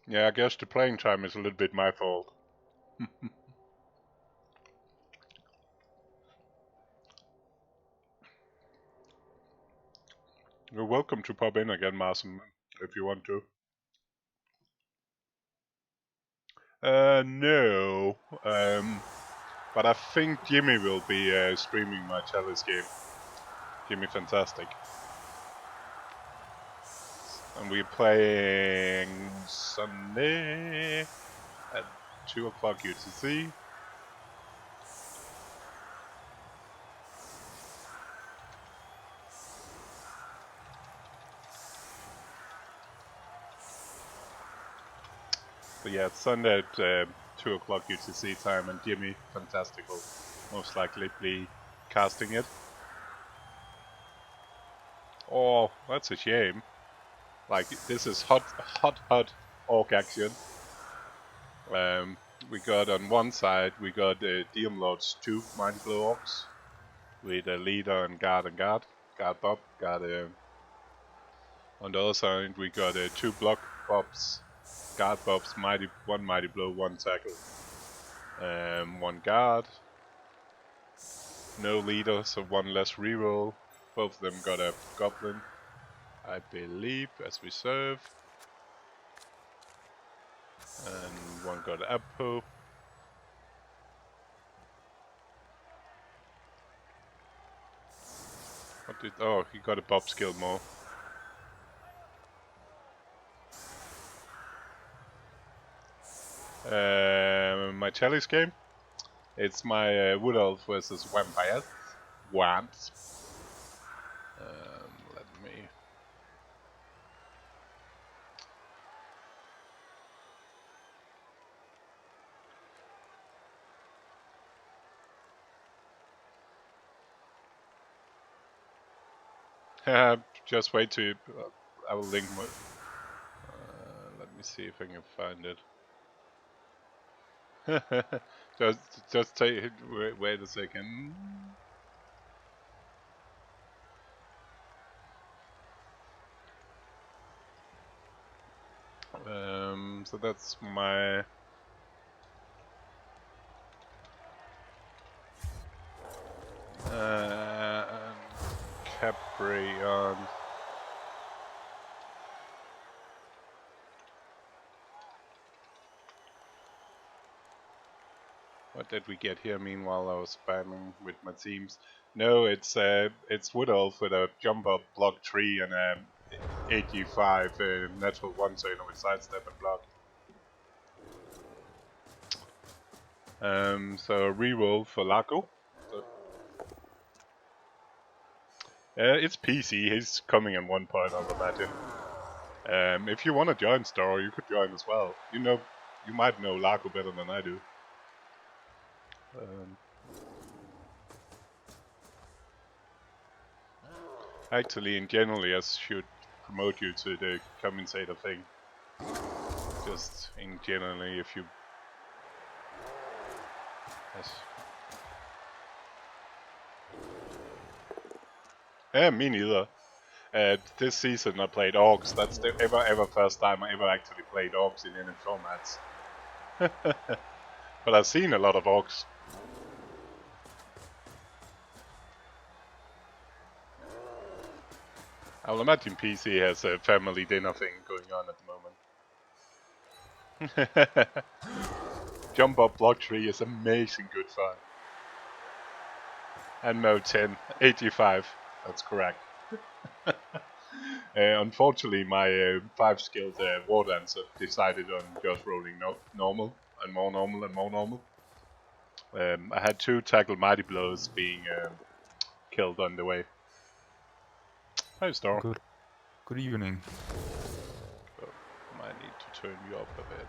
Yeah, I guess the playing time is a little bit my fault. You're welcome to pop in again, Marson, if you want to. No. But I think Jimmy will be streaming my chalice game. Jimmy Fantastic. And we're playing Sunday at 2 o'clock UTC. But yeah, it's Sunday at 2 o'clock UTC time, and Jimmy Fantastic will most likely be casting it. Oh, that's a shame. Like, this is hot orc action. We got on one side, we got DM Lords 2 Mighty Blow Orcs with a leader and guard guard Bob, on the other side we got 2 block Bobs, guard Bobs, one Mighty Blow, 1 tackle, 1 guard, no leader, so 1 less reroll. Both of them got a goblin, I believe, as we serve. And 1 got an Apo. Oh, he got a Bob skill more. My chalice game. It's my Wood Elf versus Vampires. Wamps. Let me. Just wait to. I will link my. Let me see if I can find it. just take. Wait a second. So that's my. Caprion. What did we get here? Meanwhile, I was spamming with my teams. No, it's Wood Elf with a jump up, block 3, and 85 natural 1, so you know, with sidestep and block. So reroll for Laco. So, it's PC. He's coming at one point, I'll imagine. If you want to join Star, you could join as well. You might know Laco better than I do. Actually, in generally, I should promote you to the commentator thing. Just in generally, if you. Yes. Yeah, me neither. This season I played Orcs. That's the ever first time I ever actually played Orcs in any formats. But I've seen a lot of Orcs. I will imagine PC has a family dinner thing going on at the moment. Jump up block 3 is amazing good fun. And mode 10, 85. That's correct. Unfortunately, my 5 skilled War Dancer decided on just rolling normal and more normal and more normal. I had 2 tackle Mighty Blows being killed on the way. Hi, Star. Good evening. Oh, might need to turn you up a bit.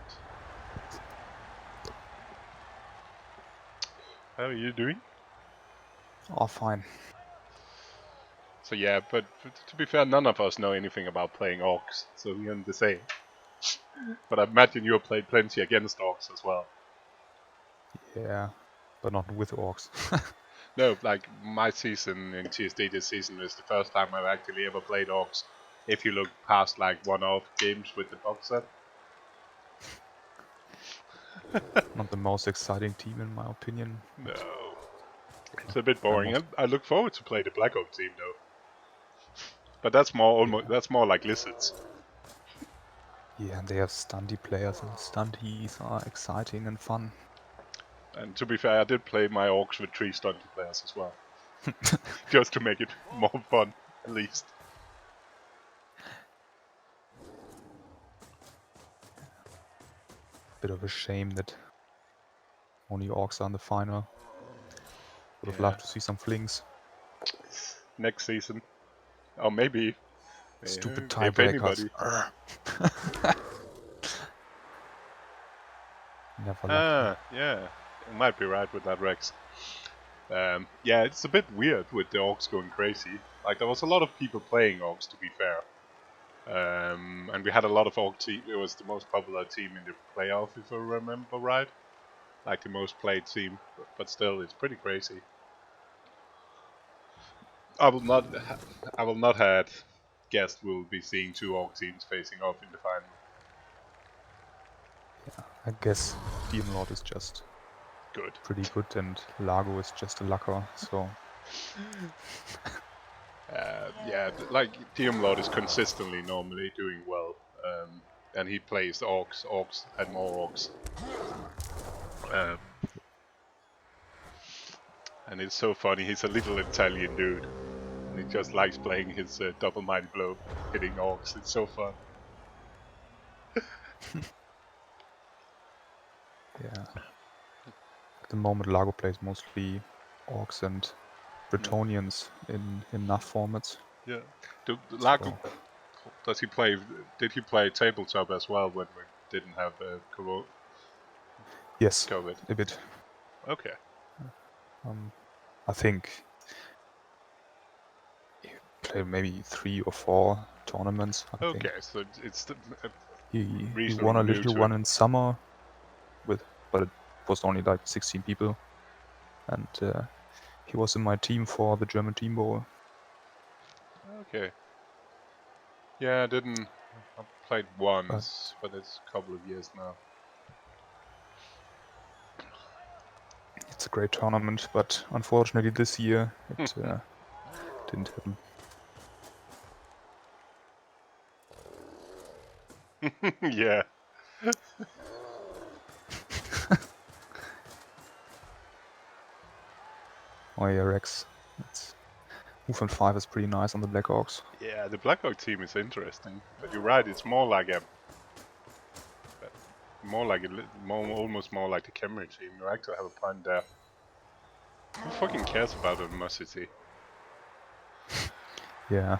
How are you doing? Oh, fine. So yeah, but to be fair, none of us know anything about playing Orcs, so we're the same. But I imagine you have played plenty against Orcs as well. Yeah. but not with orcs. No, like my season in TSD this season is the first time I've actually ever played orcs. If you look past like one-off games with the box set. Not the most exciting team in my opinion. No, it's a bit boring. Almost. I look forward to play the Black Oak team though. But that's more almost that's more like lizards. Yeah, and they have stunty players, and stunties are exciting and fun. And to be fair, I did play my orcs with 3 stunty players as well. Just to make it more fun, at least. Bit of a shame that only orcs are in the final. Would have Yeah. loved to see some flings. Next season. Or maybe Stupid if tiebreakers. anybody. Never lucky. Yeah. You might be right with that, Rex. Yeah, it's a bit weird with the orcs going crazy. Like, there was a lot of people playing orcs, to be fair. And we had a lot of orc team. It was the most popular team in the playoff, if I remember right. Like the most played team, but still, it's pretty crazy. I will not have guessed we'll be seeing 2 orc teams facing off in the final. Yeah, I guess Demon Lord is just Good. pretty good, and Largo is just a lucker. So Yeah, like DM Lord is consistently normally doing well, and he plays orcs, and more orcs. And it's so funny. He's a little Italian dude, and he just likes playing his double mighty blow, hitting orcs. It's so fun. yeah, at the moment Largo plays mostly orcs and Bretonians in enough formats. Yeah. Lago, So, does he play? Did he play tabletop as well when we didn't have yes, COVID? a bit. Okay. I think he played maybe 3 or 4 tournaments. I think. Okay, so it's He reasonably won a new little to one it. in summer, but it was only like 16 people, and he was in my team for the German Team Bowl. Okay. Yeah, I played once, but it's a couple of years now. It's a great tournament, but unfortunately this year it didn't happen. Yeah. Oh yeah, Rex. Movement 5 is pretty nice on the Black Orcs. Yeah, the Black Oak team is interesting, but you're right. It's more like almost more like the Khmer team. You actually have a point there. Who fucking cares about animosity? Yeah.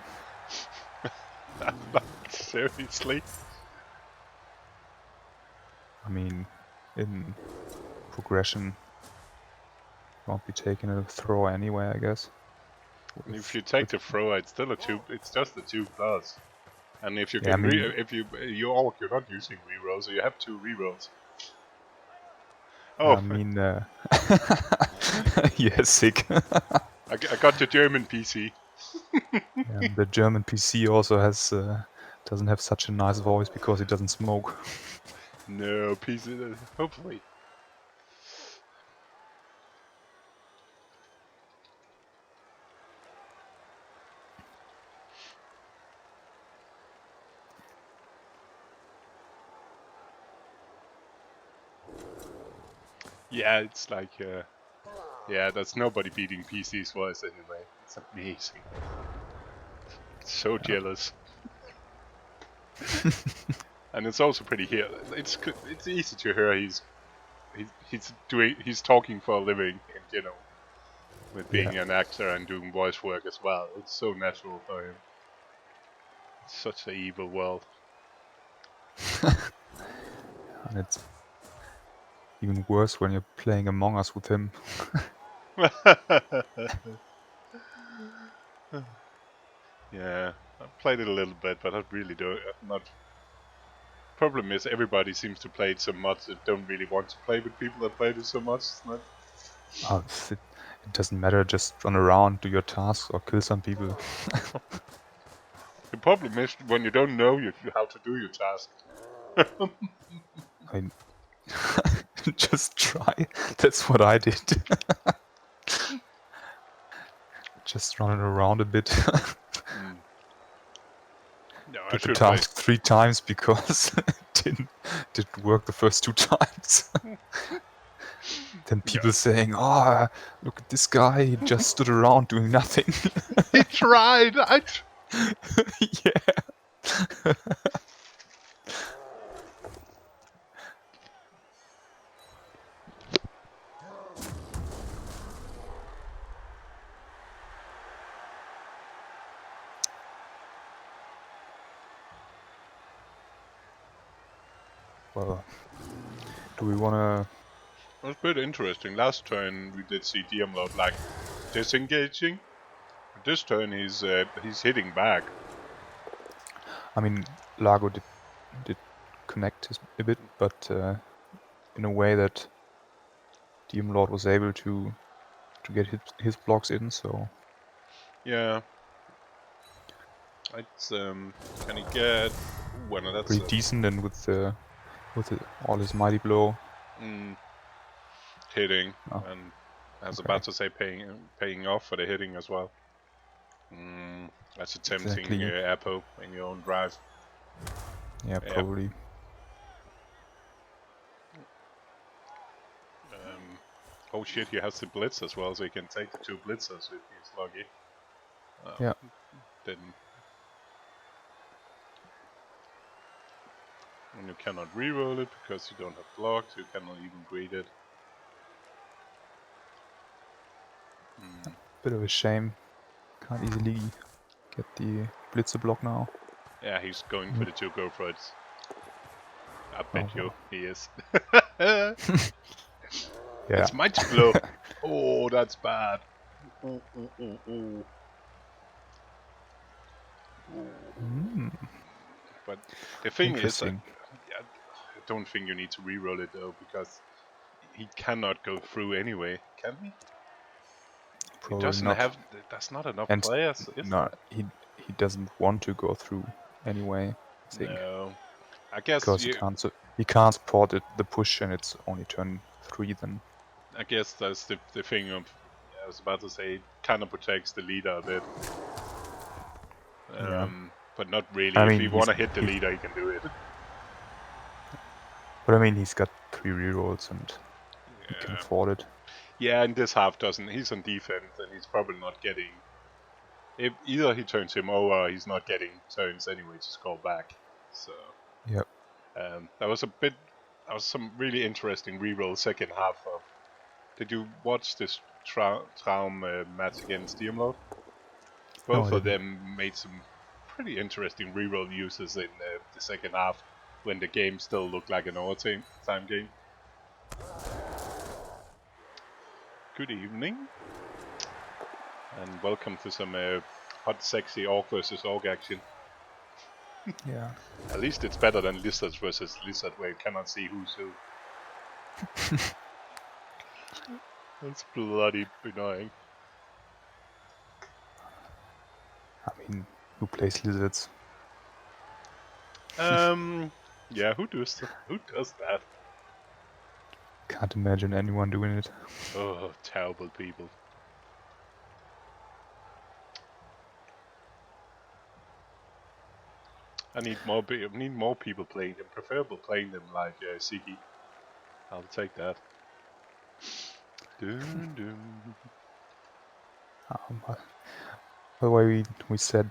Seriously? I mean, in progression, won't be taking a throw anyway, I guess. And if you take the thrower, it's still a 2. It's just a 2+. And if you Yeah, can, I mean, if you orc, you're not using rerolls, so you have 2 rerolls. Oh, I mean, yeah, sick. I got the German PC. And the German PC also has doesn't have such a nice voice because it doesn't smoke. No, PC. Hopefully. Yeah, it's like, yeah, there's nobody beating PC's voice anyway. It's amazing. So jealous. And it's also pretty here. It's easy to hear he's talking for a living, and you know, with being an actor and doing voice work as well. It's so natural for him. It's such an evil world. And it's even worse when you're playing Among Us with him. Yeah, I've played it a little bit, but I really not. Problem is, everybody seems to play it so much that don't really want to play with people that played it so much. It's not. It doesn't matter, just run around, do your tasks, or kill some people. The problem is when you don't know how to do your task. I mean, just try. That's what I did. Just running around a bit. No, I Did the should play. task 3 times because it didn't work the first 2 times. Then people saying, "Oh, look at this guy! He just stood around doing nothing." He tried. Yeah. Well, do we wanna? It was a bit interesting. Last turn we did see Diamlord like disengaging. This turn he's hitting back. I mean, Largo did connect a bit, but in a way that DM Lord was able to get his blocks in. So Yeah. It's can he get? Well, no, that's pretty decent, and with all his mighty blow. Hitting, Oh, and I was about to say paying off for the hitting as well. That's a tempting exactly. Apo in your own drive. Yeah, probably. Oh shit, he has the blitz as well, so he can take the 2 blitzers if he's lucky. Yeah. Didn't. And you cannot reroll it because you don't have blocks, you cannot even greet it. Bit of a shame. Can't easily get the blitzer block now. Yeah, he's going for the 2 GoPros. I bet you he is. Yeah. It's Mighty Blow. Oh, that's bad. Ooh. But the thing is, I don't think you need to reroll it though, because he cannot go through anyway, can he? Probably he doesn't not. have. There's not enough And players. no, he doesn't want to go through anyway. I think. No, I guess because he can't support the push, and it's only turn 3 then. I guess that's the thing of. I was about to say, it kind of protects the leader a bit. But not really. I if mean, he want to hit the leader, he can do it. But I mean, he's got 3 rerolls and he can afford it. Yeah, and this half doesn't. He's on defense, and he's probably not getting. If either he turns him over, he's not getting turns anyway to score back. So. Yep. That was some really interesting reroll second half of. Did you watch this Traum match against Diamlord? Both of them made some pretty interesting reroll uses in the second half when the game still looked like an overtime game. Good evening, and welcome to some hot, sexy Orc versus Orc action. Yeah. At least it's better than Lizards versus Lizard, where you cannot see who's who. That's bloody annoying. I mean, who plays Lizards? Yeah, who does that? Can't imagine anyone doing it. Oh, terrible people. I need more people playing them. Preferable playing them like Sigi. I'll take that. Dun, dun. By the way, we said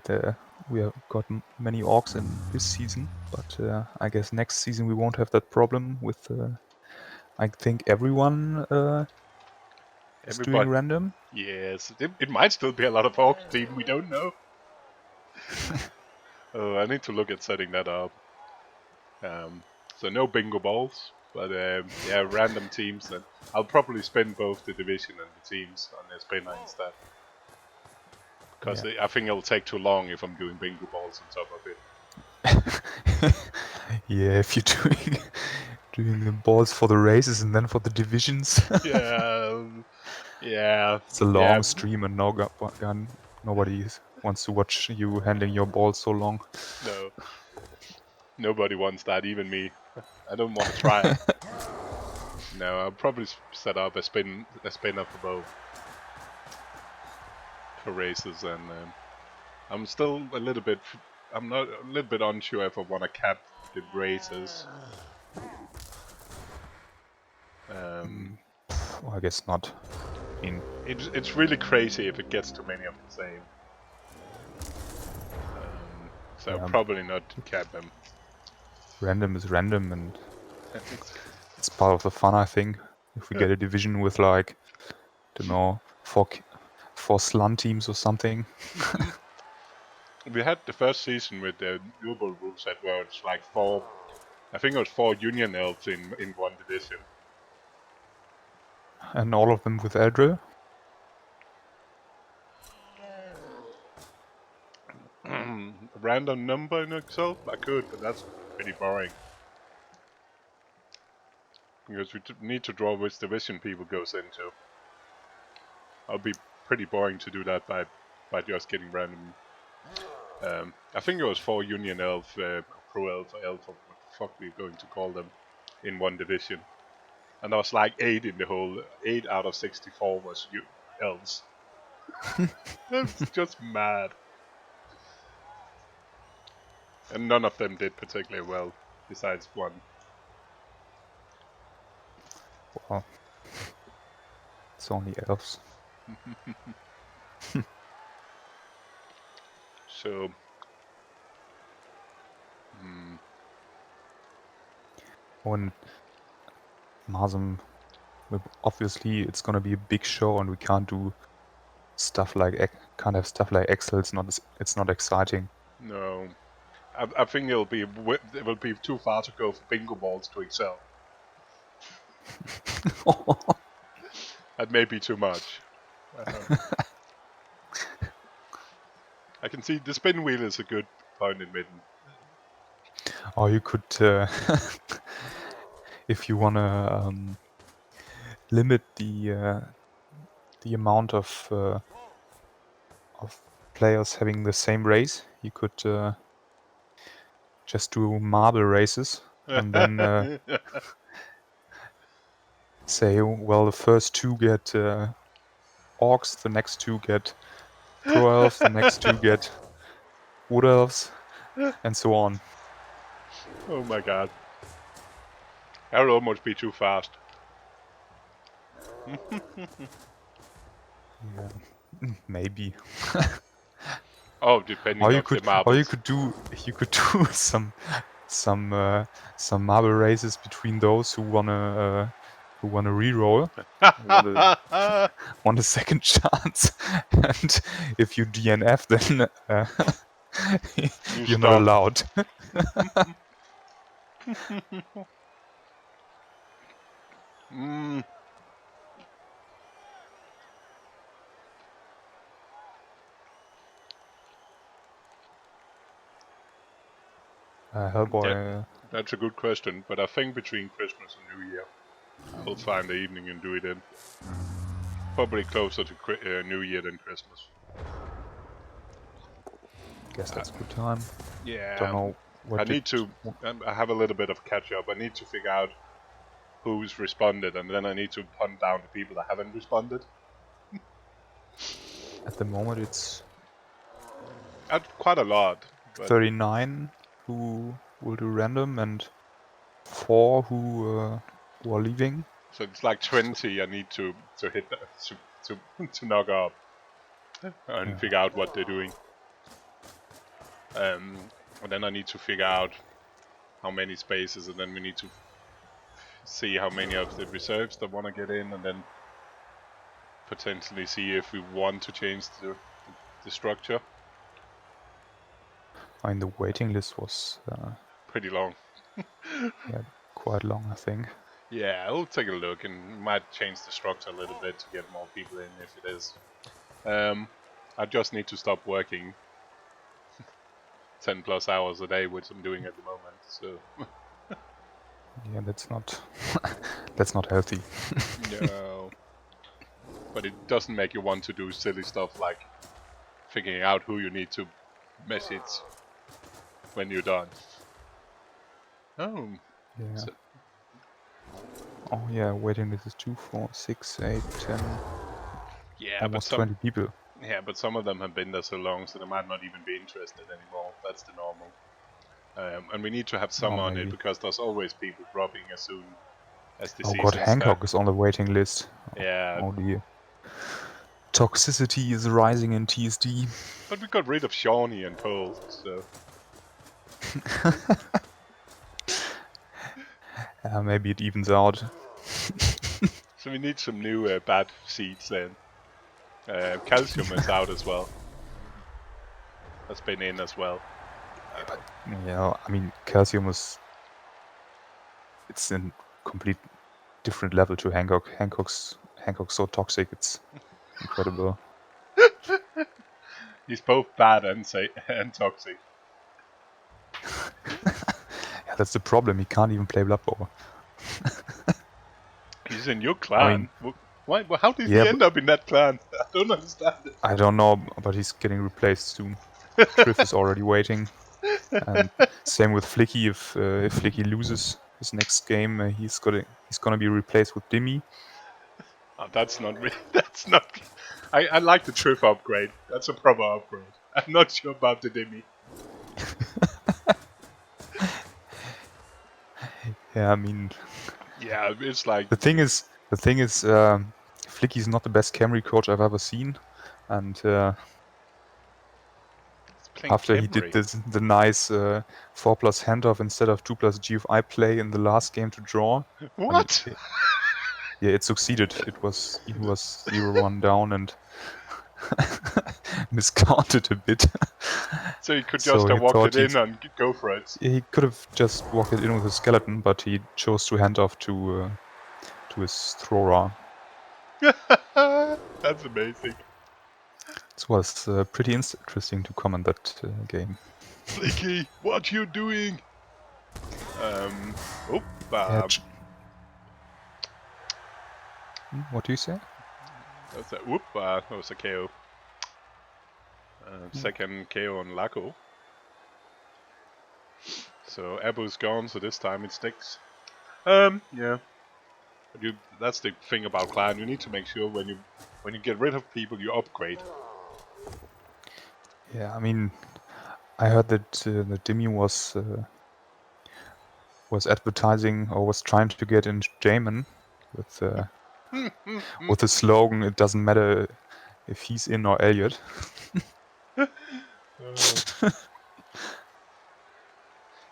we have got many orcs in this season, but I guess next season we won't have that problem with. I think everyone is doing random. Yes, it might still be a lot of orcs team. We don't know. Oh, I need to look at setting that up. So no bingo balls, but yeah, random teams. And I'll probably spin both the division and the teams on the spinner instead. Because I think it'll take too long if I'm doing bingo balls on top of it. Yeah, if you're doing the balls for the races and then for the divisions. Yeah, Yeah. It's a Yeah. long stream and nobody wants to watch you handling your ball so long. No. Nobody wants that, even me. I don't want to try it. No, I'll probably set up a spinner for both. For races, and I'm still a little bit. I'm not a little bit unsure if I want to cap the races. Well, I guess not. I mean, It's really crazy if it gets too many of the same. So Yeah. probably not cap them. Random is random, and it's part of the fun, I think. If we get a division with like, don't know, four slun teams or something. We had the first season with the Uber rule set where it's like four. I think it was 4 Union elves in one division. And all of them with Eldril. Random number in Excel? I could, but that's pretty boring. Because we need to draw which division people goes into. I'll be pretty boring to do that by just getting random. I think it was 4 Union elf, Pro elf, or what the fuck we're going to call them, in one division. And there was like 8 in the whole. 8 out of 64 was elves. That's just mad. And none of them did particularly well, besides one. Well, it's only elves. So, When Marsum, obviously it's gonna be a big show, and we can't do stuff like Excel. It's not exciting. no. I think it will be too far to go for bingo balls to excel. That may be too much. I can see the spin wheel is a good point in midden. Or you could, if you wanna limit the amount of players having the same race, you could just do marble races and then say, well, the first 2 get orcs, the next 2 get pro elves, the next 2 get wood elves, and so on. Oh my god. That would almost be too fast. Yeah. Maybe. Oh, depending Or you on the could, marbles. you could do some marble races between those who wanna reroll, want a second chance, and if you DNF, then you're not allowed. Hellboy. That's a good question, but I think between Christmas and New Year, I'll find the evening and do it in. Probably closer to New Year than Christmas. Guess that's a good time. Yeah. Don't know what I have a little bit of catch up. I need to figure out who's responded, and then I need to punt down the people that haven't responded. At the moment, it's Quite a lot. 39 who will do random and 4 who are leaving. So it's like 20 I need to hit to knock up and figure out what they're doing. And then I need to figure out how many spaces, and then we need to see how many of the reserves that want to get in, and then potentially see if we want to change the structure. I mean, the waiting list was pretty long. Yeah, quite long, I think. Yeah, I'll take a look and might change the structure a little bit to get more people in if it is. I just need to stop working 10 plus hours a day, which I'm doing at the moment. So yeah, that's not that's not healthy. No. but it doesn't make you want to do silly stuff like figuring out who you need to message when you're done. Oh. Yeah. So, Oh yeah, waiting list is 2, 4, 6, 8, 10, yeah, almost but 20 people. Yeah, but some of them have been there so long, so they might not even be interested anymore. That's the normal. And we need to have some Oh, on it, maybe. because there's always people dropping as soon as the Oh god, season Hancock starts. is on the waiting list. Yeah, Oh dear. Toxicity is rising in TSD. but we got rid of Shawnee and Pearl, so... Maybe it evens out. So we need some new bad seeds then. Calcium is out as well. That's been in as well. Yeah, I mean, Calcium is... It's in complete different level to Hancock. Hancock's so toxic, it's incredible. He's both bad and toxic. Yeah, that's the problem, he can't even play Blood Bowl. He's in your I clan. mean, Why? How did yeah, he end up in that clan? I don't understand it. I don't know, but he's getting replaced soon. Triff is already waiting. And same with Flicky. If Flicky loses his next game, he's gonna be replaced with Dimmy. Oh, that's not really. That's not. I like the Triff upgrade. That's a proper upgrade. I'm not sure about the Demi. Yeah, I mean, Yeah, it's like the thing is, Flicky's not the best Camry coach I've ever seen, and it's playing after he did Camry. the nice 4+ handoff instead of 2+ GFI play in the last game to draw, I mean, What? yeah, it succeeded. He was 0-1 down and miscounted a bit. So he could So just he have walked thought it in and go for it. he could have just walked it in with a skeleton, but he chose to hand off to his thrower. That's amazing. It was pretty interesting to comment that game. Flicky, what you doing? Oh, Yeah, what do you say? that's a whoop. That was a KO. Second KO on Laco. So Abu's gone, so this time it sticks. Yeah. But that's the thing about clan. You need to make sure when you get rid of people, you upgrade. Yeah, I mean, I heard that Dimmy was advertising or was trying to get into Jamin with the slogan, "It doesn't matter if he's in or Elliot."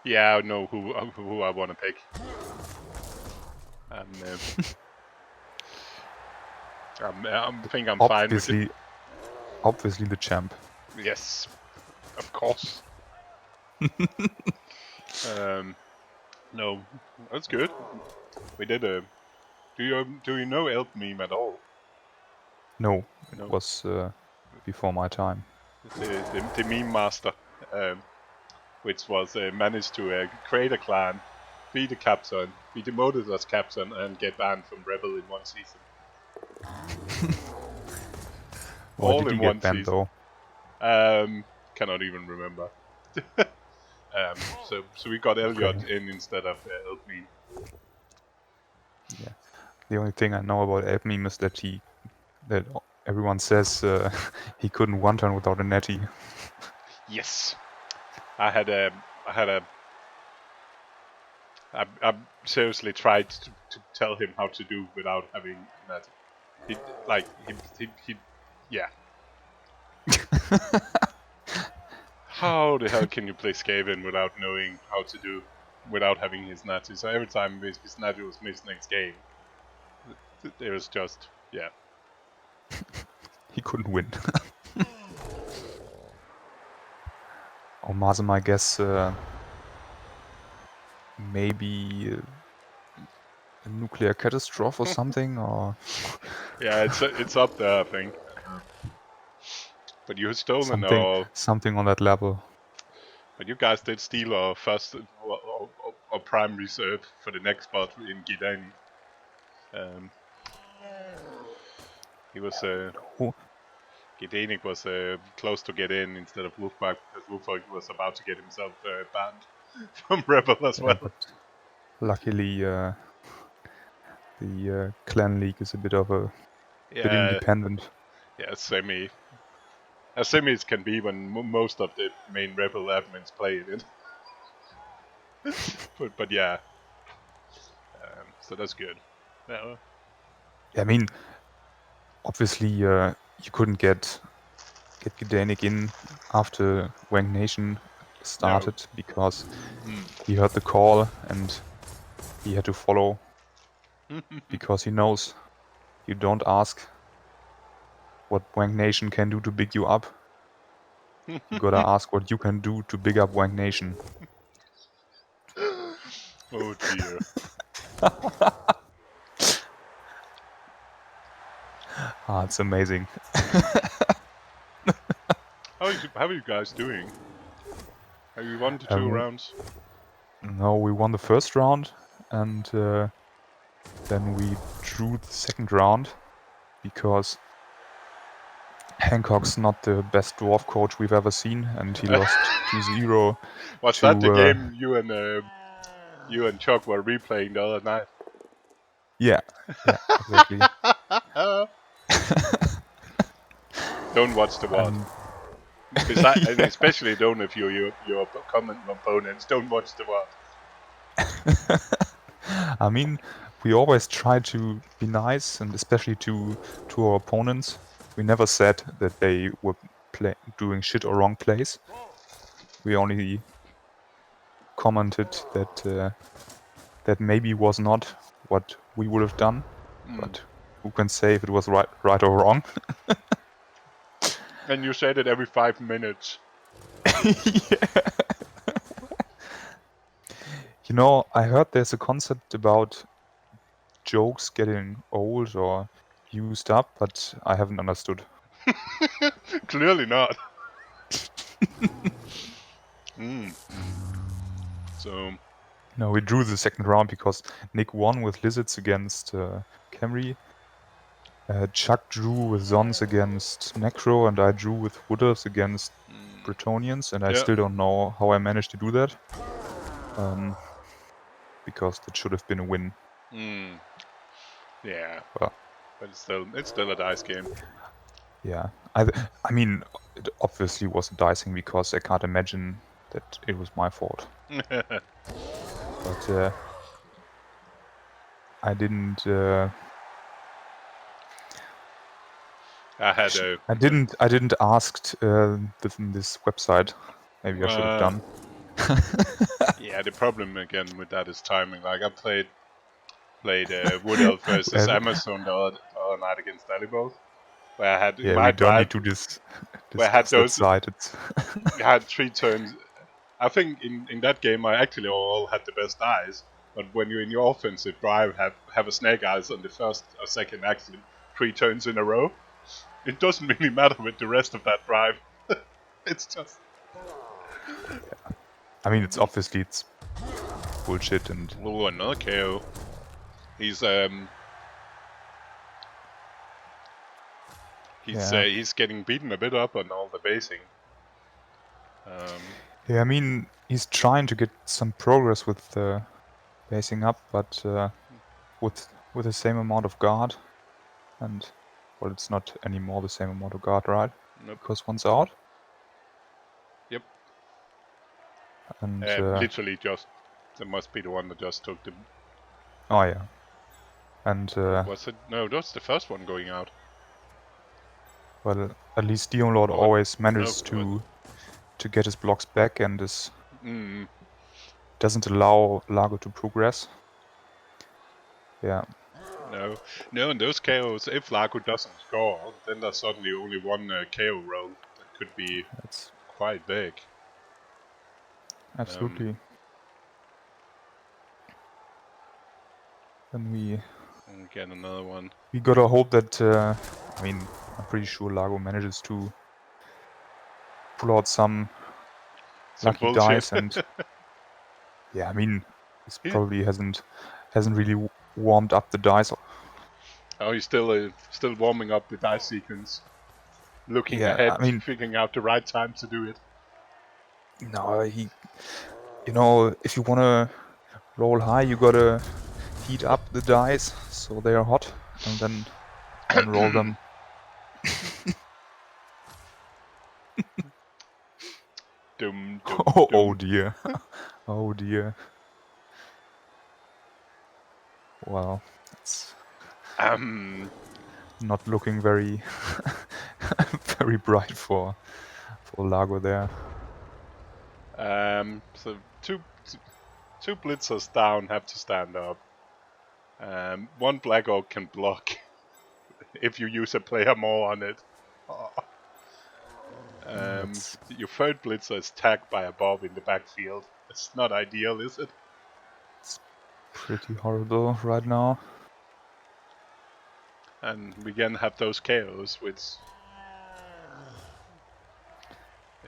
Yeah, I know who I want to pick. I think I'm fine with it. Obviously the champ. Yes, of course. No, that's good. We did a. Do you know Elf meme at all? No, No. it was before my time. The meme master, which was managed to create a clan, be the captain, be demoted as captain, and get banned from Rebel in one season. Why All did in he one get banned season. though? Cannot even remember. So we got Elliot in instead of Elfmeme. Yeah. The only thing I know about Elfmeme is that everyone says he couldn't one turn without a netty. Yes, I seriously tried to tell him how to do without having that. Yeah. How the hell can you play Skaven without knowing how to do, without having his natty? So every time his natty was missed next game, it was just, yeah. He couldn't win. Or Mazem, I guess, maybe a nuclear catastrophe or something, or Yeah, it's up there, I think. But you stolen something on that level. But you guys did steal our first or prime reserve for the next spot in Gidani. He was Oh, Gedenik was close to get in instead of Wolfpack because Wolfpack was about to get himself banned from Rebel as yeah, well. but luckily the clan league is a bit of a bit Yeah, independent. yeah, semi. As semi as can be when most of the main Rebel admins play it. but yeah, so that's good. Yeah. I mean, obviously you couldn't get Gedenik in after Wang Nation started because he heard the call and he had to follow because he knows you don't ask what Wang Nation can do to big you up. You gotta ask what you can do to big up Wang Nation. Oh dear. It's amazing. How are you guys doing? Have you won the 2 rounds? No, we won the first round and then we drew the second round because Hancock's not the best dwarf coach we've ever seen, and he lost 2-0. Was to, that the game you and Chuck were replaying the other night? Yeah, exactly. Don't watch the VOD. And especially don't if your common opponents don't watch the VOD. I mean, we always try to be nice, and especially to our opponents. We never said that they were doing shit or wrong plays. We only commented that that maybe was not what we would have done, but who can say if it was right or wrong? And you said it every 5 minutes. Yeah. You know, I heard there's a concept about jokes getting old or used up, but I haven't understood. Clearly not. So No, we drew the second round because Nick won with Lizards against Camry. Chuck drew with Zons against Necro, and I drew with Wooders against Bretonians, and I still don't know how I managed to do that. Because that should have been a win. yeah, Well, but it's still a dice game. yeah, I mean, it obviously was dicing because I can't imagine that it was my fault. But I didn't. I didn't ask this website. Maybe I should have done. Yeah, the problem again with that is timing. Like I played Wood Elf versus Amazon the other night against Dalibos, where I had Yeah, my we don't drive, need to discuss where I had that side. I had 3 turns. I think in that game I actually all had the best dice, but when you're in your offensive drive, have a snake eyes on the first or second actually 3 turns in a row, it doesn't really matter with the rest of that drive. It's just. I mean, it's obviously it's bullshit and. Oh, another KO. He's getting beaten a bit up on all the basing. Yeah, I mean, he's trying to get some progress with basing up, but with the same amount of guard, and well, it's not anymore the same amount of guard, right? Nope. Because one's out. Yep. And literally just that must be the one that just took the. Oh yeah. And was it? No, that's the first one going out. Well, at least Demon Lord always manages to get his blocks back and doesn't allow Largo to progress. Yeah. No, in those KOs, if Largo doesn't score, then there's suddenly only one KO roll that could be quite big. Absolutely. Then we get another one. We gotta hope that. I mean, I'm pretty sure Largo manages to pull out some lucky bullshit. dice, and yeah, I mean, this probably hasn't really warmed up the dice. Oh, he's still warming up the dice sequence, looking Yeah, ahead, I mean, figuring out the right time to do it. no, if you wanna roll high, you gotta heat up the dice so they are hot, and then roll them. Dum dum Oh dum. dear, oh dear. Well, it's not looking very very bright for Lago there. So two blitzers down have to stand up. One Black Orc can block if you use a player more on it. That's Your third blitzer is tagged by a Bob in the backfield. It's not ideal, is it? pretty horrible right now. And we again have those KOs, which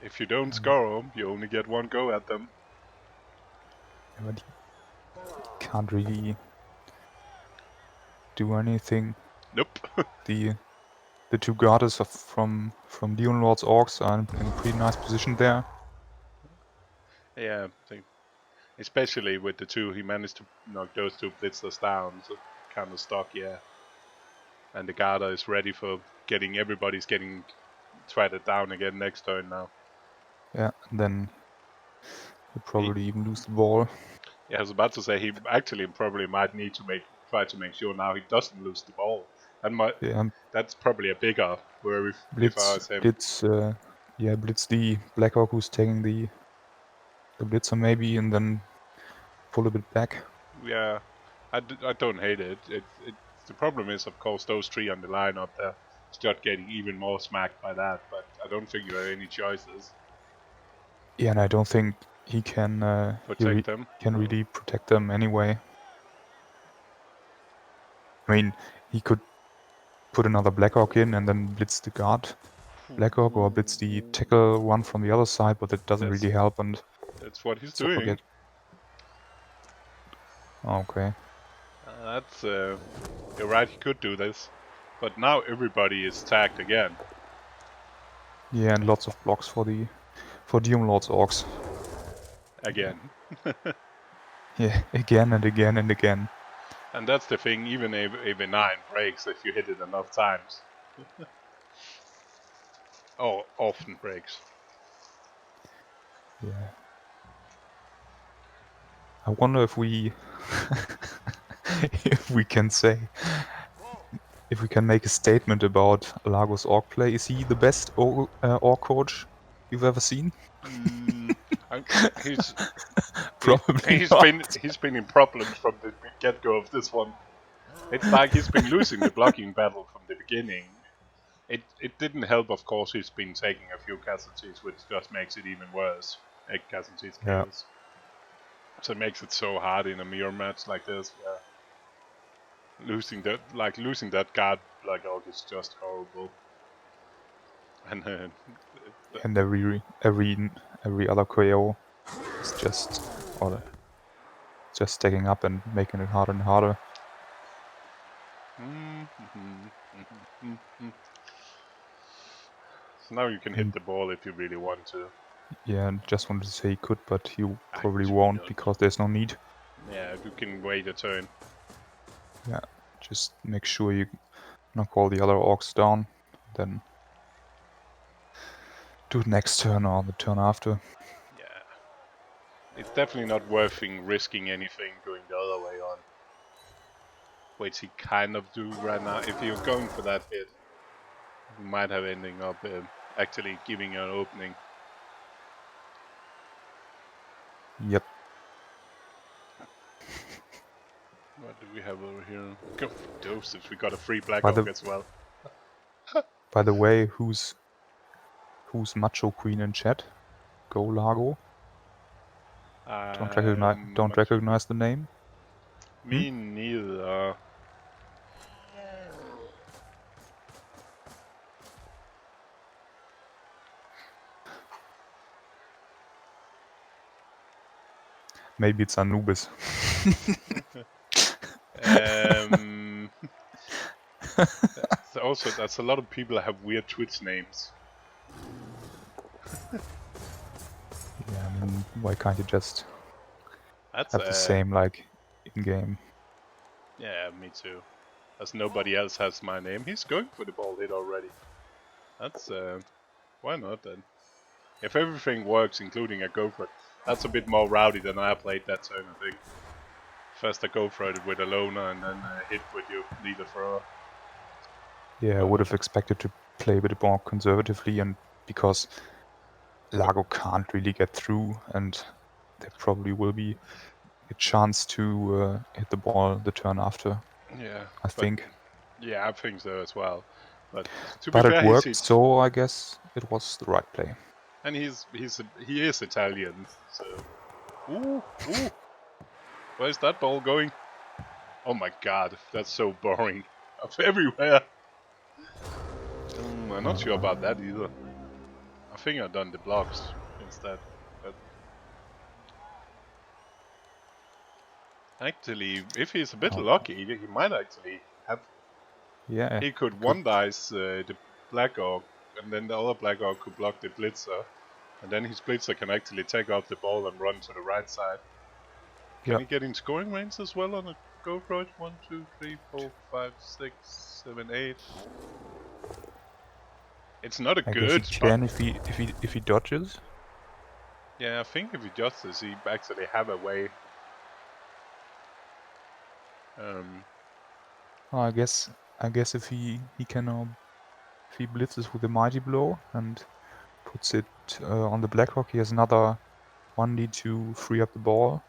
if you don't score them, you only get one go at them. Yeah, but he can't really do anything. Nope. The two guards from Leon Lord's Orcs are in a pretty nice position there. Yeah, especially with the two, he managed to knock those two blitzers down, so kind of stuck, yeah. And the Garda is ready for everybody's getting threaded down again next turn now. Yeah, and then he'll probably even lose the ball. Yeah, I was about to say he actually probably might need to try to make sure now he doesn't lose the ball. And that's probably a bigger worry if I was him. Blitz the Blackhawk who's taking the blitzer maybe, and then pull a bit back. Yeah, I don't hate it. The problem is, of course, those three on the line up there start getting even more smacked by that, but I don't think you have any choices. Yeah, and I don't think he can Protect them. can really protect them anyway. I mean, he could put another Blackhawk in and then blitz the guard Blackhawk or blitz the tackle one from the other side, but that doesn't really help. And that's what he's so doing. Okay. That's you're right. He could do this, but now everybody is tagged again. Yeah, and lots of blocks for Doom Lord's Orcs. Again. Yeah, again and again and again. And that's the thing. Even a 9 breaks if you hit it enough times. Oh, often breaks. Yeah. I wonder if we if we can make a statement about Lagos Orc play. Is he the best Orc coach you've ever seen? He's Probably he's been in problems from the get-go of this one. It's like he's been losing the blocking battle from the beginning. It didn't help, of course. He's been taking a few casualties, which just makes it even worse. 8 casualties, Yeah. KOs. So it makes it so hard in a mirror match like this. Yeah. Losing that guard Black Orc is just horrible. And every other KO is just stacking up and making it harder and harder. So now you can hit the ball if you really want to. Yeah, and just wanted to say he could, but you probably won't because there's no need. Yeah, you can wait a turn. Yeah, just make sure you knock all the other orcs down, then do it next turn or the turn after. Yeah. It's definitely not worth risking anything going the other way on. Which he kind of do right now. If you're going for that hit, you might have ending up actually giving you an opening. Yep. What do we have over here? Go dosage. We got a free Black Orc as well. By the way, who's Macho Queen in chat? Go Lago. Don't recognize the name. Me neither. Maybe it's Anubis. Also, that's a lot of people that have weird Twitch names. Yeah, I mean, why can't you just That's have the same, like, in-game? Yeah, me too. As nobody else has my name. He's going for the ball hit already. That's, why not then? If everything works, including a go for it, that's a bit more rowdy than I played that turn, I think. First I go for it with a loner and then hit with your leader thrower. Yeah, I would have expected to play a bit more conservatively, and because Lago can't really get through, and there probably will be a chance to hit the ball the turn after, Yeah, I think. Yeah, I think so as well. But to be But it fair, worked, so I guess it was the right play. and he is Italian, so ooh. Where's that ball going? Oh my god, that's so boring. Of everywhere. I'm not sure about that either. I think I've done the blocks instead. But actually, if he's a bit lucky, he might actually have. Yeah. He could one dice the Black Orc, and then the other Black Orc could block the Blitzer, and then his Blitzer can actually take out the ball and run to the right side. Can he get in scoring range as well on a go for it? 1, 2, 3, 4, 5, 6, 7, 8. It's not a I good guess he spot. can if he dodges. Yeah, I think if he dodges, he actually have a way. I guess if he can if he blitzes with a mighty blow and puts it on the Blackhawk, he has another 1d to free up the ball,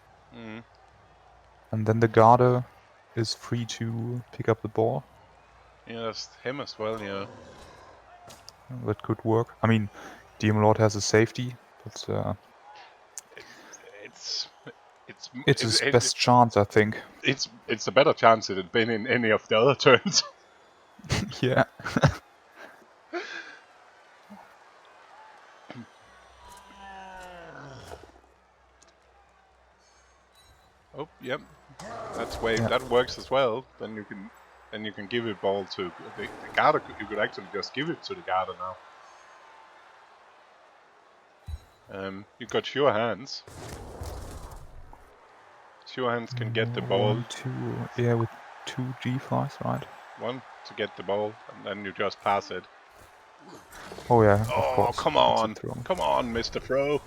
and then the Garda is free to pick up the ball. Yeah, that's him as well. Yeah. That could work. I mean, DM Lord has a safety, but it's his best chance, I think. It's a better chance it had been in any of the other turns. Yeah. Oh, yep. That works as well. Then you can give it ball to the Garda. You could actually just give it to the Garda now. You got sure hands. Sure hands can get the ball. 1, 2, yeah, with 2 G5s, right? One to get the ball, and then you just pass it. Oh yeah, of Oh, course. come on, Mr. Fro.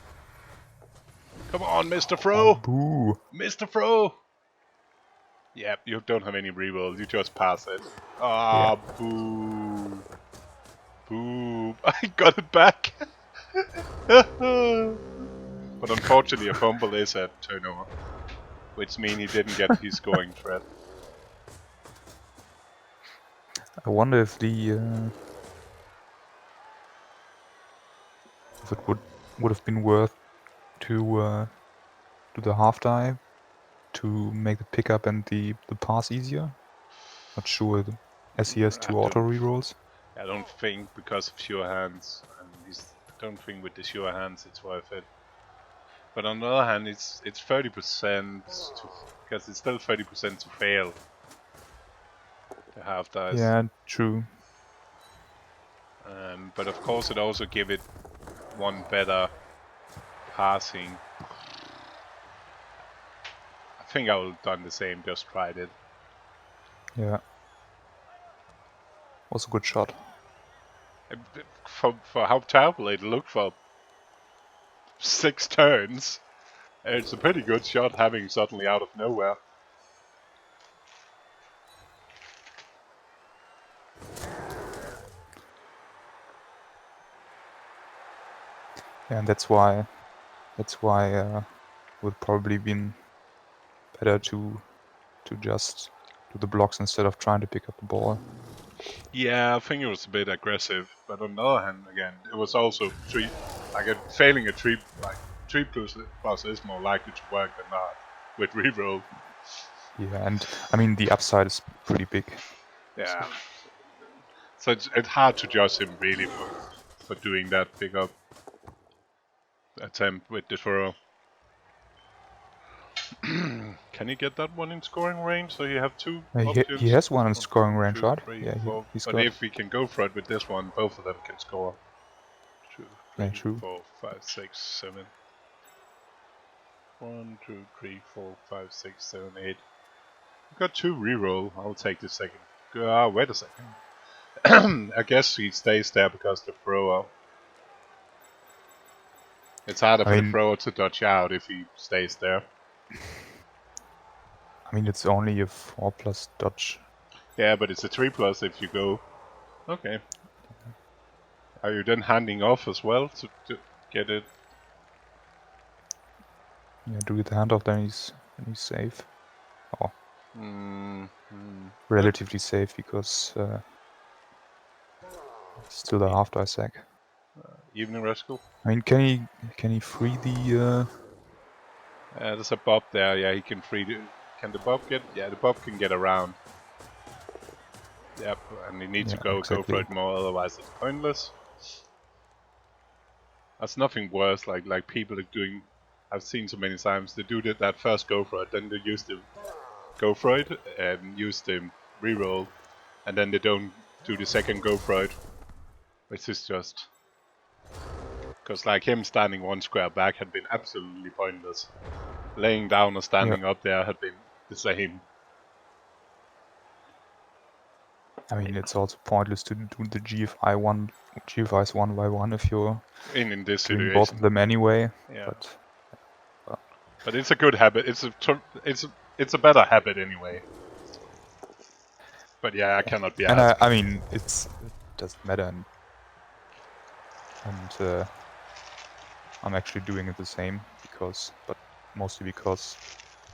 Come on, Mr. Fro. Oh, boo. Mr. Fro. Yep, you don't have any reroll. You just pass it. Yeah. Boo. Boo. I got it back. But unfortunately, a fumble is a turnover, which means he didn't get his scoring threat. I wonder if if it would have been worth to do the half dive to make the pickup and the pass easier. Not sure, as he has 2 auto rerolls. I don't think because of sure hands, and I don't think with the sure hands it's worth it. But on the other hand, it's 30% because it's still 30% to fail. The half dice. Yeah, true. But of course, it also give it one better passing. I think I would have done the same, just tried it. Yeah. Was a good shot. For how terrible it looked for 6 turns, it's a pretty good shot having suddenly out of nowhere. Yeah, and that's why would probably been better to just do the blocks instead of trying to pick up the ball. Yeah, I think it was a bit aggressive, but on the other hand, again, it was also failing a 3 plus is more likely to work than not with reroll. Yeah, and I mean the upside is pretty big. Yeah, so it's hard to judge him really for doing that pickup attempt with the throw. Can you get that one in scoring range? So you have two He options? has one in 1, scoring range, 2, right? 3, Yeah, 4. he's But got. if we can go for it with this one, both of them can score. 2, 3, Yeah, true. 4, 5, 6, 7. 1, 2, 3, 4, 5, 6, 7, 8. I've got 2 reroll. I'll take the second. Wait a second. I guess he stays there because the thrower. It's harder for the thrower to dodge out if he stays there. I mean, it's only a 4+ dodge. Yeah, but it's a 3+ if you go. Okay. Are you then handing off as well to get it? Yeah, do the handoff, then he's safe. Oh. Relatively safe because still a half dice sack. Evening Rascal. I mean, can he free the? There's a Bob there. Yeah, he can free. Can the Bob get? Yeah, the Bob can get around. Yep, and he needs to go for it more. Otherwise, it's pointless. That's nothing worse. Like people are doing. I've seen so many times they do that first go for it, then they use the go for it and use the reroll, and then they don't do the second go for it, which is just because like him standing one square back had been absolutely pointless. Laying down or standing up there had been the same. I mean, it's also pointless to do the GFIs 1 by 1 if you're in this doing situation. both of them anyway. Yeah. But it's a good habit. It's a better habit anyway. But yeah, I cannot be asked. And I mean, it doesn't matter, and I'm actually doing it the same but mostly because,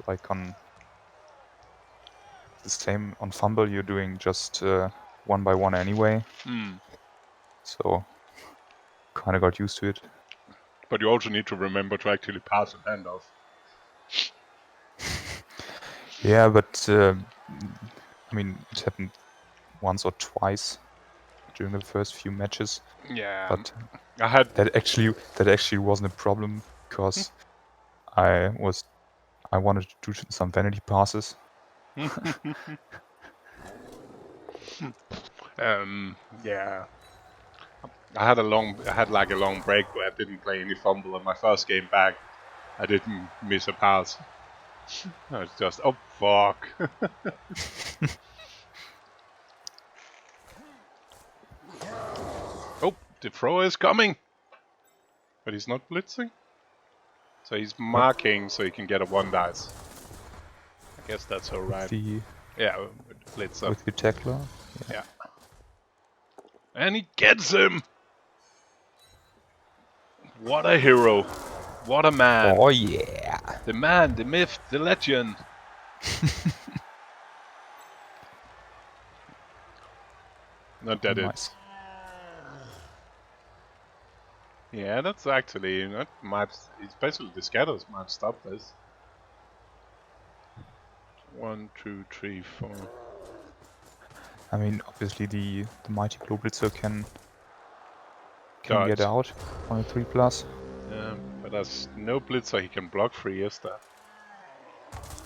like on the same on Fumble, you're doing just 1 by 1 anyway. So kind of got used to it. But you also need to remember to actually pass a handoff. Yeah, but I mean, it happened once or twice during the first few matches. Yeah, but I had that actually wasn't a problem because I wanted to do some vanity passes. Yeah. I had a long break where I didn't play any Fumble, and my first game back, I didn't miss a pass. No, it's just, oh fuck. Oh, the thrower is coming! But he's not blitzing? So he's marking so he can get a 1 dice. I guess that's alright. Yeah, with the blitzer. With the tackler? Yeah. And he gets him! What a hero. What a man. Oh yeah. The man, the myth, the legend. Not that nice. Yeah, that's actually not much. Especially the scatters might stop this. 1, 2, 3, 4. I mean, obviously the mighty Glow Blitzer can get out on a 3+. But there's no blitzer he can block free, is there?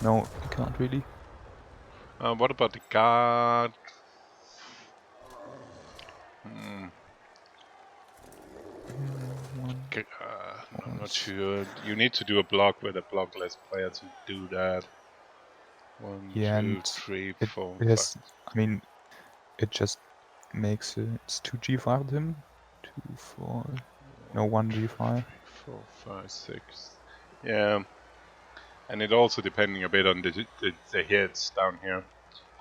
No, he can't really. What about the guard? I'm not sure. You need to do a block with a blockless player to do that. 1, 2, 3, 4, 5. I mean, it just makes it's 2 G5 with him. 2, 4. No, 1 G5. 4, 5, 6. Yeah. And it also depending a bit on the hits down here.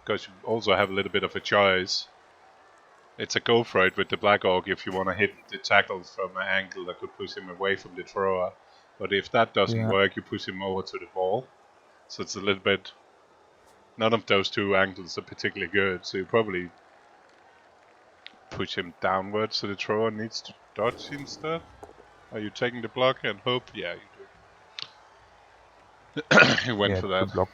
Because you also have a little bit of a choice. It's a go for it with the Black Orc if you want to hit the tackle from an angle that could push him away from the thrower. But if that doesn't work, you push him over to the ball. So it's a little bit... None of those two angles are particularly good, so you probably push him downwards so the thrower needs to dodge instead. Are you taking the block and hope? Yeah, you do. He went for that. Block.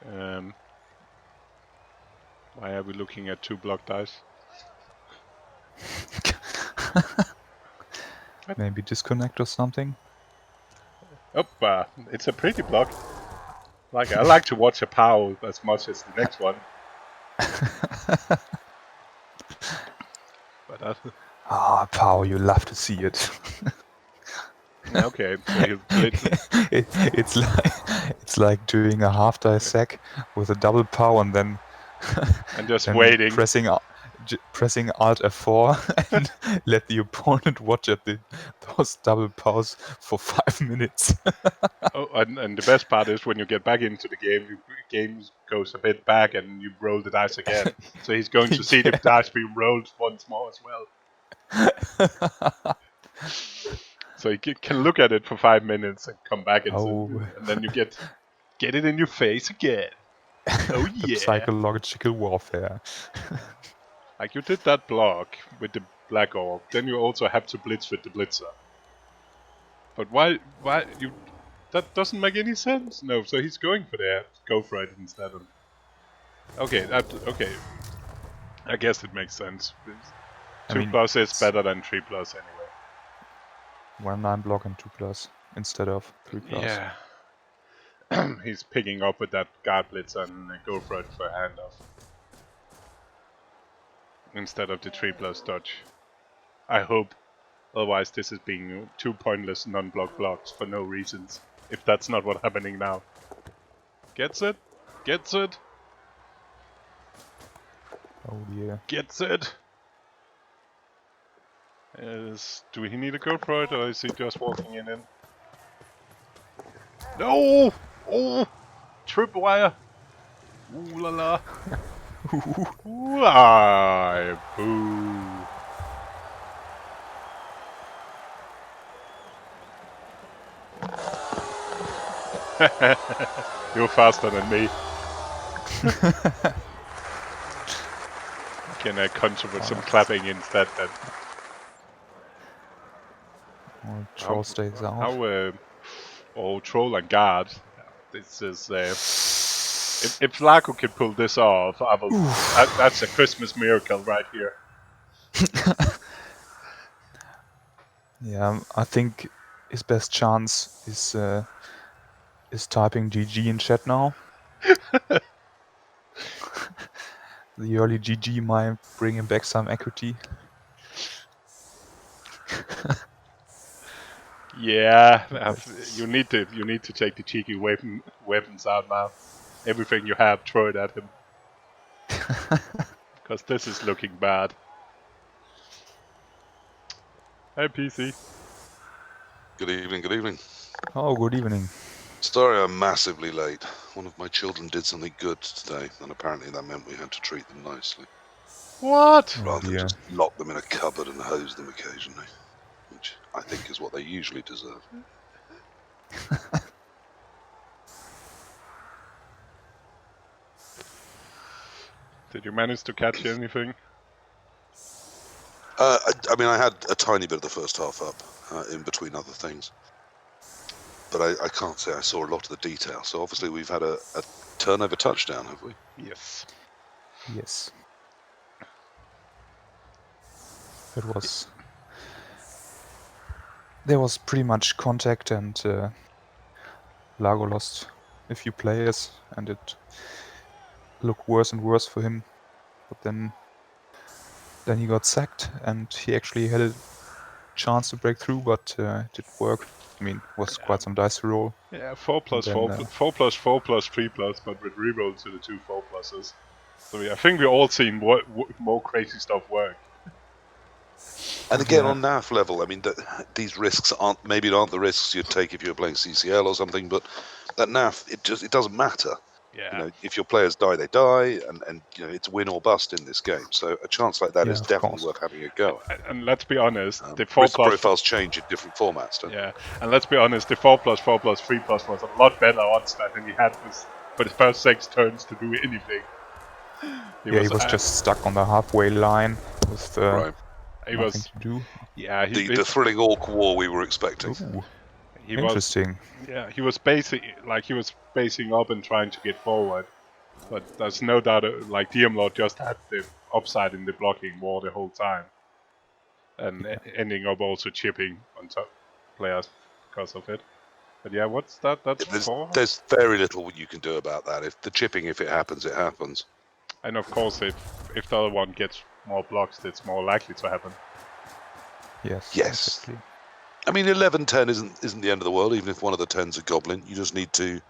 Yeah. Why are we looking at 2 block dice? Maybe disconnect or something. Oh, it's a pretty block. Like, I like to watch a POW as much as the next one. But Ah, Pow, you love to see it. okay, so he'll blitz it. It's like doing a half die sack with a double pow and then And just then waiting. pressing Alt F4 and let the opponent watch at those double pows for 5 minutes. Oh, and the best part is when you get back into the game goes a bit back and you roll the dice again. So he's going to see the dice being rolled once more as well. So you can look at it for 5 minutes and come back and then you get it in your face again. Oh The yeah! psychological warfare. Like you did that block with the Black Orc, then you also have to blitz with the Blitzer. But why you? That doesn't make any sense. No, so he's going for that. Go for it instead of. Okay, okay. I guess it makes sense. 2+ is better than 3+ anyway. 1/9 block and 2+ instead of 3+. Yeah. He's picking up with that guard blitz and go for it for a handoff. Instead of the 3+ dodge. I hope. Otherwise this is being 2 pointless non-block blocks for no reasons. If that's not what's happening now. Gets it? Gets it? Oh yeah. Gets it? Do he need a go for it or is he just walking in? No! Oh! Tripwire! Ooh la la! Ooh, ah, boo! You're faster than me. Can I contribute with some clapping instead then? Well, Troll stays out. Oh, Troll and Guard. This is... if Vlaco can pull this off, I will... that's a Christmas miracle right here. Yeah, I think his best chance is typing GG in chat now. The early GG might bring him back some equity. Yeah, you need to take the cheeky weapons out now. Everything you have, throw it at him. Because this is looking bad. Hey, PC. Good evening, good evening. Oh, good evening. Sorry I'm massively late. One of my children did something good today, and apparently that meant we had to treat them nicely. What? Rather than just lock them in a cupboard and hose them occasionally. Which I think is what they usually deserve. Did you manage to catch anything? I mean, I had a tiny bit of the first half up, in between other things. But I can't say I saw a lot of the detail. So obviously we've had a turnover touchdown, have we? Yes. Yes. There was pretty much contact and Lago lost a few players and it looked worse and worse for him. But then he got sacked and he actually had a chance to break through, but it didn't work. I mean, it was quite some dice to roll. Yeah, 4+4+3+, but with reroll to the 2 4+s. So I think we've all seen more crazy stuff work. And again, on NAF level, I mean, these risks aren't the risks you'd take if you were playing CCL or something, but at NAF, it doesn't matter. Yeah. You know, if your players die, they die, and you know, it's win or bust in this game. So a chance like that is definitely worth having a go. And let's be honest, the 4+ risk profiles change in different formats, don't they? And let's be honest, the 4+4+3+ was a lot better odds than he had for the first 6 turns to do anything. He was just stuck on the halfway line with nothing to do. Yeah, the thrilling orc war we were expecting. Ooh, interesting. He was basing up and trying to get forward, but there's no doubt. Like DM Lord just had the upside in the blocking war the whole time. and ending up also chipping on top players because of it. But yeah, what's that? That's 4. There's very little you can do about that. If the chipping, if it happens, it happens. And of course, if the other one gets more blocks, it's more likely to happen. Yes. Yes. Exactly. I mean, 11-10 isn't the end of the world, even if one of the 10's a goblin. You just need to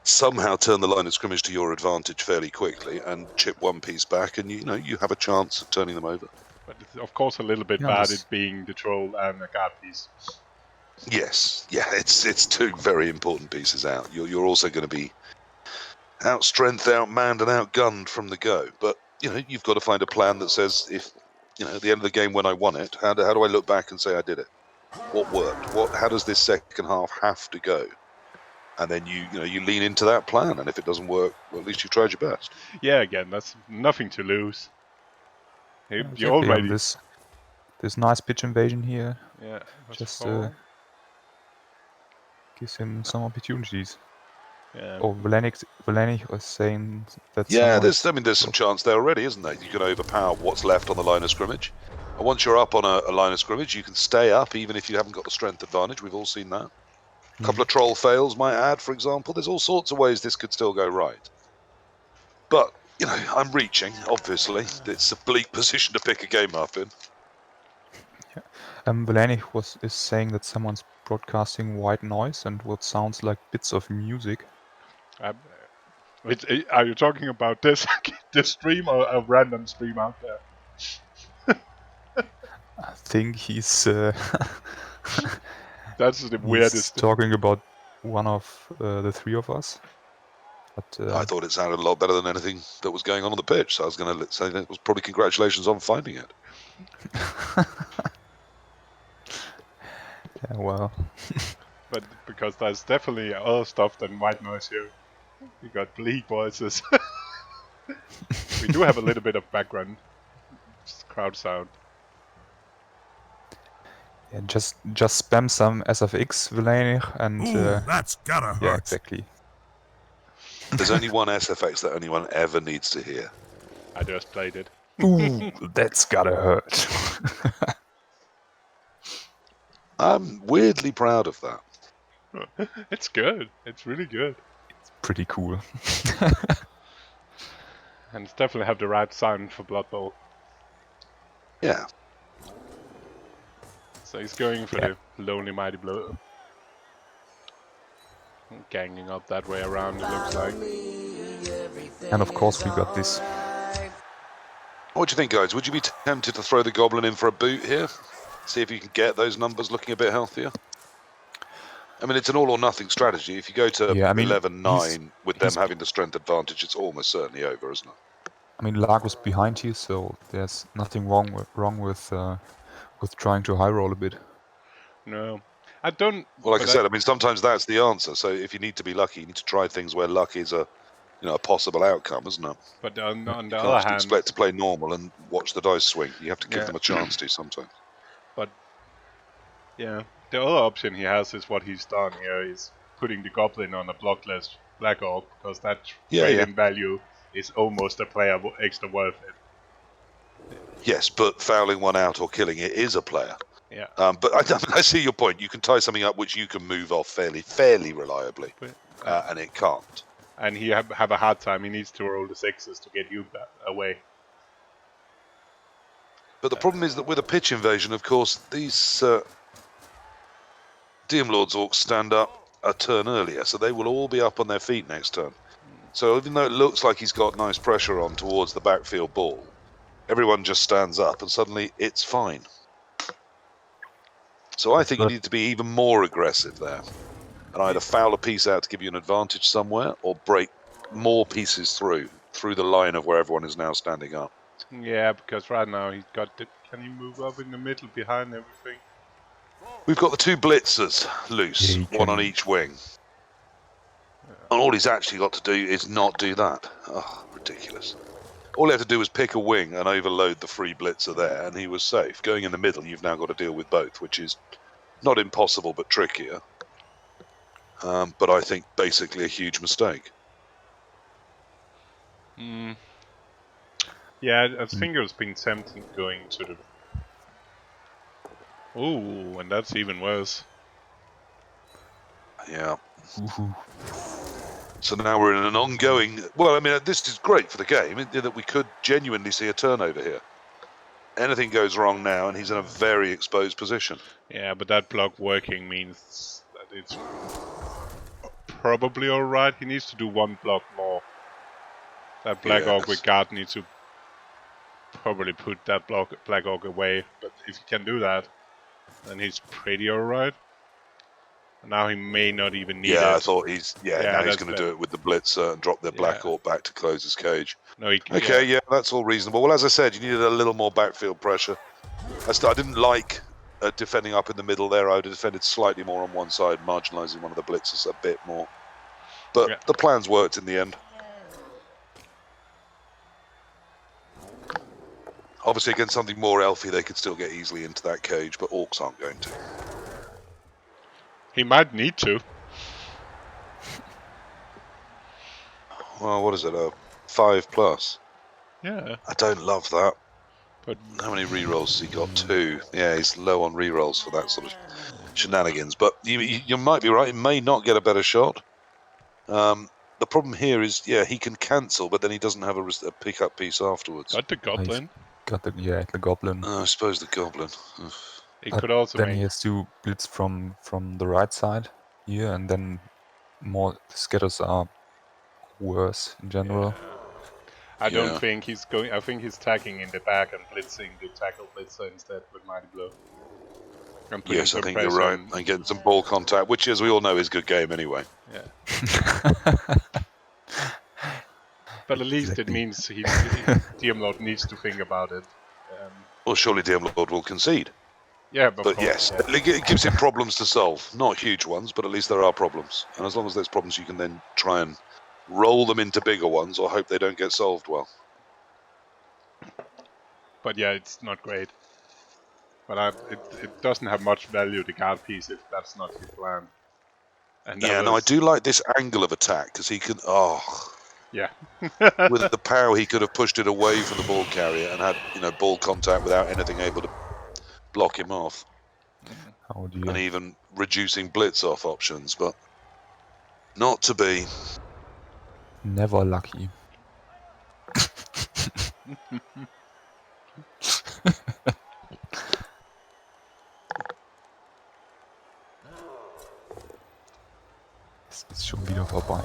somehow turn the line of scrimmage to your advantage fairly quickly and chip one piece back, and you have a chance of turning them over. But it's of course a little bit bad it being the troll and a guard piece. Yes, yeah, it's 2 very important pieces out. You're also going to be out-strengthed, outmanned, and outgunned from the go. But you've got to find a plan that says, if at the end of the game when I won it, how do I look back and say I did it? What worked? How does this second half have to go? And then you lean into that plan. And if it doesn't work, well, at least you tried your best. Yeah, again, that's nothing to lose. You Exactly. already This nice pitch invasion here. Yeah, Just gives him some opportunities. Yeah. Or Valenik was saying that. Yeah, there's some chance there already, isn't there? You can overpower what's left on the line of scrimmage. And once you're up on a line of scrimmage, you can stay up even if you haven't got the strength advantage. We've all seen that. A couple of troll fails, might add, for example. There's all sorts of ways this could still go right. But, I'm reaching, obviously. It's a bleak position to pick a game up in. Yeah. Valenik is saying that someone's broadcasting white noise and what sounds like bits of music. Are you talking about this stream or a random stream out there? I think he's that's the weirdest. Talking about one of the 3 of us. But, I thought it sounded a lot better than anything that was going on the pitch, so I was going to say that was probably congratulations on finding it. Yeah, well. But because there's definitely other stuff than white noise here. We got bleak voices. We do have a little bit of background crowd sound. Yeah, just spam some SFX, Valenik, and that's gotta hurt. Yeah, exactly. There's only one SFX that anyone ever needs to hear. I just played it. Ooh, that's gotta hurt. I'm weirdly proud of that. It's good. It's really good. It's pretty cool. And it's definitely have the right sound for Blood Bowl. Yeah. So he's going for the lonely mighty blow. Ganging up that way around, it looks like. And of course we got this. What do you think, guys? Would you be tempted to throw the goblin in for a boot here? See if you can get those numbers looking a bit healthier? I mean, it's an all-or-nothing strategy. If you go to 11-9 with them having the strength advantage, it's almost certainly over, isn't it? I mean, Largo's behind you, so there's nothing wrong with trying to high roll a bit. No, I don't. Well, like I said, I mean, sometimes that's the answer. So if you need to be lucky, you need to try things where luck is a possible outcome, isn't it? But on the you other hand, expect to play normal and watch the dice swing. You have to give them a chance to sometimes. But yeah, the other option he has is what he's done here is putting the goblin on a blockless black orc, because that trade-in value is almost a player extra worth it. Yes, but fouling one out or killing it is a player. Yeah. But I see your point. You can tie something up which you can move off fairly reliably, and it can't. And he have a hard time. He needs to roll the 6s to get you away. But the problem is that with a pitch invasion, of course, these DM Lord's orcs stand up a turn earlier, so they will all be up on their feet next turn. So even though it looks like he's got nice pressure on towards the backfield ball, everyone just stands up and suddenly it's fine. So I think you need to be even more aggressive there. And either foul a piece out to give you an advantage somewhere, or break more pieces through the line of where everyone is now standing up. Yeah, because right now he's got the... Can he move up in the middle behind everything? We've got the 2 blitzers loose, one on each wing. Yeah. And all he's actually got to do is not do that. Oh, ridiculous. All he had to do was pick a wing and overload the free blitzer there, and he was safe. Going in the middle, you've now got to deal with both, which is not impossible, but trickier. But I think basically a huge mistake. Yeah, I think it was been tempting going to the Ooh, and that's even worse. Yeah. Woohoo. So now we're in an ongoing... Well, I mean, this is great for the game, in that we could genuinely see a turnover here. Anything goes wrong now, and he's in a very exposed position. Yeah, but that block working means that it's probably alright. He needs to do one block more. That Black Orc with guard needs to probably put that Black Orc away. But if he can do that, then he's pretty alright. Now he may not even need it. Yeah, I thought he's... Yeah, now he's going to fair. do it with the Blitzer and drop the Black Orc back to close his cage. No, Okay, yeah, that's all reasonable. Well, as I said, you needed a little more backfield pressure. I didn't like defending up in the middle there. I would have defended slightly more on one side, marginalising one of the blitzers a bit more. But the plans worked in the end. Obviously, against something more elfy, they could still get easily into that cage, but orcs aren't going to. He might need to. Well, what is it, a 5+? Yeah. I don't love that. But how many rerolls has he got? 2. Yeah, he's low on rerolls for that sort of shenanigans. But you might be right. He may not get a better shot. The problem here is, yeah, he can cancel, but then he doesn't have a pick-up piece afterwards. Got the goblin. Got the goblin. I suppose the goblin. He could also then he has to blitz from the right side here, and then more scatters are worse in general. Yeah. I don't think he's going. I think he's tagging in the back and blitzing the tackle blitzer instead with Mighty Blow. Yes, I think you're right. And getting some ball contact, which, as we all know, is good game anyway. Yeah. But at least it means DM Lord needs to think about it. Well, surely DM Lord will concede. Yeah, but yes, it gives him problems to solve. Not huge ones, but at least there are problems. And as long as there's problems, you can then try and roll them into bigger ones or hope they don't get solved well. But yeah, it's not great. But it doesn't have much value, the guard piece, if that's not his plan. And yeah, no, I do like this angle of attack, because he can... Yeah. with the power, he could have pushed it away from the ball carrier and had, ball contact without anything able to block him off. Oh dear. And even reducing blitz off options, but not to be. Never lucky. Es ist schon wieder vorbei.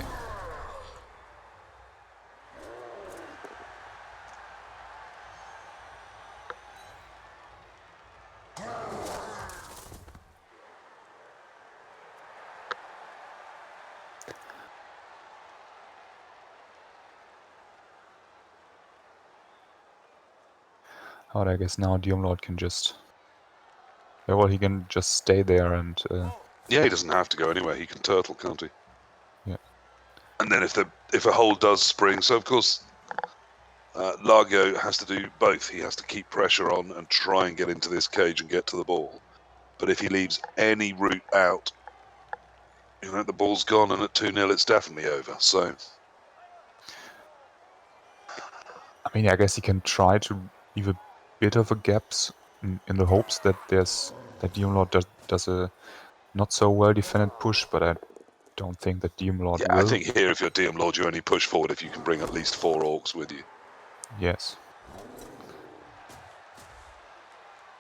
But I guess now DM Lord can just... Yeah, well, he can just stay there and... Yeah, he doesn't have to go anywhere. He can turtle, can't he? Yeah. And then if a hole does spring, so of course Largo has to do both. He has to keep pressure on and try and get into this cage and get to the ball. But if he leaves any route out, the ball's gone, and at 2-0 it's definitely over. So, I mean, I guess he can try to leave a bit of a gaps in the hopes that DM Lord does a not so well defended push, but I don't think that DM Lord will. I think here, if you're DM Lord, you only push forward if you can bring at least 4 orcs with you. Yes.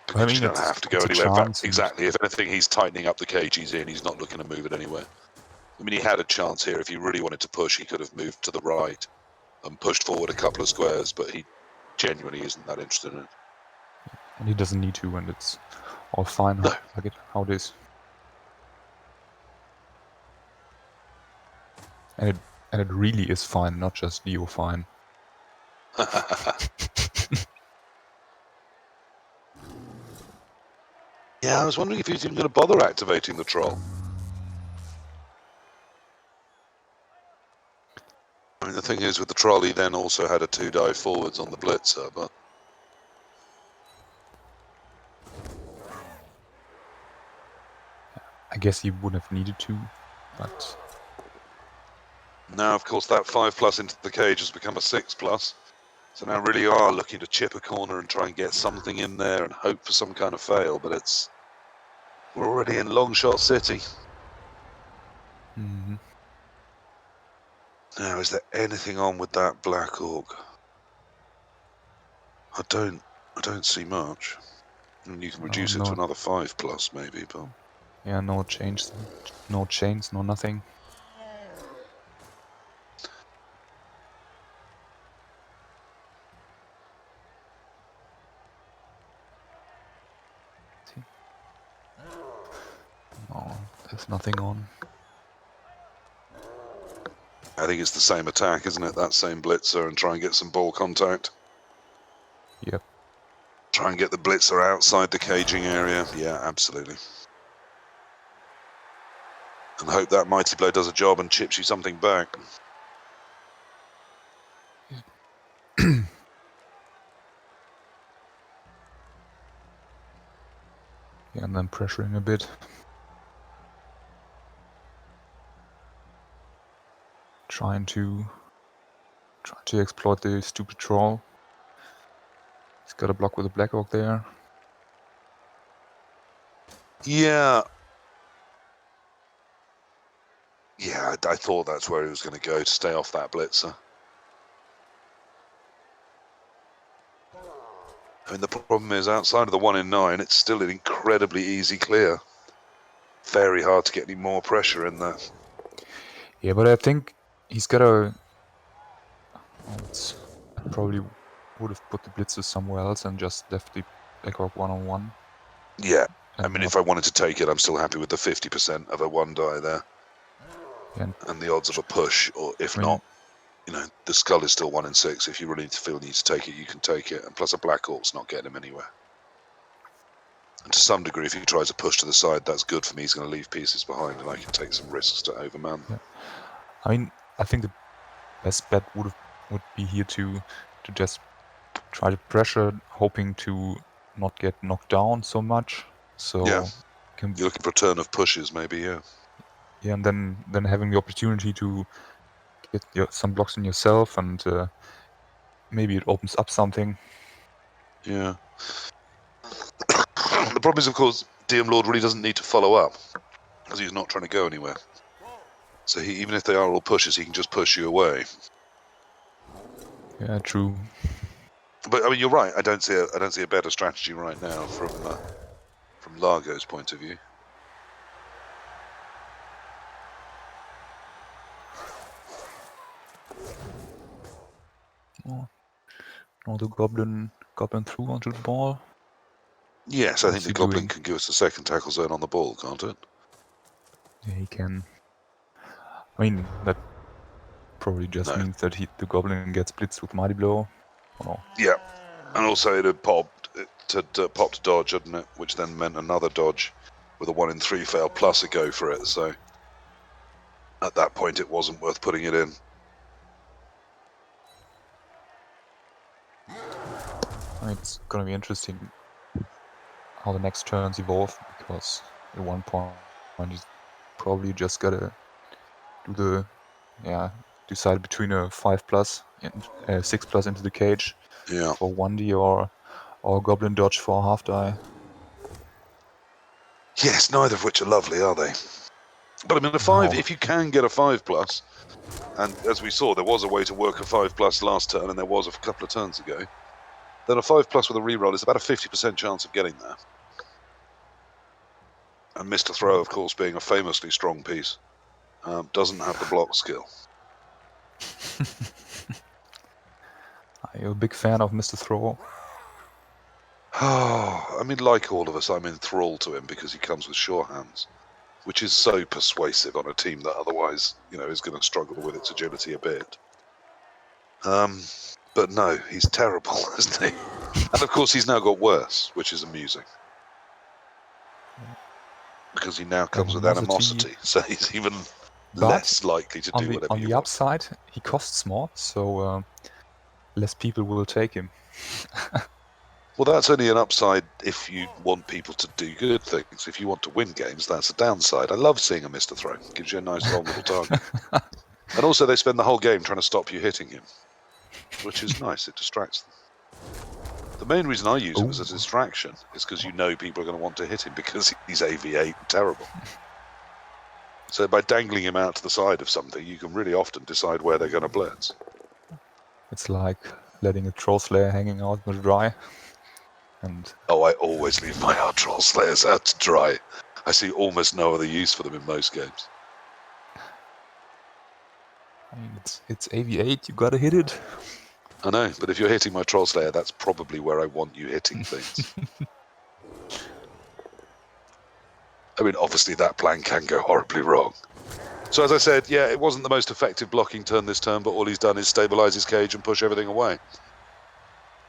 Because you don't have to go anywhere. Exactly. If anything, he's tightening up the cage he's in. He's not looking to move it anywhere. I mean, he had a chance here. If he really wanted to push, he could have moved to the right and pushed forward a couple of squares, but he genuinely isn't that interested in it. And he doesn't need to, and it's all fine how it is. And it really is fine, not just Leo fine. Yeah, I was wondering if he's even going to bother activating the troll. I mean, the thing is, with the troll, he then also had a 2-dive forwards on the blitzer, but... I guess he would have needed to, but... Now, of course, that 5+ into the cage has become a 6+. So now really are looking to chip a corner and try and get something in there and hope for some kind of fail, but it's We're already in Longshot City. Mm-hmm. Now, is there anything on with that Black Orc? I don't see much. And you can reduce it to no. another 5+, maybe, but... Yeah, no chains, no nothing. No, there's nothing on. I think it's the same attack, isn't it? That same blitzer, and try and get some ball contact. Yep. Try and get the blitzer outside the caging area. Yeah, absolutely. And hope that Mighty Blow does a job and chips you something back. Yeah, and then pressuring a bit. Trying to exploit the stupid troll. He's got a block with a Black Orc there. Yeah. Yeah, I thought that's where he was going to go, to stay off that blitzer. I mean, the problem is, outside of the 1 in 9, it's still an incredibly easy clear. Very hard to get any more pressure in there. Yeah, but I think he's got a... I probably would have put the blitzers somewhere else and just left the Black Orc 1-on-1. Yeah, I And mean, not- if I wanted to take it, I'm still happy with the 50% of a 1 die there. Yeah, And the odds of a push, or if I mean- not, you know, the skull is still 1 in 6. If you really feel you need to take it, you can take it. And plus a Black Orc's not getting him anywhere. And to some degree, if he tries a push to the side, that's good for me. He's going to leave pieces behind, and I can take some risks to overman. Yeah. I mean, I think the best bet would be here to just try to pressure, hoping to not get knocked down so much. So Yeah. can, You're looking for a turn of pushes, maybe, yeah. yeah, and then having the opportunity to get some blocks in yourself, and maybe it opens up something. Yeah. The problem is, of course, DM Lord really doesn't need to follow up, because he's not trying to go anywhere. So even if they are all pushes, he can just push you away. Yeah, true. But I mean, you're right. I don't see a better strategy right now from Largo's point of view. Oh, the goblin through onto the ball. Yes, I think What's the he Goblin doing? can give us a second tackle zone on the ball, can't it? Yeah, he can. I mean, that probably just means that the goblin gets blitzed with Mighty Blow. Oh, no. Yeah, and also it had popped a dodge, hadn't it? Which then meant another dodge with a 1 in 3 fail plus a go for it. So at that point, it wasn't worth putting it in. I mean, it's gonna be interesting how the next turns evolve, because at one point he's probably just gotta do decide between a 5+ and a 6+ into the cage for 1D or goblin dodge for a half die. Yes, neither of which are lovely, are they? But I mean, a 5, if you can get a 5+, and as we saw, there was a way to work a 5+ last turn, and there was a couple of turns ago, then a 5+ with a reroll is about a 50% chance of getting there. And Mr. Throw, of course, being a famously strong piece, doesn't have the block skill. Are you a big fan of Mr. Throw? Oh, I mean, like all of us, I'm enthralled to him because he comes with sure hands, which is so persuasive on a team that otherwise, you know, is going to struggle with its agility a bit. But no, he's terrible, isn't he? And of course, he's now got worse, which is amusing. Because he now comes with animosity, so he's even less likely to do whatever on you the want. upside, he costs more, so less people will take him. Well, that's only an upside if you want people to do good things. If you want to win games, that's a downside. I love seeing a Mr. Throw. It gives you a nice long little target. And also they spend the whole game trying to stop you hitting him, which is nice. It distracts them. The main reason I use him as a Oh. distraction is because you know people are going to want to hit him because he's AV8 and terrible. So by dangling him out to the side of something, you can really often decide where they're going to blitz. It's like letting a troll slayer hanging out in the dry. And Oh, I always leave my hard troll slayers out to dry. I see almost no other use for them in most games. I mean, it's AV8. You gotta hit it. I know, but if you're hitting my troll slayer, that's probably where I want you hitting things. I mean, obviously that plan can go horribly wrong. So as I said, yeah, it wasn't the most effective blocking turn this turn, but all he's done is stabilize his cage and push everything away.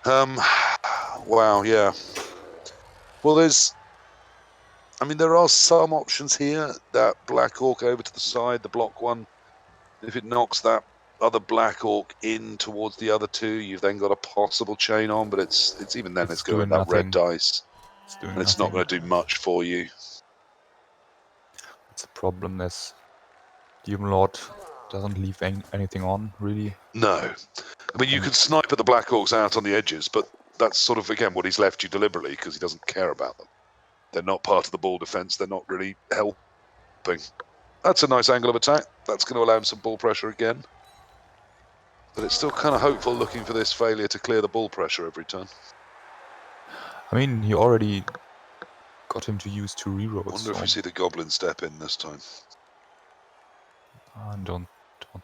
Wow, yeah. Well, there are some options here. That Black Orc over to the side, the block one. If it knocks that other Black Orc in towards the other two, you've then got a possible chain on, but it's even then it's going to doing that red nothing. dice. It's doing And it's not nothing. going to do much for you. It's a problem. This Demon Lord doesn't leave anything on, really. No. I mean, you can snipe at the Black Orcs out on the edges, but that's sort of, again, what he's left you deliberately because he doesn't care about them. They're not part of the ball defense. They're not really helping. That's a nice angle of attack. That's going to allow him some ball pressure again. But it's still kind of hopeful looking for this failure to clear the ball pressure every turn. I mean, he already got him to use 2 rerolls. I wonder if we see the Goblin step in this time. I don't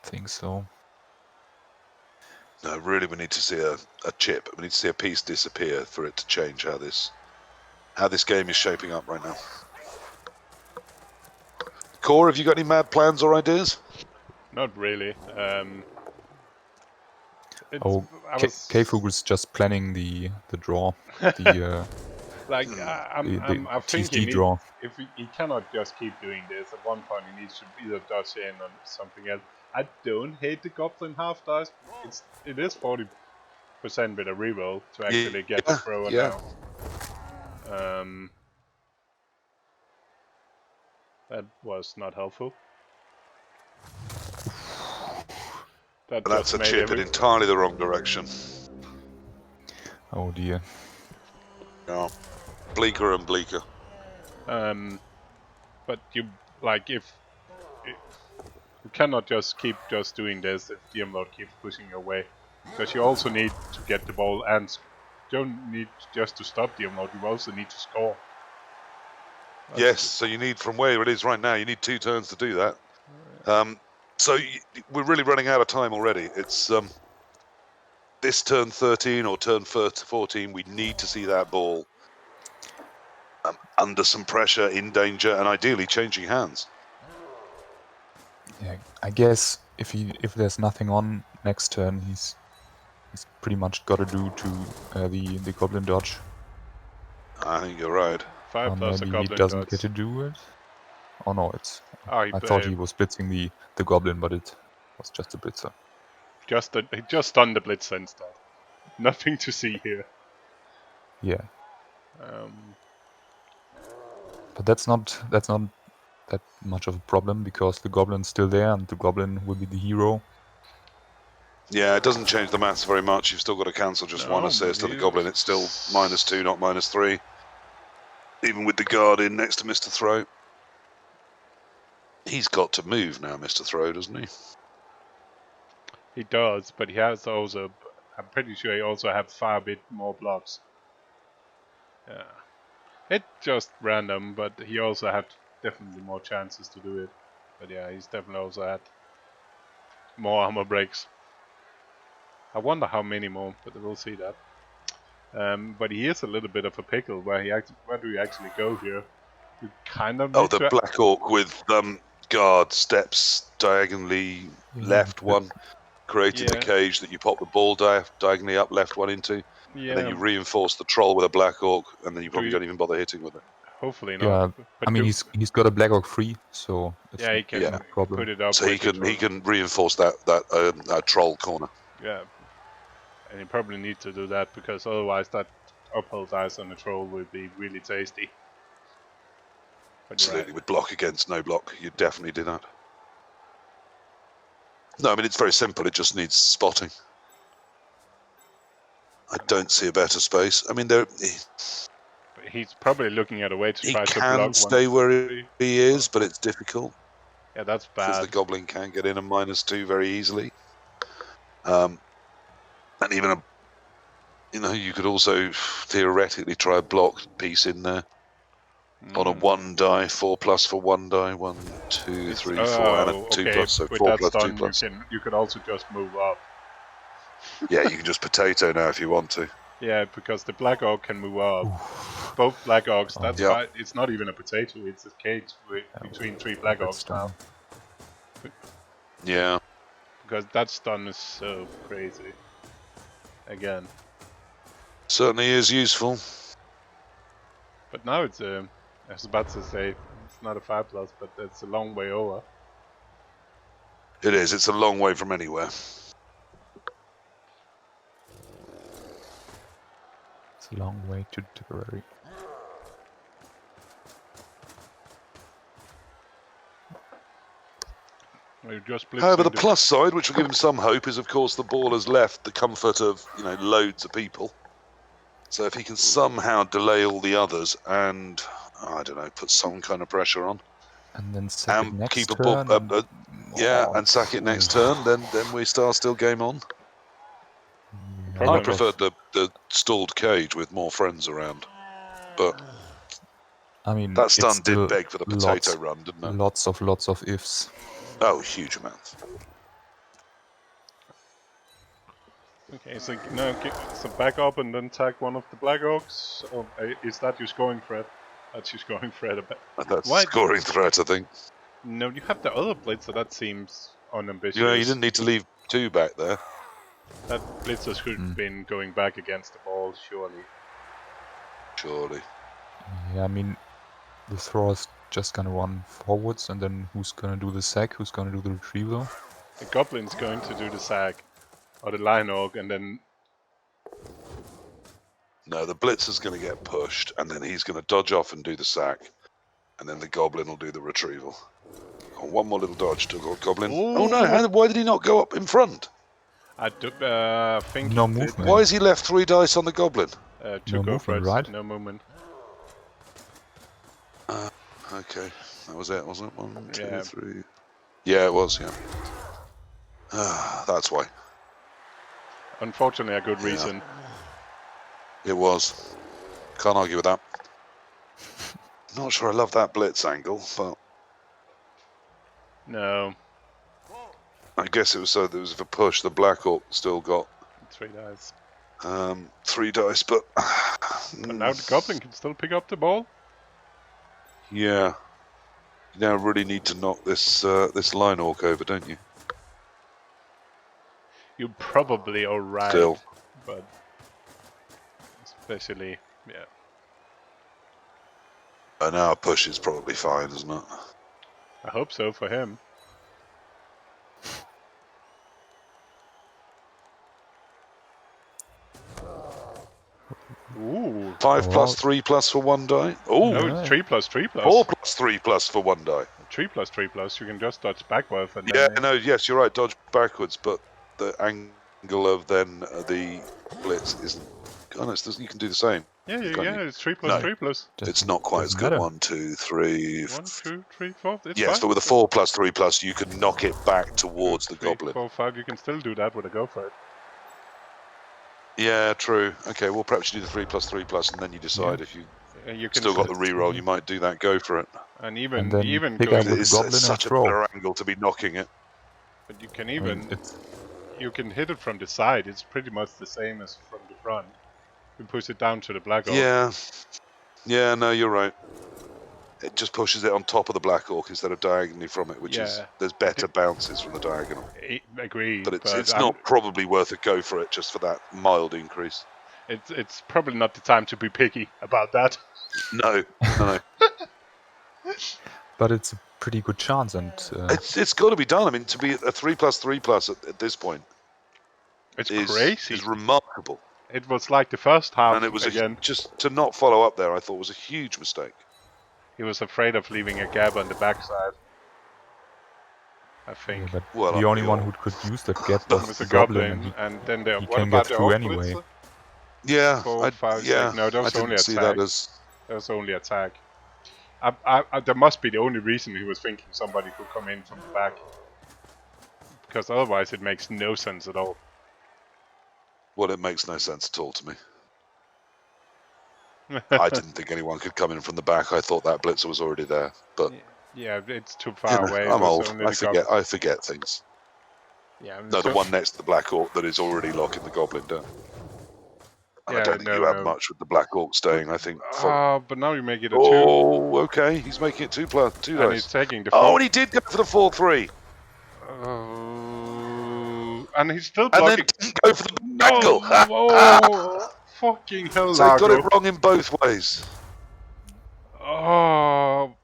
think so. No, really, we need to see a chip. We need to see a piece disappear for it to change how this game is shaping up right now. Core, have you got any mad plans or ideas? Not really. KFoged is just planning the draw. The I'm thinking draw. if he cannot just keep doing this, at one point he needs to either dodge in on something else. I don't hate the Goblin half dice. It is 40% with a reroll to actually get the thrower down. That was not helpful. That's a chip in entirely the wrong direction. Oh dear. Yeah. Bleaker and bleaker. But you cannot just keep doing this if DM Lord keeps pushing you away, because you also need to get the ball, and you don't need just to stop DM Lord. You also need to score. Yes, so you need, from where it is right now, you need 2 turns to do that. So we're really running out of time already. It's this turn 13 or turn 14, we need to see that ball under some pressure, in danger, and ideally changing hands. Yeah, I guess if there's nothing on next turn, he's pretty much got to do to the Goblin dodge. I think you're right. 5 plus a maybe Goblin he doesn't dodge. get to do it. Oh no, it's. Oh, I thought he was blitzing the Goblin, but it was just a blitzer. He just stunned the Blitzer instead. Nothing to see here. Yeah. But that's not that much of a problem because the Goblin's still there and the Goblin will be the hero. Yeah, it doesn't change the maths very much. You've still got to cancel just 1 assist to the Goblin. It's still -2, not -3. Even with the guard in next to Mr. Throw. He's got to move now, Mr. Throw, doesn't he? He does, but he has also. I'm pretty sure he also has far a bit more blocks. Yeah, it's just random, but he also had definitely more chances to do it. But yeah, he's definitely also had more armor breaks. I wonder how many more, but we'll see that. But he is a little bit of a pickle. Where do you actually go here? You kind of. Oh, the Black Orc with guard steps diagonally left one, creating the cage that you pop the ball diagonally up left one into, and then you reinforce the troll with a Black Orc, and then you probably don't even bother hitting with it. Hopefully not. Yeah, but I mean he's got a Black Orc free, so it's he can no problem. put it up. So he can reinforce that troll corner. Yeah, and you probably need to do that because otherwise that uphill dice on the troll will be really tasty. Absolutely, with block against no block, you definitely do that. No, I mean it's very simple. It just needs spotting. I don't see a better space. I mean, there He's probably looking at a way to he try to can block stay one, where three. he is, but it's difficult Yeah, that's because the bad. goblin can get in a -2 very easily. And even you could also theoretically try a blocked piece in there on a 1 die, 4+ for 1 die, 1, 2, 3, 4, and a 2+, so with 4+, that done, 2+. you could also just move up. Yeah, you can just potato now if you want to. Yeah, because the Black Orc can move up. Both Black Orcs, that's Yeah. fine. It's not even a potato, it's a cage between 3 Black That's Orcs now. done. Yeah. Because that stun is so crazy. Again. Certainly is useful. But now it's, I was about to say, it's not a 5+, but it's a long way over. It is. It's a long way from anywhere. It's a long way to Tipperary. However, the plus side, which will give him some hope, is of course the ball has left the comfort of loads of people. So if he can somehow delay all the others and I don't know, put some kind of pressure on, And then sack it next keep turn. and sack it next turn, then we still game on. Problem I preferred the stalled cage with more friends around, but I mean, that stun did beg for the potato run, didn't it? Lots of ifs. Oh, huge amounts. Okay, so so back up and then tag one of the Black Orcs. Or is that your scoring threat? That's your scoring threat. That's scoring threat, I think. No, you have the other blitzer. That seems unambitious. Yeah, you didn't need to leave 2 back there. That blitzer should have been going back against the ball, surely. Surely. Yeah, I mean, the thrower's just gonna run forwards, and then who's gonna do the sack? Who's gonna do the retrieval? The Goblin's going to do the sack, or the Lion Orc, and then... No, the blitzer's going to get pushed, and then he's going to dodge off and do the sack, and then the Goblin will do the retrieval. Oh, one more little dodge to the Goblin. Ooh. Oh no, why did he not go up in front? I think no movement. Why has he left 3 dice on the Goblin? No movement, right? No movement. Okay, that was it, wasn't it? 1, 2, Yeah. 3. Yeah, it was, yeah. That's why. Unfortunately, a good reason. It was. Can't argue with that. Not sure I love that blitz angle, but... No. I guess it was so there was a push. The Black Orc still got 3 dice. 3 dice, but... But now the Goblin can still pick up the ball? Yeah. You now really need to knock this this Lion Orc over, don't you? You're probably alright. Still. But... Especially, yeah. An hour push is probably fine, isn't it? I hope so for him. Ooh. 5+, 3+ for 1 die. Oh, No, yeah. 3+, 3+. 4+, 3+ for 1 die. 3+, you can just dodge backwards and Yeah, then... no, yes, you're right. Dodge backwards, but the angle of then the blitz isn't. Honest, you can do the same. Yeah, it's 3+, No. 3+. It's not quite as good. 1, 2, 3. 1, 2, 3, 4. It's Yes, fine. but with a 4+, 3+, you can knock it back towards the 3, Goblin. 4, 5, you can still do that with a go for it. Yeah, true. Okay, well, perhaps you do the 3+, 3+, and then you decide if you You can still got the reroll, you might do that. Go for it. And even And then even pick going, up with It's Goblin and such a throw. better angle to be knocking it. but you can I even mean, it's you can hit it from the side. It's pretty much the same as from the front. You push it down to the Black Orc. Yeah. Yeah, no, you're right. It just pushes it on top of the Black Orc instead of diagonally from it, which is there's better bounces from the diagonal. Agree. But it's not probably worth a go for it just for that mild increase. It's probably not the time to be picky about that. No. but it's a pretty good chance, and It's got to be done. I mean, to be a 3+, 3+ at this point It's is crazy. is remarkable. It was like the first half And it was again. just to not follow up there, I thought was a huge mistake. He was afraid of leaving a gap on the backside. I think. but Well, the only one who could use that gap Was was a the Goblin, Goblin, and then he what can about get the through Orc anyway. Blitzer? Yeah, 4, 5, 6. yeah, No, that I was only didn't see attack. that as. That was only attack. That must be the only reason he was thinking somebody could come in from the back. Because otherwise it makes no sense at all. Well, it makes no sense at all to me. I didn't think anyone could come in from the back. I thought that blitzer was already there. But yeah, it's too you far know, away. I'm There's old. only I the forget things. Yeah, No, the one next to the Black Orc that is already locking the Goblin down. And I don't think you have much with the Black Orc staying. I think. But now you make it a 2. Oh, okay. He's making it 2 dice. And he's taking the 4. Oh, and he did go for the 4-3. And he's still And blocking. then didn't go for the angle. Oh, fucking hell, So he got Largo. it wrong in both ways. Oh.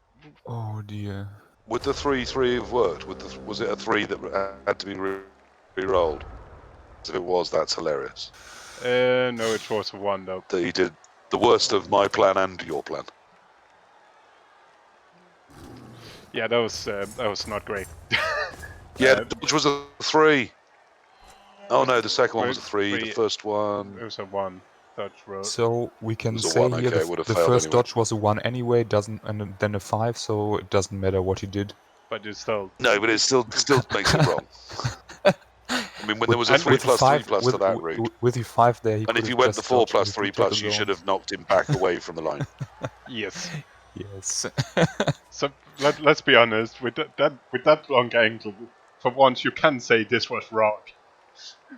Oh dear. Would the 3-3 have worked? Was it a 3 that had to be re-rolled? If it was, that's hilarious. No, it was a 1 though. That he did the worst of my plan and your plan. Yeah, that was not great. Yeah, the dodge was a 3. Oh no, the second one was a 3. The first one. It was a 1. Dodge roll. So we can It was a say 1, here okay, it would have the failed first anyway. dodge was a 1 anyway, and then a 5, so it doesn't matter what you did. But it's still. No, but it still makes it wrong. I mean, when there was a 3+3+ to that route, with the 5 there, and if you went the 4+3+, you should have knocked him back away from the line. Yes. Yes. So let's be honest. With that long angle, for once you can say this was wrong.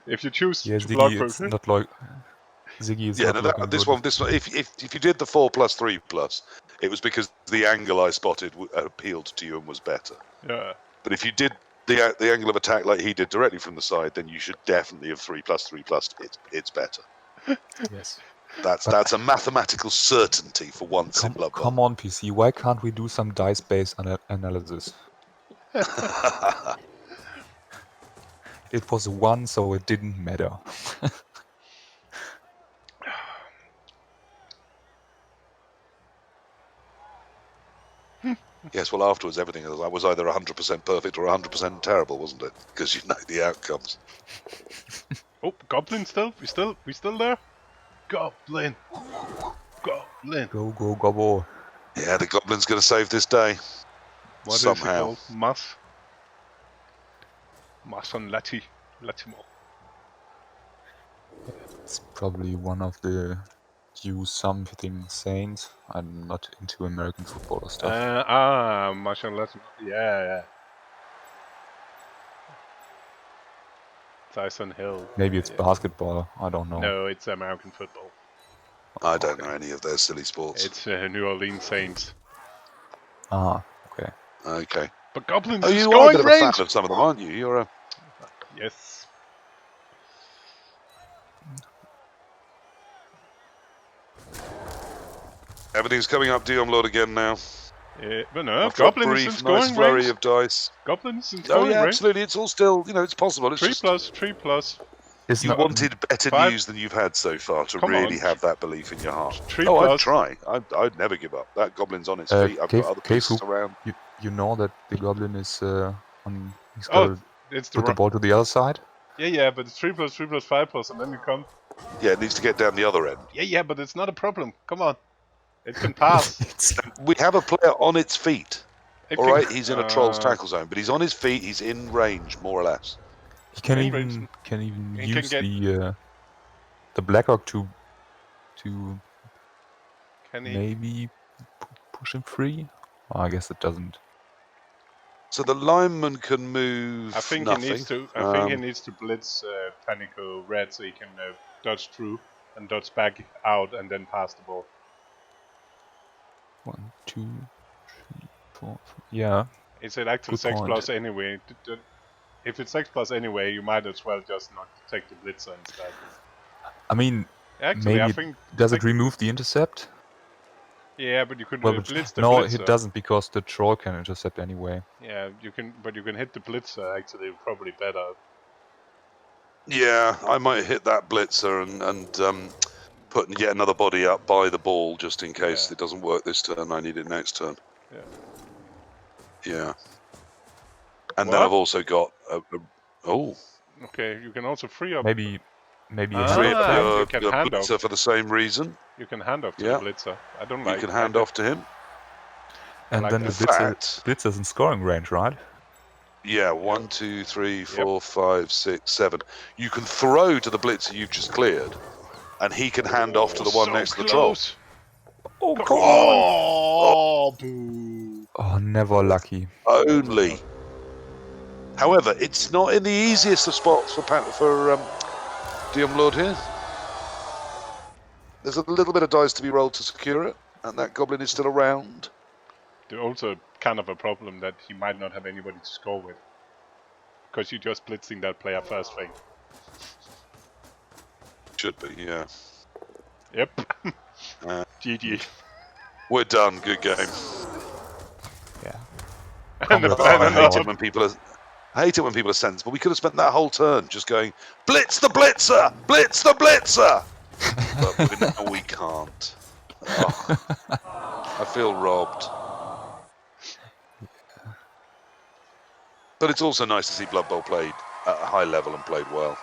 If you choose Yeah, to block Ziggy, for it's not like Ziggy is Yeah, not no, looking this good. one. If you did the 4+3+, it was because the angle I spotted appealed to you and was better. Yeah. But if you did the angle of attack like he did directly from the side, then you should definitely have 3+3+. It's better. Yes. That's a mathematical certainty for once in Blood Bowl. Come on, PC. Why can't we do some dice-based analysis? It was a 1, so it didn't matter. Yes, well, afterwards everything was either 100% perfect or 100% terrible, wasn't it? Because you know the outcomes. Oh, Goblin still? We still there? Goblin. Go, gobble. Yeah, the Goblin's going to save this day. What Somehow. is it called? Mas on Latimo. It's probably one of the something Saints. I'm not into American football or stuff. Mas on Latimo. Yeah. Tyson Hill. Maybe it's basketball. I don't know. No, it's American football. I don't know any of their silly sports. It's New Orleans Saints. Ah, okay. Okay. But Goblins Oh, is you are a going bit of a range! fan of some of them, aren't you? You're a... Yes. Everything's coming up Diom Lord again now. But no, After a Goblin is in brief, scoring nice flurry range. of dice. Goblin is in Oh scoring yeah, range. absolutely. It's all still, it's possible. It's 3+. It's You not, wanted better 5. news than you've had so far to Come really on. have that belief in your heart. 3+. Oh, I'd try. I'd never give up. That Goblin's on its feet. I've got other pieces KFoged, around. you know that the Goblin is on. He's Oh, got to it's put the ball to the other side. Yeah, but it's 3+, 5+, and then you come. Yeah, it needs to get down the other end. Yeah, but it's not a problem. Come on. It can pass. We have a player on its feet. It All can- right, he's in a Troll's tackle zone, but he's on his feet. He's in range, more or less. He can In even range. He use can get- the Black Orc to Can he? maybe push him free. Oh, I guess it doesn't. So the lineman can move I think nothing. he needs to. I think he needs to blitz Panico Red so he can dodge through and dodge back out and then pass the ball. 1, 2, 3, 4. Yeah. It's an active Good 6+ point. anyway. If it's 6+ anyway, you might as well just not take the blitzer instead. I mean, Actually, maybe I think. does it remove the intercept? Yeah, but you could Well, blitz the no, blitzer. it doesn't because the troll can intercept anyway. Yeah, you can, but you can hit the blitzer actually probably better. Yeah, I might hit that blitzer and put yet another body up by the ball just in case it doesn't work this turn. I need it next turn. Yeah. And then I've also got oh. Okay, you can also free up. Maybe maybe Ah, hand Free off up plan? you your, can your hand blitzer off. for the same reason. You can hand off to Yeah. the blitzer. I don't You like. can hand off to him. And like then that. the blitzer's in scoring range, right? Yeah, 1, 2, 3, 4, 5, 6, 7. You can throw to the blitzer you've just cleared, and he can hand off to the one so next to the troll. close. Oh, Come come on! on! Oh, boo. Oh, never lucky. Only. However, it's not in the easiest of spots for DM Lord here. There's a little bit of dice to be rolled to secure it, and that goblin is still around. There's also kind of a problem that he might not have anybody to score with. Because you're just blitzing that player first thing. Should be, yeah. Yep. Uh, GG. We're done. Good game. Yeah. And Congrats, Oh, I my hate it lord. when people are. I hate it when people are sensible. We could have spent that whole turn just going, blitz the blitzer! Blitz the blitzer! But we can't. Oh, I feel robbed. But it's also nice to see Blood Bowl played at a high level and played well.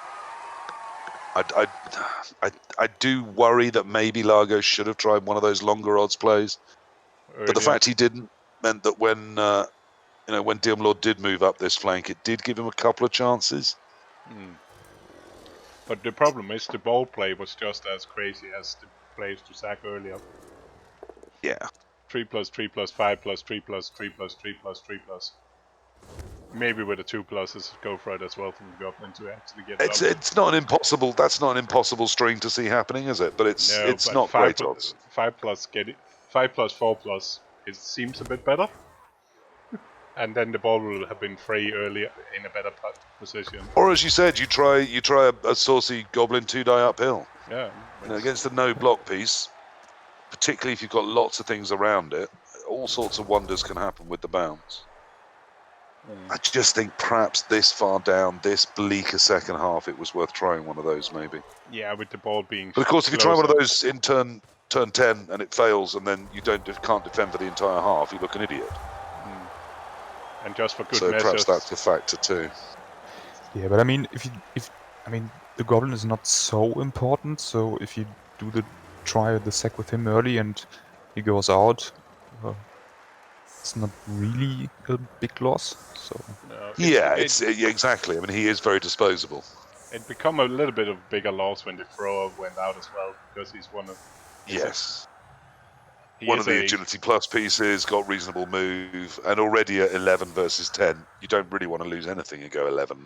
I do worry that maybe Largo should have tried one of those longer odds plays. But the fact he didn't meant that when when DM Lord did move up this flank, it did give him a couple of chances. But the problem is the ball play was just as crazy as the plays to sack earlier. Yeah. 3+3+5+3+3+3+3+3+. Maybe with the 2 pluses, go for it as well from the goblin to actually get it up. It's not an impossible. That's not an impossible string to see happening, is it? But it's not great odds. 5+4+. It seems a bit better. And then the ball will have been free earlier in a better position. Or as you said, you try a saucy goblin 2-die uphill. Yeah. Against a no block piece, particularly if you've got lots of things around it, all sorts of wonders can happen with the bounce. I just think perhaps this far down, this bleaker second half, it was worth trying one of those maybe. Yeah, with the ball being. But of course, if you try one of closer. those in turn 10 and it fails, and then you can't defend for the entire half, you look an idiot. And just for good So measure. perhaps that's a factor too. Yeah, but I mean, if the goblin is not so important. So if you try the sack with him early and he goes out, it's not really a big loss. So Exactly. I mean, he is very disposable. It become a little bit of bigger loss when the thrower went out as well, because he's one of. One of the agility plus pieces, got reasonable move, and already at 11 versus 10, you don't really want to lose anything and go 11-9.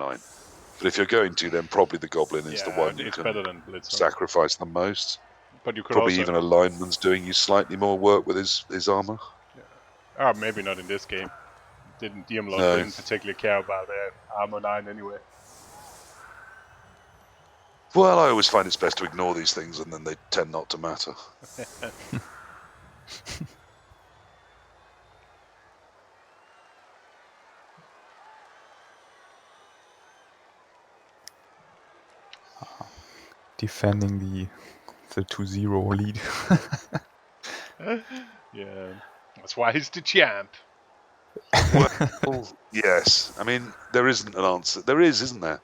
But if you're going to, then probably the goblin is the one you can better than Blitzer. sacrifice the most. But you could probably also, even a lineman's doing you slightly more work with his armor. Yeah. Maybe not in this game. DM Lord didn't particularly care about armor 9 anyway. Well, I always find it's best to ignore these things, and then they tend not to matter. Defending the 2-0 lead. Yeah, that's why he's the champ. Well, yes. I mean, there isn't an answer. There is, isn't there?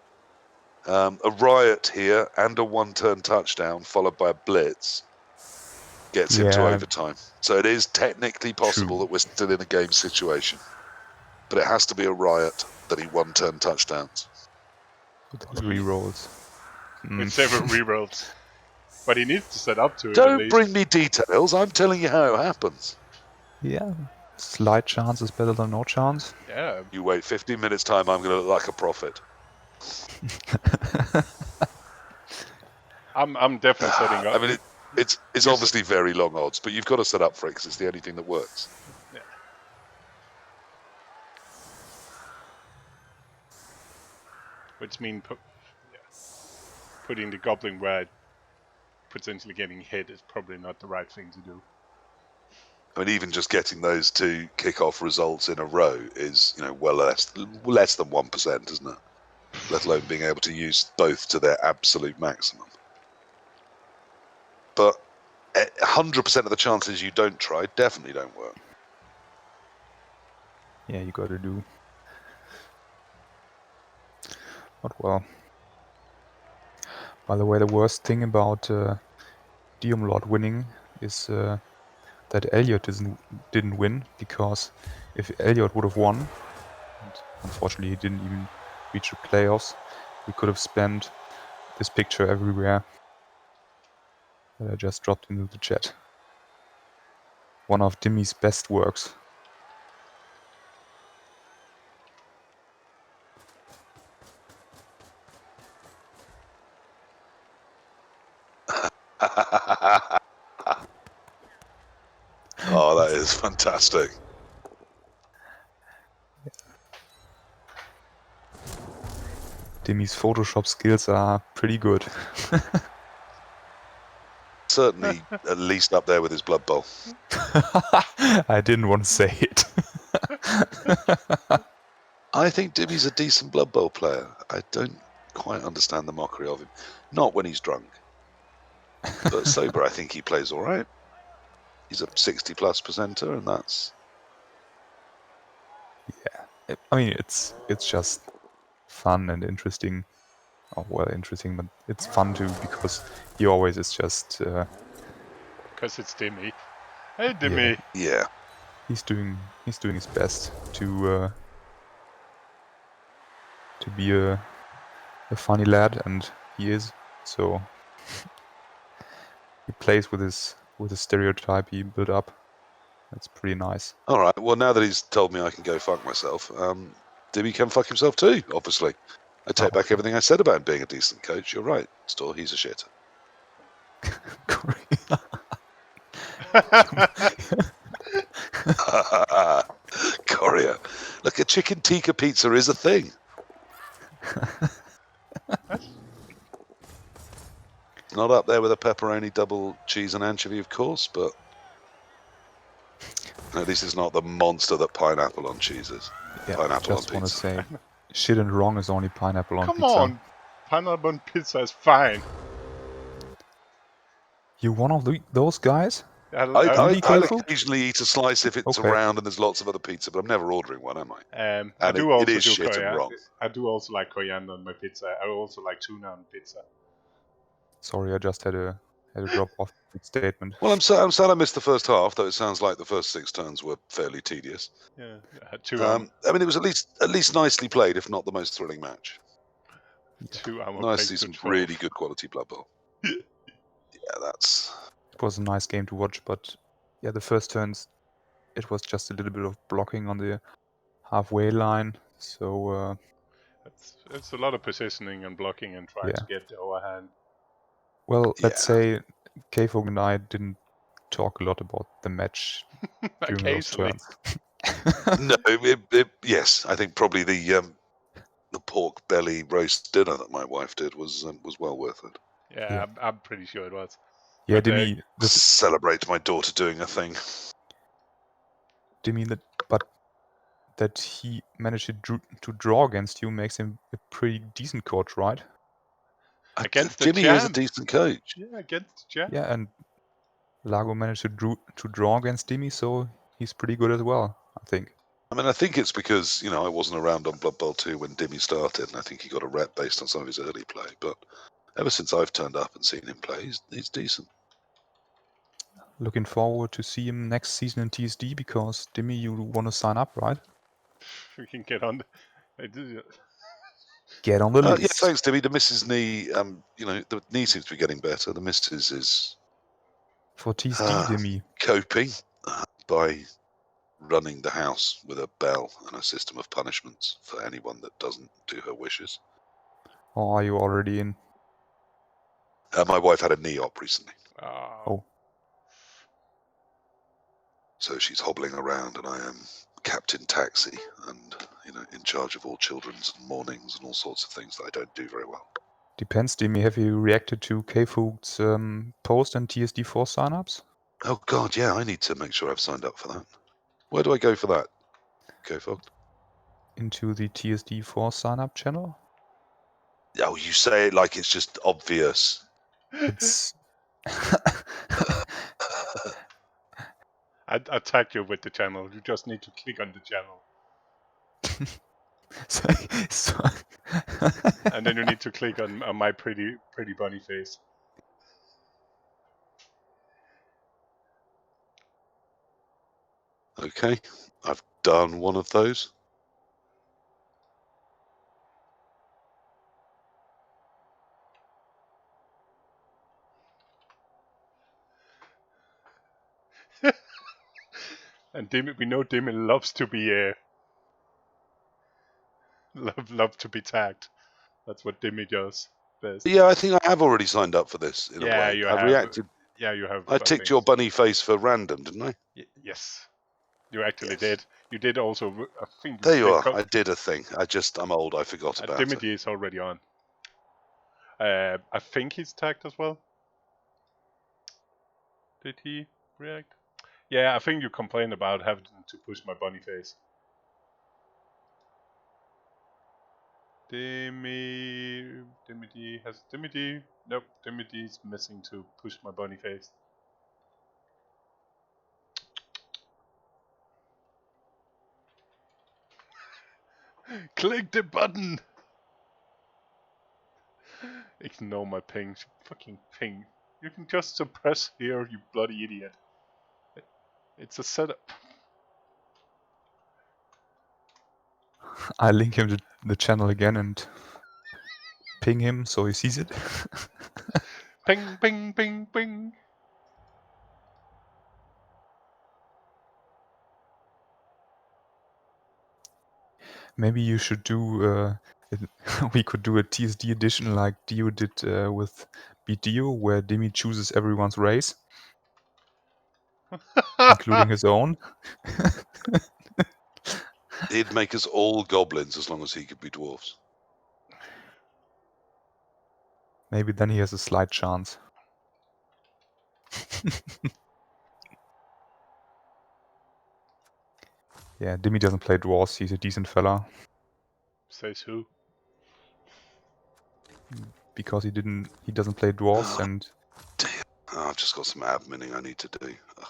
A riot here and a one-turn touchdown followed by a blitz gets him to overtime. So it is technically possible that we're still in a game situation. But it has to be a riot that he one-turn touchdowns. With those rerolls. With several rerolls. But he needs to set up to it. Don't bring me details. I'm telling you how it happens. Yeah. Slight chance is better than no chance. Yeah. You wait 15 minutes time, I'm going to look like a prophet. I'm definitely setting up. I mean, it's obviously very long odds, but you've got to set up for it because it's the only thing that works. Yeah. Which means putting the goblin where potentially getting hit is probably not the right thing to do. I mean, even just getting those two kick-off results in a row is, well less than 1%, isn't it? Let alone being able to use both to their absolute maximum. But 100% of the chances you don't try definitely don't work. Yeah, you got to do. But well. By the way, the worst thing about Diumlord winning is that Elliot didn't win, because if Elliot would have won, and unfortunately he didn't even reach the playoffs, we could have spent this picture everywhere that I just dropped into the chat. One of Dimmy's best works. Oh, that is fantastic. Dimmy's Photoshop skills are pretty good. Certainly at least up there with his Blood Bowl. I didn't want to say it. I think Dimmy's a decent Blood Bowl player. I don't quite understand the mockery of him. Not when he's drunk. But sober, I think he plays all right. He's a 60+ percenter, and that's... Yeah, I mean, it's just fun and interesting. Oh, well, interesting, but it's fun too, because he always is just... Because it's Dimmy. Hey, Dimmy. Yeah. He's doing his best to be a funny lad, and he is. So he plays with his stereotype he built up. That's pretty nice. All right. Well, now that he's told me I can go fuck myself, Dimmy can fuck himself too, obviously. I take back everything I said about him being a decent coach. You're right, Store. He's a shitter. Courier. Look, a chicken tikka pizza is a thing. Not up there with a pepperoni, double cheese and anchovy, of course, but at least it's not the monster that pineapple on cheese is. Yeah, Pineapple I on just want to pizza. say, shit and wrong is only pineapple on Come pizza. on! Pineapple on pizza is fine. You one of those guys? I'll KFoged? occasionally eat a slice if it's Okay. around and there's lots of other pizza, but I'm never ordering one, am I? I And do it also is do shit and coriander. wrong. I do also like coriander on my pizza. I also like tuna on pizza. Sorry, I just had a drop off statement. Well, I'm sad I missed the first half, though it sounds like the first 6 turns were fairly tedious. Yeah, I had two armor it was at least nicely played, if not the most thrilling match. Nice to see some control. really good quality Blood Bowl. Yeah, that's... It was a nice game to watch, but yeah, the first turns, it was just a little bit of blocking on the halfway line. So it's a lot of positioning and blocking and trying to get the overhand. well, let's Yeah. say KFoged and I didn't talk a lot about the match during those Occasionally. turns. No, yes, I think probably the pork belly roast dinner that my wife did was well worth it. Yeah, I'm pretty sure it was. Yeah, But, Dimmy, Celebrate my daughter doing a thing. Dimmy, that he managed to draw against you makes him a pretty decent coach, right? Against the Jimmy is a champ. decent coach. Yeah, against the champ. Yeah, and Lago managed to draw against Dimmy, so he's pretty good as well, I think. I mean, I think it's because, I wasn't around on Blood Bowl 2 when Dimmy started, and I think he got a rep based on some of his early play. But ever since I've turned up and seen him play, he's decent. Looking forward to see him next season in TSD, because Dimmy, you want to sign up, right? We can get on. Get on the list. Yeah, thanks, Dimmy. The missus' knee, the knee seems to be getting better. The missus is For TSD, Dimmy. coping by running the house with a bell and a system of punishments for anyone that doesn't do her wishes. Or are you already in? My wife had a knee op recently. Oh. So she's hobbling around, and I am Captain Taxi and, in charge of all children's mornings and all sorts of things that I don't do very well. Depends, Dimmy. Have you reacted to KFoged's post and TSD4 signups? Oh, God, yeah, I need to make sure I've signed up for that. Where do I go for that, KFoged? Into the TSD4 sign-up channel? Oh, you say it like it's just obvious. It's... I tagged you with the channel. You just need to click on the channel. So, so And then you need to click on my pretty bunny face. Okay, I've done one of those. And we know Dimmy loves to be love to be tagged. That's what Dimmy does best. Yeah, I think I have already signed up for this in a Yeah, way. you I've have. reacted. Yeah, you have. I ticked your bunny face for random, didn't I? Yes, you actually Yes. did. You did also. I think There you did are. I did a thing. I'm old. I forgot about it. Dimity is already on. I think he's tagged as well. Did he react? Yeah, I think you complained about having to push my bunny face. Dimity has Dimity. Nope, Dimity's missing to push my bunny face. Click the button! Ignore my ping. Fucking ping. You can just suppress here, you bloody idiot. It's a setup. I link him to the channel again and ping him so he sees it. Ping, ping, ping, ping. Maybe you should do. We could do a TSD edition like Dio did with BB2, where Demi chooses everyone's race, including his own. He'd make us all goblins as long as he could be dwarfs. Maybe then he has a slight chance. Yeah, Demi doesn't play dwarves. He's a decent fella. Says who? Because he doesn't play dwarves, and Dear. Oh, I've just got some adminning I need to do. Ugh,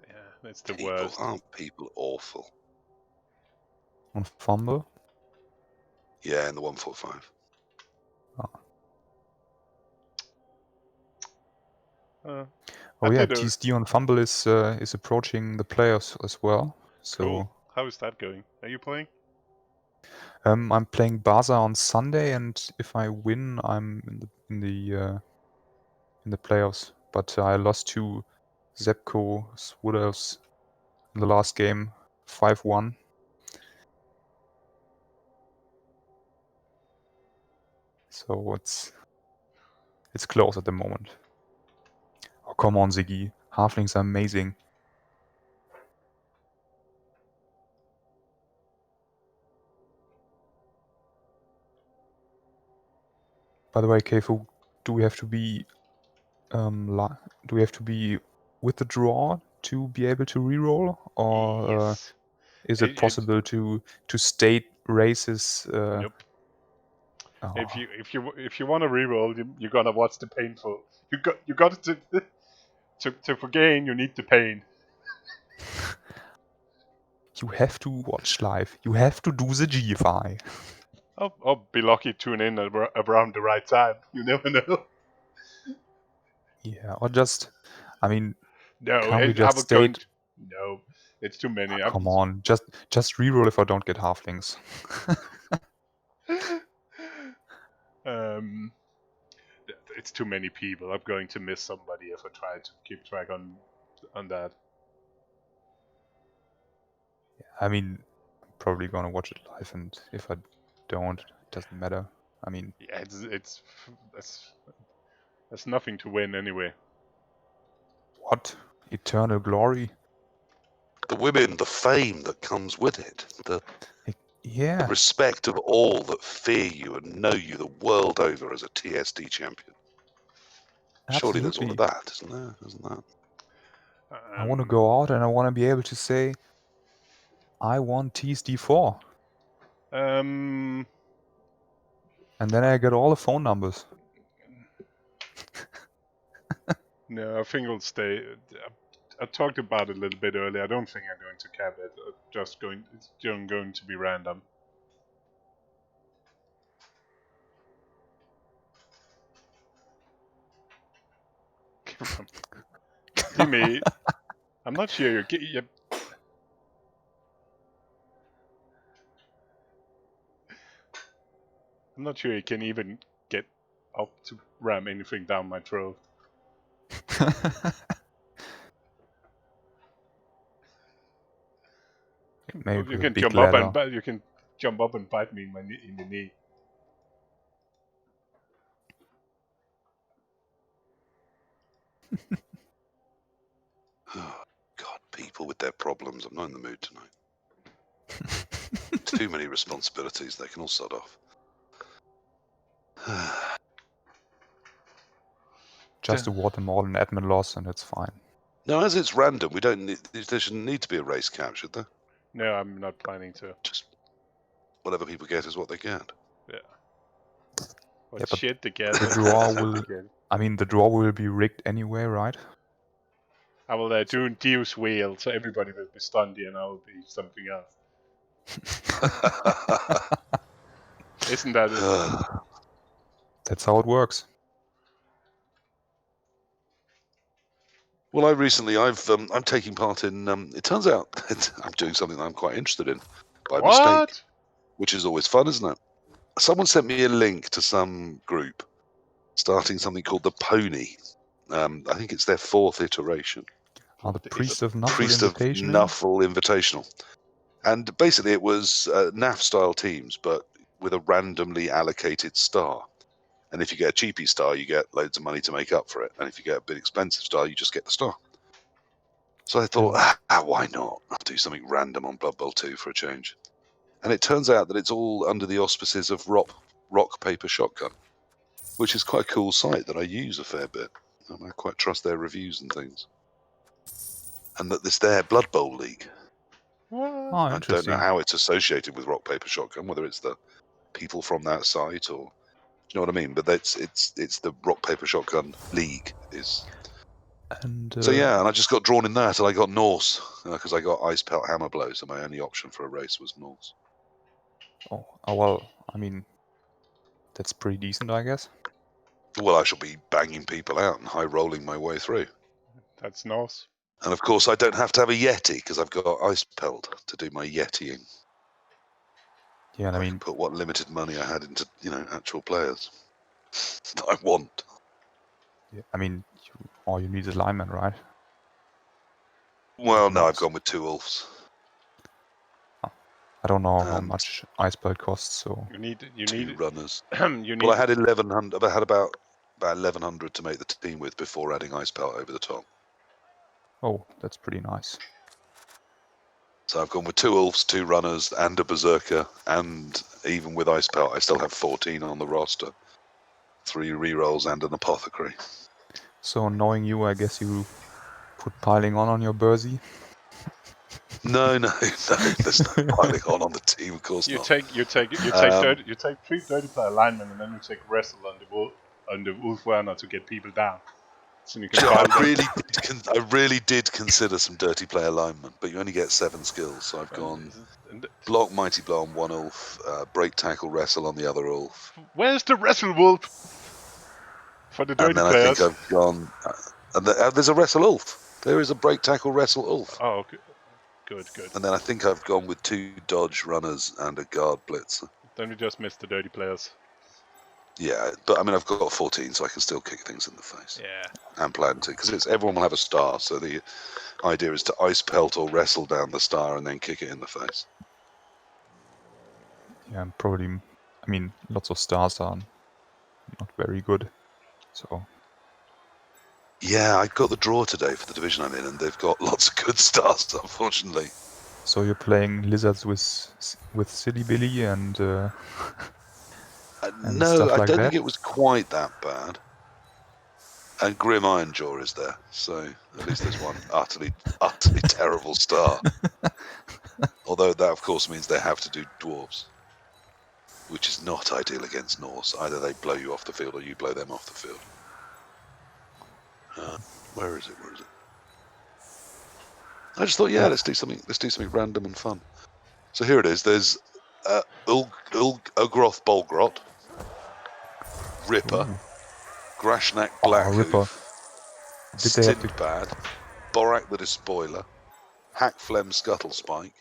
Yeah, that's the people, worst. aren't people awful? on Fumble. Yeah, in the 145. Oh yeah, TSD on Fumble is approaching the players as well. So Cool. How is that going? Are you playing? I'm playing Baza on Sunday, and if I win, I'm in the playoffs. But I lost to Zepco Wood Elves in the last game, 5-1. So it's close at the moment. Oh come on, Ziggy! Halflings are amazing. By the way, KFoged, do we have to be with the draw to be able to reroll, or Yes. is it possible to state races? Nope. Oh, If you want to reroll, you gotta watch the painful. You got to gain. You need the pain. you have to watch live. You have to do the GFI. I'll be lucky to tune in around the right time. You never know. Yeah, or just, I mean, No, can't we I just was going. state? No, it's too many. Come on, just reroll if I don't get halflings. It's too many people. I'm going to miss somebody if I try to keep track on that. I mean, I'm probably gonna watch it live, and if I don't, it doesn't matter. I mean, Yeah, that's nothing to win anyway. what? Eternal glory? The women, the fame that comes with it, the Yeah. respect of all that fear you and know you the world over as a TSD champion. Surely there's all of that, isn't there? Isn't that? I want to go out and I want to be able to say, I won TSD4. And then I get all the phone numbers. No, I think I'll stay. I talked about it a little bit earlier. I don't think I'm going to cap it. It's just going to be random. Jimmy, I'm not sure you're I'm not sure you can even get up to ram anything down my throat. Maybe You a can big jump ladder. up and you can jump up and bite me in the knee. God, people with their problems. I'm not in the mood tonight. Too many responsibilities. They can all sod off. Just award them all an admin loss and it's fine. No, as it's random, we don't need. There shouldn't need to be a race cap, should there? No, I'm not planning to. Just whatever people get is what they get. Yeah. What Yeah, but shit together. The draw will. I mean, the draw will be rigged anyway, right? I will do a Deus wheel, so everybody will be stunned and I will be something else. Isn't that it? That's how it works. Well, I'm taking part in. It turns out I'm doing something that I'm quite interested in by mistake, which is always fun, isn't it? Someone sent me a link to some group starting something called the Pony. I think it's their 4th iteration. The Priest of Nuffle Priest of Invitational. Nuffle Invitational. And basically it was NAF-style teams, but with a randomly allocated star. And if you get a cheapy star, you get loads of money to make up for it. And if you get a bit expensive star, you just get the star. So I thought, why not? I'll do something random on Blood Bowl 2 for a change. And it turns out that it's all under the auspices of Rock Paper Shotgun, which is quite a cool site that I use a fair bit. I quite trust their reviews and things. And that it's their Blood Bowl league. Oh, I don't know interesting. how it's associated with Rock Paper Shotgun, whether it's the people from that site or, you know what I mean? But it's the Rock Paper Shotgun league is. And So yeah, and I just got drawn in that, and I got Norse because I got Ice Pelt Hammer Blow, so my only option for a race was Norse. Oh well, I mean, that's pretty decent, I guess. Well, I shall be banging people out and high rolling my way through. That's nice. And of course, I don't have to have a Yeti because I've got Ice Pelt to do my Yetiing. Yeah, I can put what limited money I had into, actual players that I want. Yeah, I mean, all you need is linemen, right? Well, no, I've gone with 2 Ulfs. I don't know how much Ice Belt costs, so you need 2 runners. you need. Well, I had 1100. I had about 1100 to make the team with before adding Ice Pelt over the top. Oh, that's pretty nice. So I've gone with 2 Ulfs, 2 runners, and a Berserker, and even with Ice Pelt, I still have 14 on the roster. 3 rerolls and an Apothecary. So knowing you, I guess you put piling on your Bursy. No, there's no piling on the team, of course not. You take 3 dirty player linemen and then you take wrestle on the Wolf Werner to get people down. So you can I really did consider some dirty player linemen, but you only get 7 skills, so I've gone block Mighty Blow on 1 Ulf, break tackle wrestle on the other Ulf. Where's the wrestle wolf for the dirty players? And then I think I've gone. There's a wrestle Ulf. There is a break tackle wrestle Ulf. Oh, okay. Good. And then I think I've gone with 2 dodge runners and a guard blitzer. Then we just missed the dirty players. Yeah, but I mean I've got 14, so I can still kick things in the face. Yeah. And plan to, because everyone will have a star. So the idea is to Ice Pelt or wrestle down the star and then kick it in the face. Yeah, and probably. I mean, lots of stars are not very good, so. Yeah, I got the draw today for the division I'm in, and they've got lots of good stars, unfortunately. So you're playing lizards with Silly Billy and no, stuff I like don't that? think it was quite that bad. And Grim Ironjaw is there, so at least there's one utterly terrible star. Although that, of course, means they have to do dwarves, which is not ideal against Norse. Either they blow you off the field or you blow them off the field. Where is it? I just thought, let's do something random and fun. So here it is. There's Ugroth Bolgrot, Ripper, Grashnak Blackhoof, Did they have to? Stindbad, Borak the Despoiler, Hackflem Scuttlespike,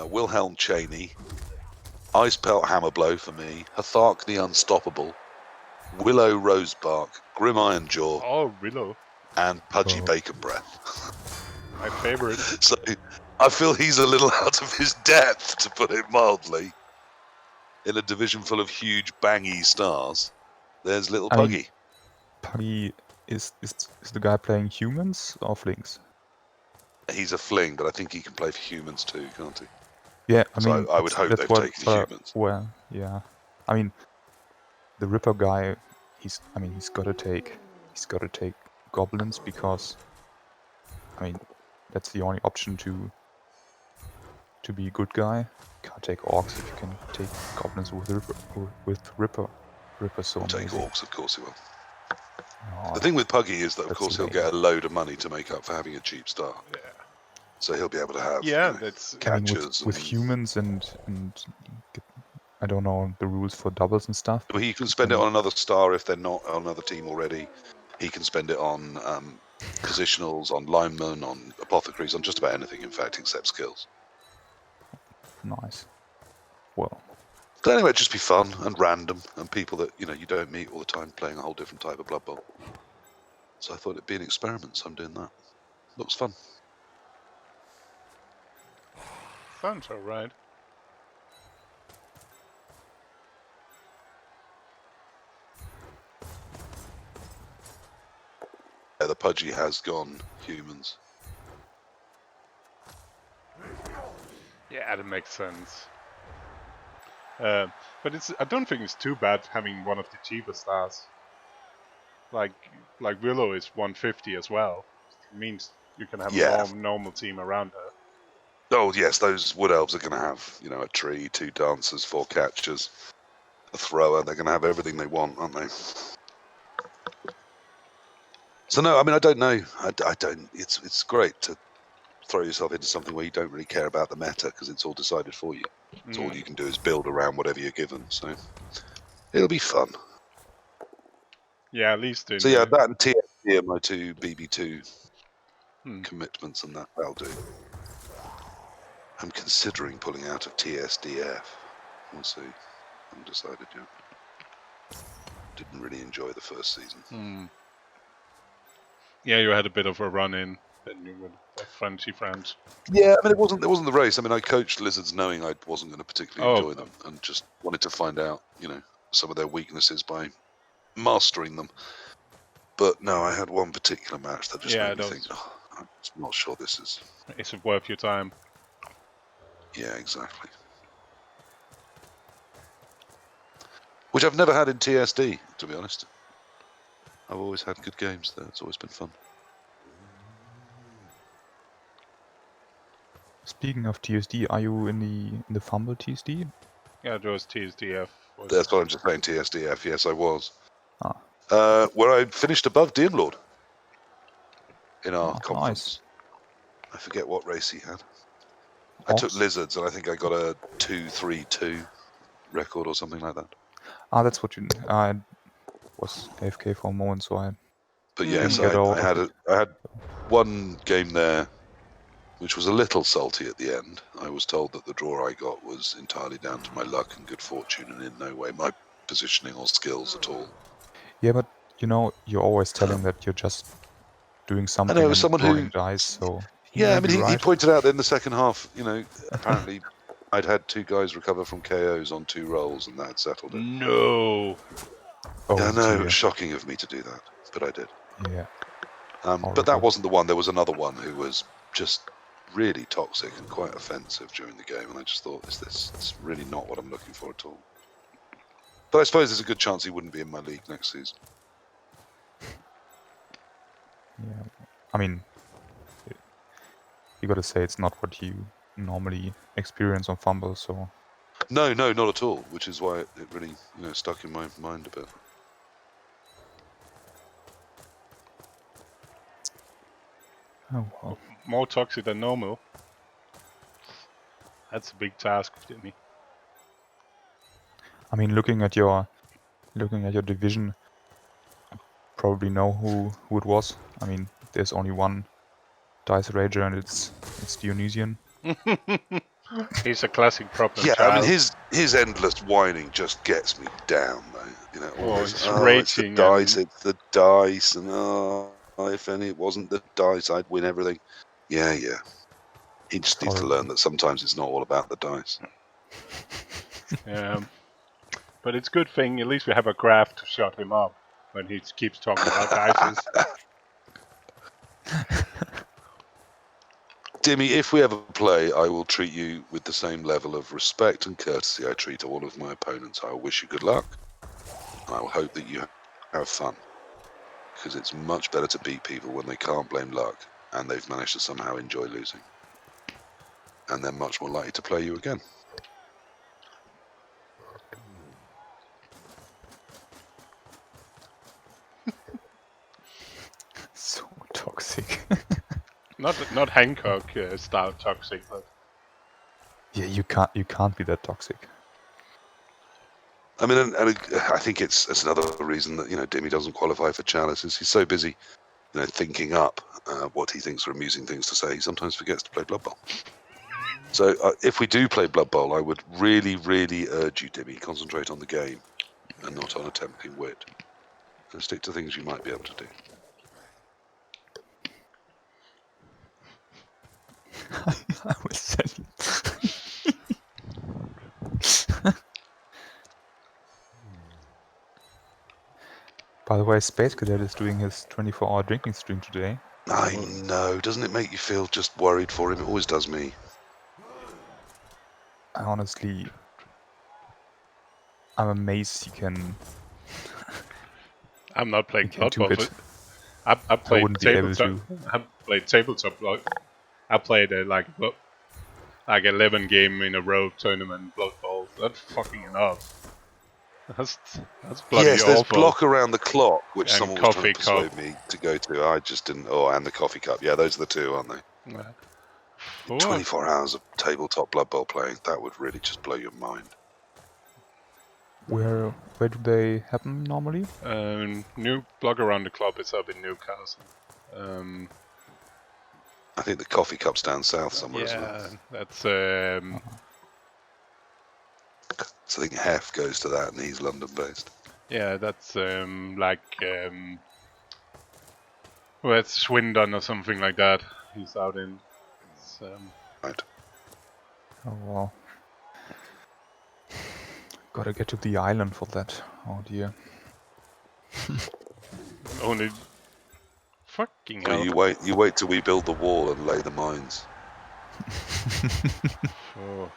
Wilhelm Cheney, Icepelt Hammerblow for me, Hathark the Unstoppable, Willow Rosebark, Grim Ironjaw, Oh, Willow. and Pudgy Oh. Bacon Breath. My favorite. So I feel he's a little out of his depth, to put it mildly. In a division full of huge bangy stars, there's little I mean, Puggy. Puggy is the guy playing humans or flings? He's a fling, but I think he can play for humans too, can't he? Yeah, I So mean, I would hope that's they've what, taken the humans. well, yeah. I mean, the Ripper guy, he's got to take goblins because, I mean, that's the only option to be a good guy. Can't take orcs if you can take goblins with Ripper. Ripper's so He'll take amazing. orcs, of course he will. Oh, The thing with Puggy is that, of That's course, he'll lame. get a load of money to make up for having a cheap start. Yeah. So he'll be able to have Yeah, you know, that's. I mean, catchers. with and, humans and I don't know the rules for doubles and stuff. well, he can spend it on another star if they're not on another team already. He can spend it on positionals, on linemen, on apothecaries, on just about anything, in fact, except skills. Nice. Well, So anyway, it'd just be fun and random, and people that you don't meet all the time playing a whole different type of Blood Bowl. So I thought it'd be an experiment, so I'm doing that. Looks fun. Sounds alright. Yeah, the Pudgy has gone humans. Yeah, that makes sense. But I don't think it's too bad having one of the cheaper stars. Like Willow is 150 as well. It means you can have Yeah. a normal team around her. Oh yes, those wood elves are going to have a tree, 2 dancers, 4 catchers, a thrower. They're going to have everything they want, aren't they? So no, I mean I don't know. I don't. It's great to throw yourself into something where you don't really care about the meta because it's all decided for you. So all you can do is build around whatever you're given. So it'll be fun. Yeah, at least in. So yeah, that and TSD are my 2 BB2 commitments, and that'll do. I'm considering pulling out of TSDF. We'll see. I haven't decided yet. Didn't really enjoy the first season. Yeah, you had a bit of a run-in, then you were a Frenchy friend. Yeah, I mean, it wasn't the race. I mean, I coached lizards knowing I wasn't going to particularly enjoy them, and just wanted to find out, some of their weaknesses by mastering them. But no, I had one particular match that just made me think, I'm not sure this is. Is it worth your time? Yeah, exactly. Which I've never had in TSD, to be honest. I've always had good games there. It's always been fun. speaking of TSD, are you in the Fumble TSD? Yeah, it was TSDF. That's what I'm just saying, TSDF. Yes, I was. Ah. Where I finished above Dean Lord in our conference. Nice. I forget what race he had. Orcs? I took lizards, and I think I got a 2-3-2 record or something like that. Ah, that's what you. I was AFK for a moment, so I. But yes, get out I had one game there, which was a little salty at the end. I was told that the draw I got was entirely down to my luck and good fortune, and in no way my positioning or skills at all. Yeah, but you're always telling that you're just doing something it and was someone rolling who, dice. So yeah, I may mean, be he right. pointed out that in the second half, apparently I'd had 2 guys recover from KOs on 2 rolls, and that had settled it. No. Oh, Yeah, no, it dear. was shocking of me to do that, but I did. Yeah. But that wasn't the one. There was another one who was just really toxic and quite offensive during the game, and I just thought, it's really not what I'm looking for at all. But I suppose there's a good chance he wouldn't be in my league next season. Yeah. I mean, you got to say it's not what you normally experience on Fumble, so. No, not at all. Which is why it really, stuck in my mind a bit. Oh well. More toxic than normal. That's a big task, Jimmy. I mean, looking at your division, probably know who it was. I mean, there's only one Dice Rager, and it's Dionysian. He's a classic problem Yeah, I mean child. his endless whining just gets me down, though. You know, all this. He's Oh, it's the raging dice, and it's the dice, and if only it wasn't the dice, I'd win everything. Yeah. He just needs to learn that sometimes it's not all about the dice. but it's a good thing. At least we have a graph to shut him up when he keeps talking about dices. Dimmy, if we ever play, I will treat you with the same level of respect and courtesy I treat all of my opponents. I will wish you good luck. I will hope that you have fun. Because it's much better to beat people when they can't blame luck and they've managed to somehow enjoy losing. And they're much more likely to play you again. So toxic. Not Hancock style toxic, but Yeah, you can't be that toxic. I mean, and I think it's another reason that, Dimmy doesn't qualify for Chalice is he's so busy, thinking up what he thinks are amusing things to say. He sometimes forgets to play Blood Bowl. So if we do play Blood Bowl, I would really, really urge you, Dimmy, concentrate on the game and not on attempting wit. So stick to things you might be able to do. I will send you. By the way, Space Cadet is doing his 24-hour drinking stream today. I know. Doesn't it make you feel just worried for him? It always does me. I'm amazed he can. I'm not playing Blood do Bowl. it. I played wouldn't be able tabletop. to. I played tabletop. I played like 11 game in a row tournament Blood Bowl. That's fucking enough. That's bloody Yes, there's awful. block around the clock, which And someone was trying to coffee persuade me to go to. I just didn't. Oh, and the coffee cup. Yeah, those are the two, aren't they? Yeah. 24 hours of tabletop Blood Bowl playing. That would really just blow your mind. Where do they happen normally? New block around the club is up in Newcastle. I think the coffee cup's down south somewhere as well. Yeah, that's So I think Hef goes to that, and he's London based. yeah, that's well, it's Swindon or something like that. He's out in. Right. Oh wow. Gotta get to the island for that. Oh dear. Only fucking Well, hell. you wait till we build the wall and lay the mines. Oh.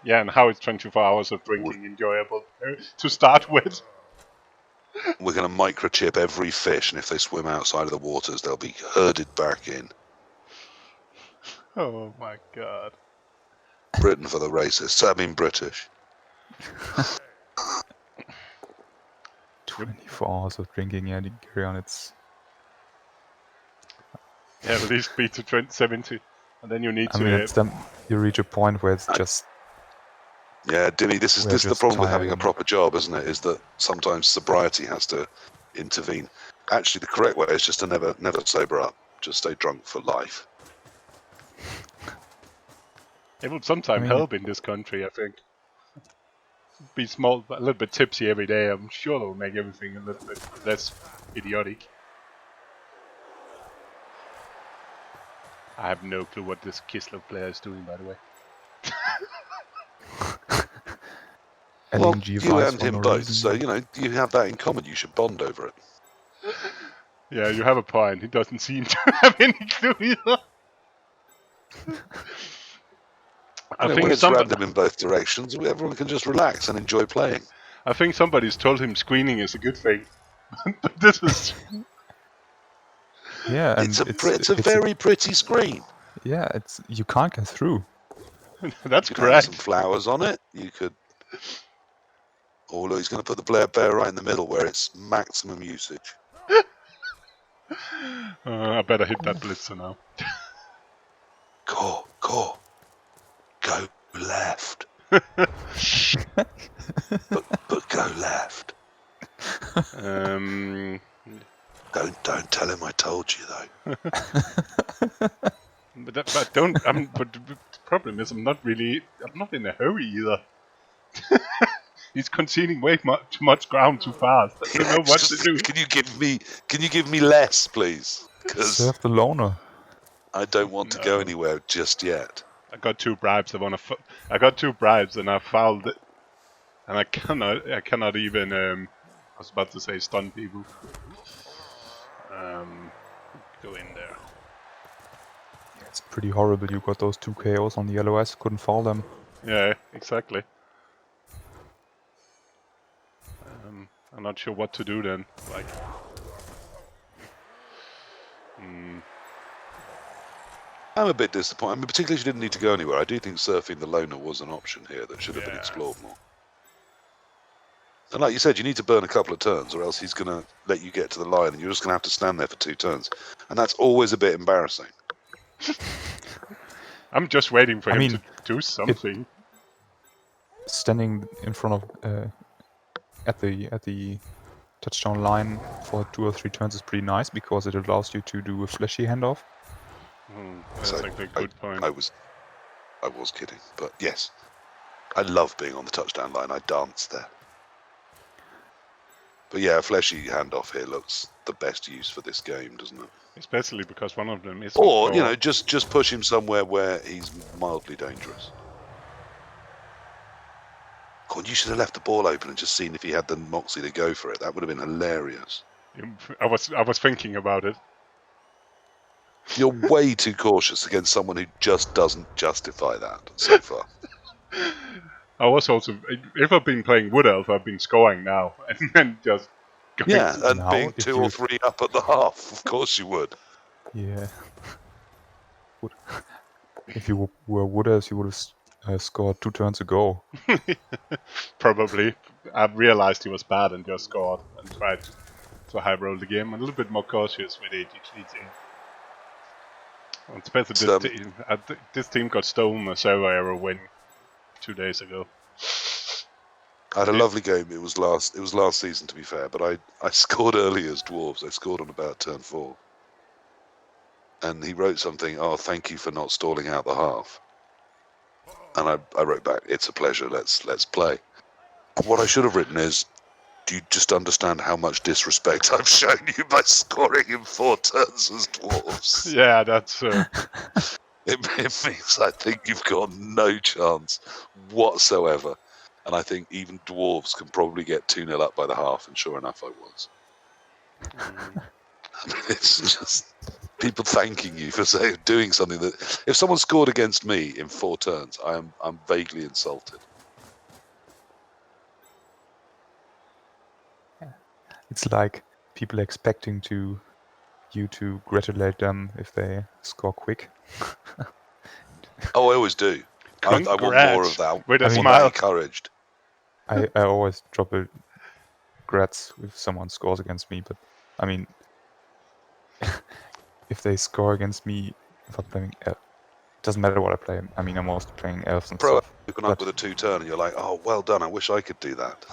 Yeah, and how is 24 hours of drinking enjoyable to start with? We're going to microchip every fish, and if they swim outside of the waters, they'll be herded back in. Oh my god. Britain for the racists. I mean British. 24 hours of drinking, yeah, carry on. It's. Yeah, at least be to 70. And then you need I to. mean, it's you reach a point where it's just. Yeah, Dimmy, this is the problem with having a proper job, isn't it? Is that sometimes sobriety has to intervene. Actually, the correct way is just to never sober up. Just stay drunk for life. It would sometimes help in this country, I think. Be a little bit tipsy every day. I'm sure it'll make everything a little bit less idiotic. I have no clue what this Kislev player is doing, by the way. Well, you and him both, so you have that in common. You should bond over it. Yeah, you have a point. He doesn't seem to have any clue either. I think it's random in both directions. Everyone can just relax and enjoy playing. I think somebody's told him screening is a good thing. But this is. Yeah, and it's a very pretty screen. Yeah, you can't get through. That's you correct. Have some flowers on it. You could. Oh, look, he's going to put the Blair Bear right in the middle where it's maximum usage. I better hit that blitzer now. Go left. but go left. Don't tell him I told you though. but don't. But the problem is, I'm not in a hurry either. He's conceding way too much ground too fast. I don't know what to do. Can you give me less, please? Because Serve the loner. I don't want to go anywhere just yet. I got 2 bribes. I got 2 bribes, and I fouled it. And I cannot even. I was about to say stun people. Go in there. It's pretty horrible. You got those 2 KOs on the LOS. Couldn't foul them. Yeah, exactly. I'm not sure what to do then. Like. I'm a bit disappointed. I mean, particularly she didn't need to go anywhere. I do think surfing the loner was an option here that should have been explored more. And like you said, you need to burn a couple of turns, or else he's going to let you get to the line, and you're just going to have to stand there for 2 turns. And that's always a bit embarrassing. I'm just waiting for him to do something. Standing in front of at the touchdown line for 2 or 3 turns is pretty nice because it allows you to do a flashy handoff. That's like a good point. I was kidding, but yes, I love being on the touchdown line. I dance there. But yeah, a fleshy handoff here looks the best use for this game, doesn't it? Especially because one of them is. Or you know, just push him somewhere where he's mildly dangerous. God, you should have left the ball open and just seen if he had the moxie to go for it. That would have been hilarious. I was thinking about it. You're way too cautious against someone who just doesn't justify that so far. I was also, if I've been playing Wood Elf, I've been scoring now, and then just going. Yeah, and now, being 2 or 3 up at the half, of course you would. Yeah. If you were Wood Elf, you would have scored 2 turns ago. Probably. I realized he was bad and just scored and tried to high roll the game. I'm a little bit more cautious with AGT team. Especially this team got stolen a server error win 2 days ago. I had a lovely game. It was last season, to be fair, but I scored early as dwarves. I scored on about turn 4, and he wrote something. Oh, thank you for not stalling out the half. And I wrote back, it's a pleasure. Let's play. And what I should have written is, do you just understand how much disrespect I've shown you by scoring in 4 turns as dwarves? Yeah, that's. It means I think you've got no chance whatsoever. And I think even dwarves can probably get 2-0 up by the half, and sure enough, I was. I mean, it's just people thanking you for doing something that... If someone scored against me in 4 turns, I'm vaguely insulted. It's like people expecting you to congratulate them if they score quick. Oh, I always do. I want more of that. With a smile. smile. Encouraged. I always drop a grats if someone scores against me, but I mean, if they score against me if I'm playing elf, it doesn't matter what I play. I mean, I'm mostly playing elves and stuff. Open up with a 2-turn and you're like, oh, well done, I wish I could do that.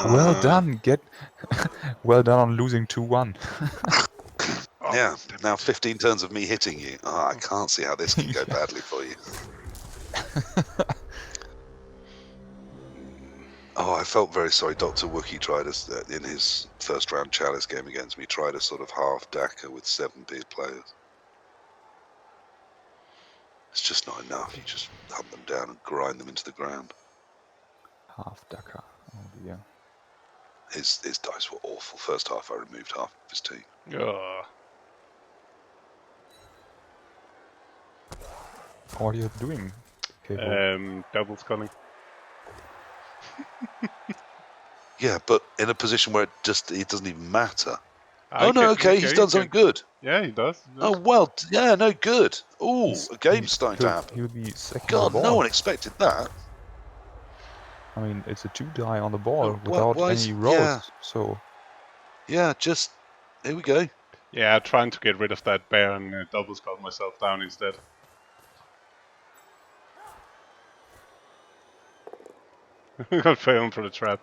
Well done, well done on losing 2-1. Yeah, now 15 turns of me hitting you. Oh, I can't see how this can go badly for you. Oh, I felt very sorry. Dr. Wookie tried us in his first round chalice game against me, tried a sort of half Daka with 7 players. It's just not enough. You just hunt them down and grind them into the ground. Half Daka. Oh dear. His dice were awful. First half, I removed half of his team. What are you doing? KFoged? Double sculling. Yeah, but in a position where it doesn't even matter. He's done something good. Yeah, he does. Oh, well, yeah, no, good. Oh, a game's starting to happen. He'll be second God, on the ball. no one expected that. I mean, it's a 2-die on the ball without any rolls, yeah. so... Yeah, just... Here we go. Yeah, trying to get rid of that bear and double skull myself down instead. Got failed for the trap.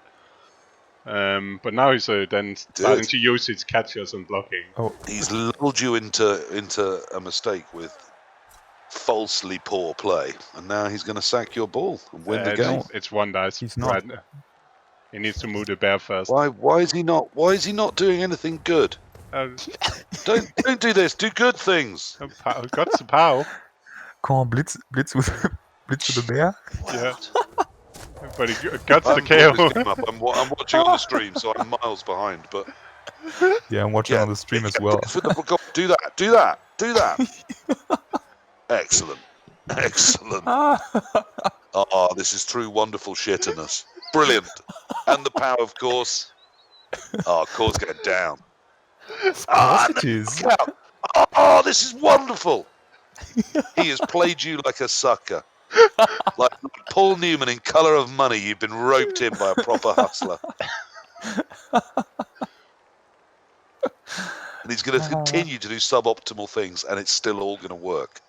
But now he's then starting to use his catchers and blocking. Oh, He's lulled you into a mistake with falsely poor play, and now he's going to sack your ball and win the game. It's one dice. he's not. Right now. He needs to move the bear first. Why is he not? Why is he not doing anything good? Don't do this. Do good things. Got the pow. Come on, blitz with the bear. Yeah. But he got the I haven't KO. brought this game up. I'm watching on the stream, so I'm miles behind. But Yeah, I'm watching on the stream as well. Do that. Do that. Do that. Excellent. Excellent. Oh, this is true wonderful shittiness. Brilliant. And the power, of course. Oh, of course, get down. Of course it is. Oh, this is wonderful. He has played you like a sucker. Like Paul Newman in Colour of Money, you've been roped in by a proper hustler. And he's going to continue to do suboptimal things, and it's still all going to work.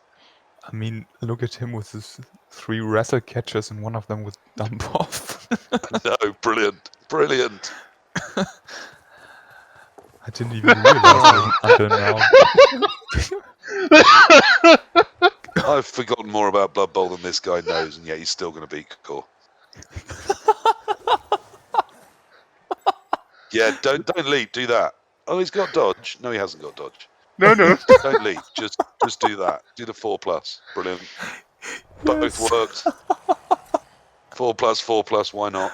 I mean, look at him with his 3 wrestle catchers and one of them with dump off. No, brilliant. Brilliant. I didn't even realize it until now. I've forgotten more about Blood Bowl than this guy knows, and yet he's still going to beat Kakor. Yeah, don't leap. Do that. Oh, he's got dodge. No, he hasn't got dodge. No. Don't leap. Just do that. Do the 4+. Brilliant. Both worked. 4+. Why not?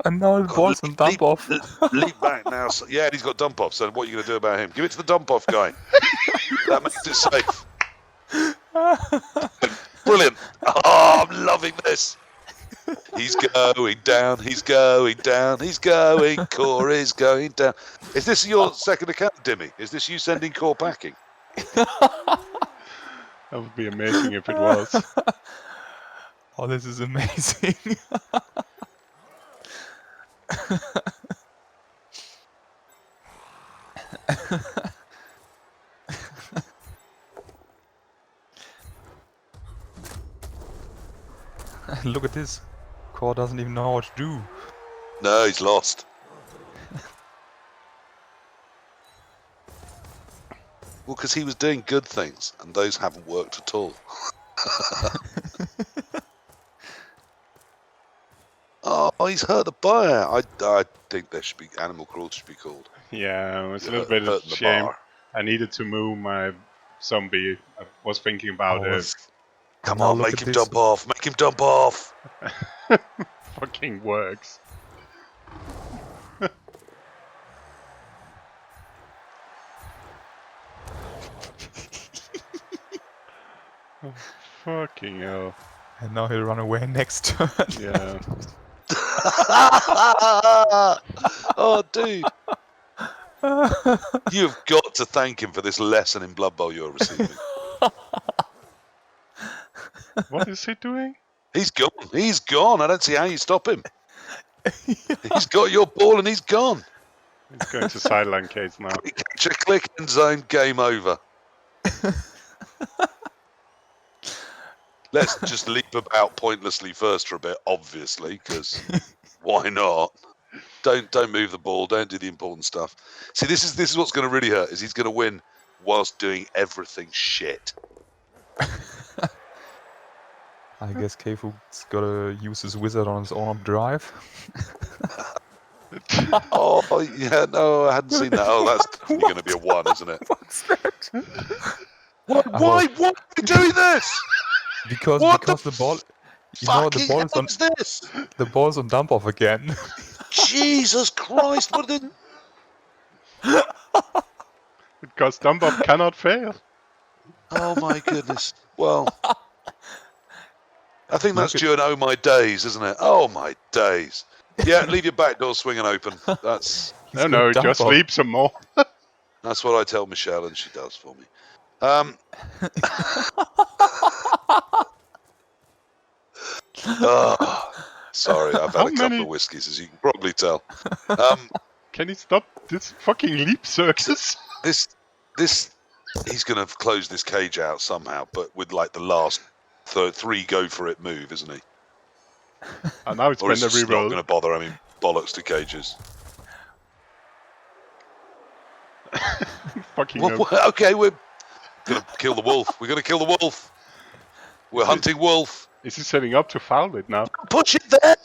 And now the ball's on dump off. Leap back now. Yeah, he's got dump off. So what are you going to do about him? Give it to the dump off guy. That makes it safe. Brilliant. Oh, I'm loving this. He's going down. He's going down. He's going. Core is going down. Is this your second account, Dimmy? Is this you sending Core packing? That would be amazing if it was. Oh, this is amazing. Look at this. Core doesn't even know what to do. No, he's lost. Well, because he was doing good things, and those haven't worked at all. Oh, he's hurt the buyer. I think there should be animal cruelty should be called. Yeah, it was a little bit of a shame. I needed to move my zombie. I was thinking about it. Come on, make him dump off. Make him dump off. Fucking works. Oh, fucking hell. And now he'll run away next turn. Yeah. Oh, dude. You've got to thank him for this lesson in Blood Bowl you're receiving. What is he doing? He's gone. He's gone. I don't see how you stop him. He's got your ball and he's gone. He's going to sideline case now. Catch a click and zone, game over. Let's just leap about pointlessly first for a bit, obviously, because why not? Don't move the ball. Don't do the important stuff. See, this is what's going to really hurt. Is he's going to win whilst doing everything shit. I guess KFoged's gotta use his wizard on his own drive. Oh yeah, no, I hadn't seen that. Oh, that's definitely going to be a 1, isn't it? What's that? Why are we doing this? Because the ball, you know, the ball's on this? The ball's on dump off again. Jesus Christ! What did? Because dump off cannot fail. Oh my goodness! Well, I think that's due an oh my days, isn't it? Oh my days! Yeah, leave your back door swinging open. That's no, just leap some more. That's what I tell Michelle, and she does for me. Oh, sorry, I've had a couple of whiskies, as you can probably tell. Can you stop this fucking leap circus? This, he's going to close this cage out somehow, but with like the last 3 go for it move, isn't he? And now it's Or going is to it just not reroll. going to bother? I mean, bollocks to cages. Fucking Okay, we're going to kill the wolf. We're going to kill the wolf. We're hunting wolf. Is he setting up to foul it now? Push it there.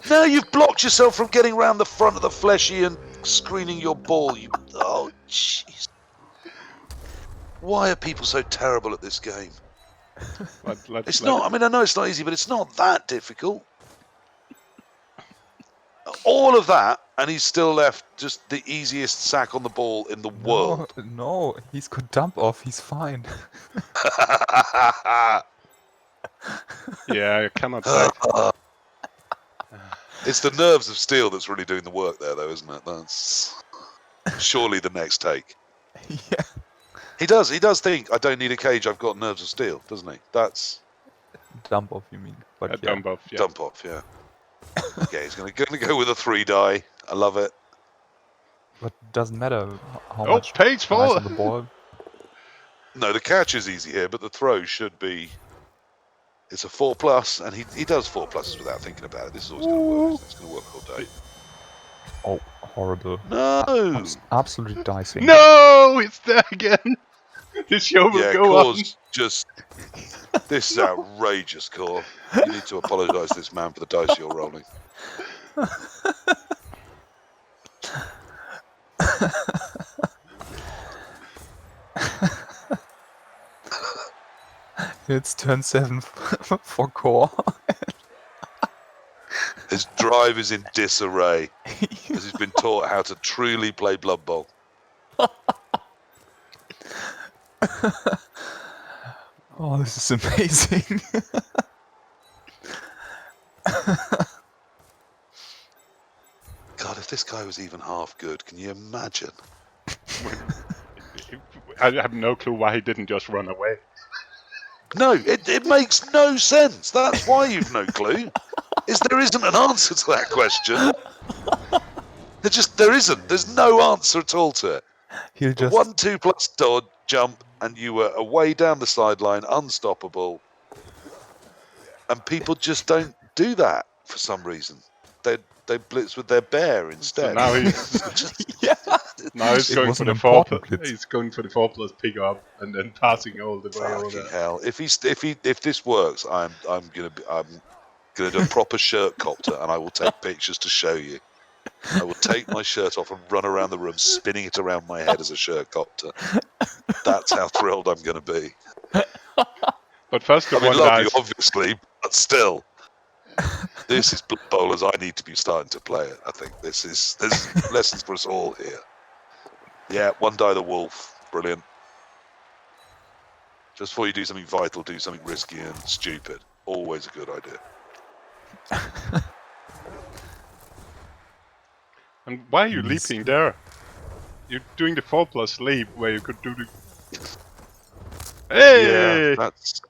Now you've blocked yourself from getting round the front of the fleshy and screening your ball. Oh, jeez. Why are people so terrible at this game? It's not. I mean, I know it's not easy, but it's not that difficult. All of that, and he's still left just the easiest sack on the ball in the world. No, he's got dump off. He's fine. Yeah, I cannot sack. It's the nerves of steel that's really doing the work there, though, isn't it? That's surely the next take. Yeah. He does think, I don't need a cage, I've got nerves of steel, doesn't he? That's... Dump off, you mean? But yeah. Dump off, yeah. Dump off, yeah. Okay, he's going to go with a 3 die. I love it. But it doesn't matter how much page ice fall! on the ball. No, the catch is easy here, but the throw should be... It's a 4+, and he does 4+s without thinking about it. This is always going to work. It's going to work all day. Oh, horrible. No! Absolutely dicing. No! It's there again! This show will go on. Just... This is outrageous, Core. You need to apologise to this man for the dice you're rolling. It's turn 7 for Core. His drive is in disarray as he's been taught how to truly play Blood Bowl. Oh, this is amazing. God, if this guy was even half good, can you imagine? I have no clue why he didn't just run away. No, it makes no sense. That's why you've no clue. There isn't an answer to that question. There isn't. There's no answer at all to it. He'll just 1-2+ dodge, jump, and you were away down the sideline, unstoppable. And people just don't do that for some reason. They blitz with their bear instead. So now he's yeah. now he's going for the 4+. He's going for the 4+ pick up and then passing all the way over. Fucking hell! If this works, I'm gonna do a proper shirt copter, and I will take pictures to show you. I will take my shirt off and run around the room, spinning it around my head as a shirt copter. That's how thrilled I'm going to be. But first, I mean, love you, obviously, but still, this is Blood Bowl as I need to be starting to play it. I think there's lessons for us all here. Yeah, 1 die the wolf, brilliant. Just before you do something vital, do something risky and stupid. Always a good idea. And why are you leaping there? You're doing the 4+ leap where you could do the... Hey! Yeah, that's...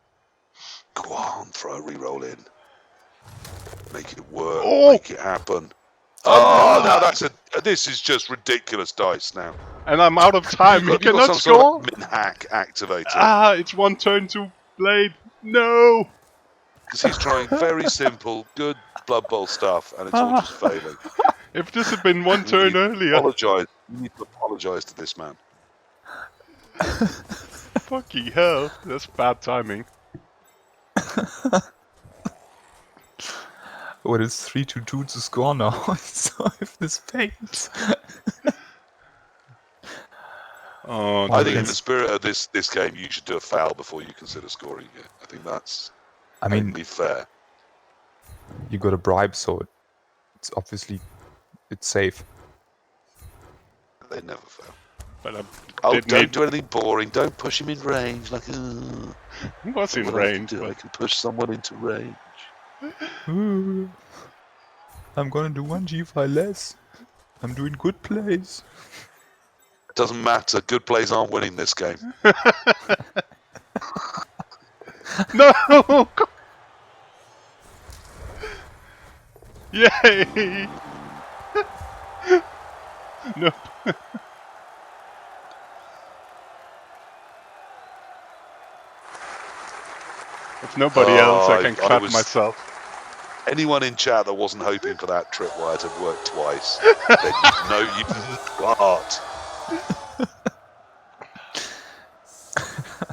Go on, throw a reroll in. Make it work, make it happen. Oh, now this is just ridiculous dice now. And I'm out of time, he cannot score! Sort of min-hack activator. It's 1 turn to blade, no! Because he's trying very simple, good Blood Bowl stuff, and it's all just failing. If this had been 1 turn earlier... You need to apologise to this man. Fucking hell, that's bad timing. What is 3-2 to score now? So if this fails. I think in the spirit of this game, you should do a foul before you consider scoring it. I think that's fair. You got a bribe, so it's obviously safe. They never fail. But don't do anything boring. Don't push him in range. Like, what's in range? I can push someone into range. I'm gonna do 1 G5 less. I'm doing good plays. It doesn't matter. Good plays aren't winning this game. No! Yay! No. If nobody else, I can clap myself. Anyone in chat that wasn't hoping for that tripwire to work twice, then you know you art.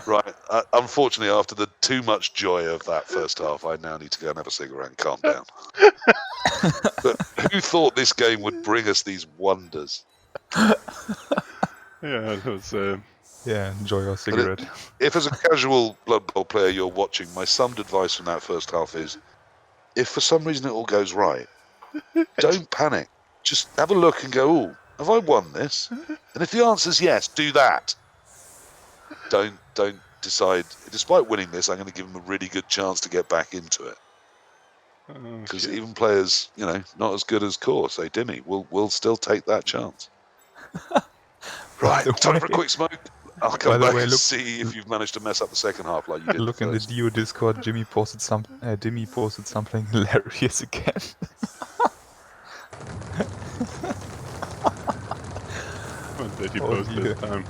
Right. Unfortunately, after the too much joy of that first half, I now need to go and have a cigarette and calm down. But who thought this game would bring us these wonders? Yeah, it was. Yeah, enjoy your cigarette. If as a casual Blood Bowl player you're watching, my summed advice from that first half is, if for some reason it all goes right, don't panic. Just have a look and go, "Ooh, have I won this?" And if the answer's yes, do that. Don't decide, despite winning this, I'm going to give them a really good chance to get back into it. Because even players, not as good as Core, say Dimmy, will still take that chance. Right, time for a quick smoke. I'll come back and see if you've managed to mess up the second half like you did. Look in the Dio Discord. Dimmy posted something hilarious again. What did he post this time?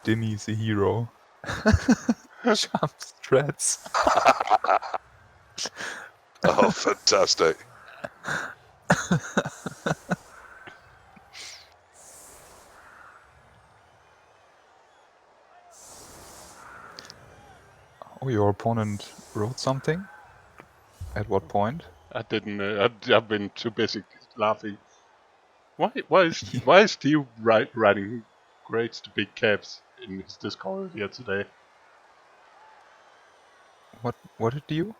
Dimmy's a hero. Jump strats. Oh, fantastic. Oh, your opponent wrote something? At what point? I didn't. I've been too busy laughing. Why is Steve writing grades to big caps in his Discord here today? What did you?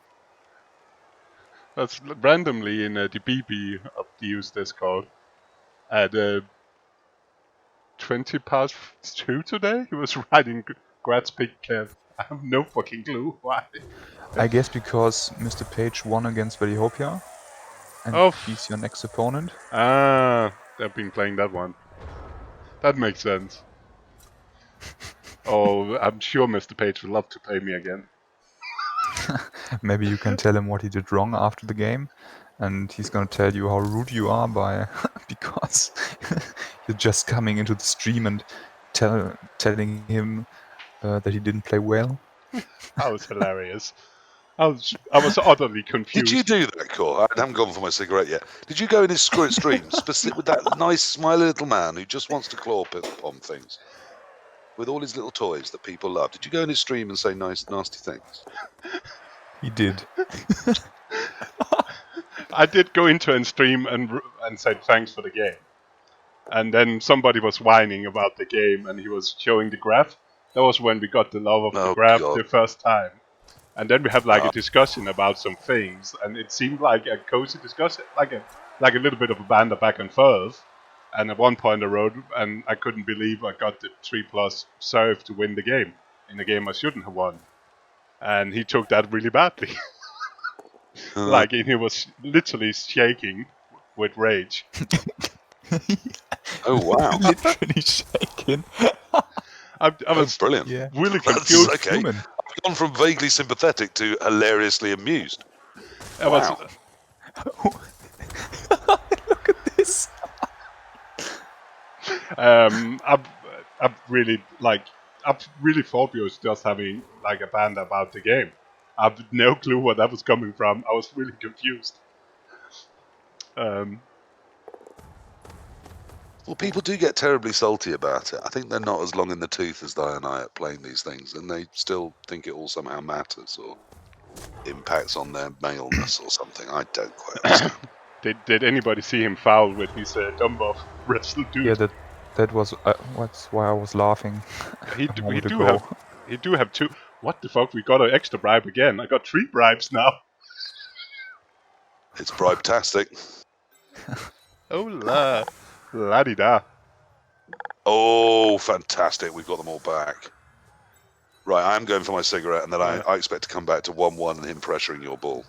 That's randomly in the BB of Dio's Discord at 2:20 today. He was writing grades big cap. I have no fucking clue why. I guess because Mr. Page won against Velihopia, and he's your next opponent. Ah, they've been playing that one. That makes sense. Oh, I'm sure Mr. Page would love to play me again. Maybe you can tell him what he did wrong after the game, and he's gonna tell you how rude you are because you're just coming into the stream and telling him that he didn't play well. That was hilarious. I was utterly confused. Did you do that, Core? I haven't gone for my cigarette yet. Did you go in his stream with that nice, smiley little man who just wants to claw on things? With all his little toys that people love. Did you go in his stream and say nice, nasty things? He did. I did go into a stream and said thanks for the game. And then somebody was whining about the game and he was showing the graph. That was when we got the love of the graph the first time. And then we had a discussion about some things, and it seemed like a cozy discussion, like a little bit of a banter back and forth. And at one point I wrote, and I couldn't believe I got the 3+ serve to win the game in a game I shouldn't have won. And he took that really badly. He was literally shaking with rage. Oh wow! Literally shaking. I was brilliant. Really confused. That's okay. I've gone from vaguely sympathetic to hilariously amused. Wow. Look at this. I've really thought we was just having a banter about the game. I've no clue where that was coming from. I was really confused. Well, people do get terribly salty about it. I think they're not as long in the tooth as Di and I at playing these things, and they still think it all somehow matters or impacts on their maleness or something. I don't quite understand. Did anybody see him foul with his Dumbo wrestle dude? Yeah, that was that's why I was laughing. He do have 2. What the fuck? We got an extra bribe again. I got 3 bribes now. It's bribe-tastic. Oh la-di-da. Oh, fantastic. We've got them all back. Right, I'm going for my cigarette, and then I expect to come back to 1-1 and him pressuring your ball.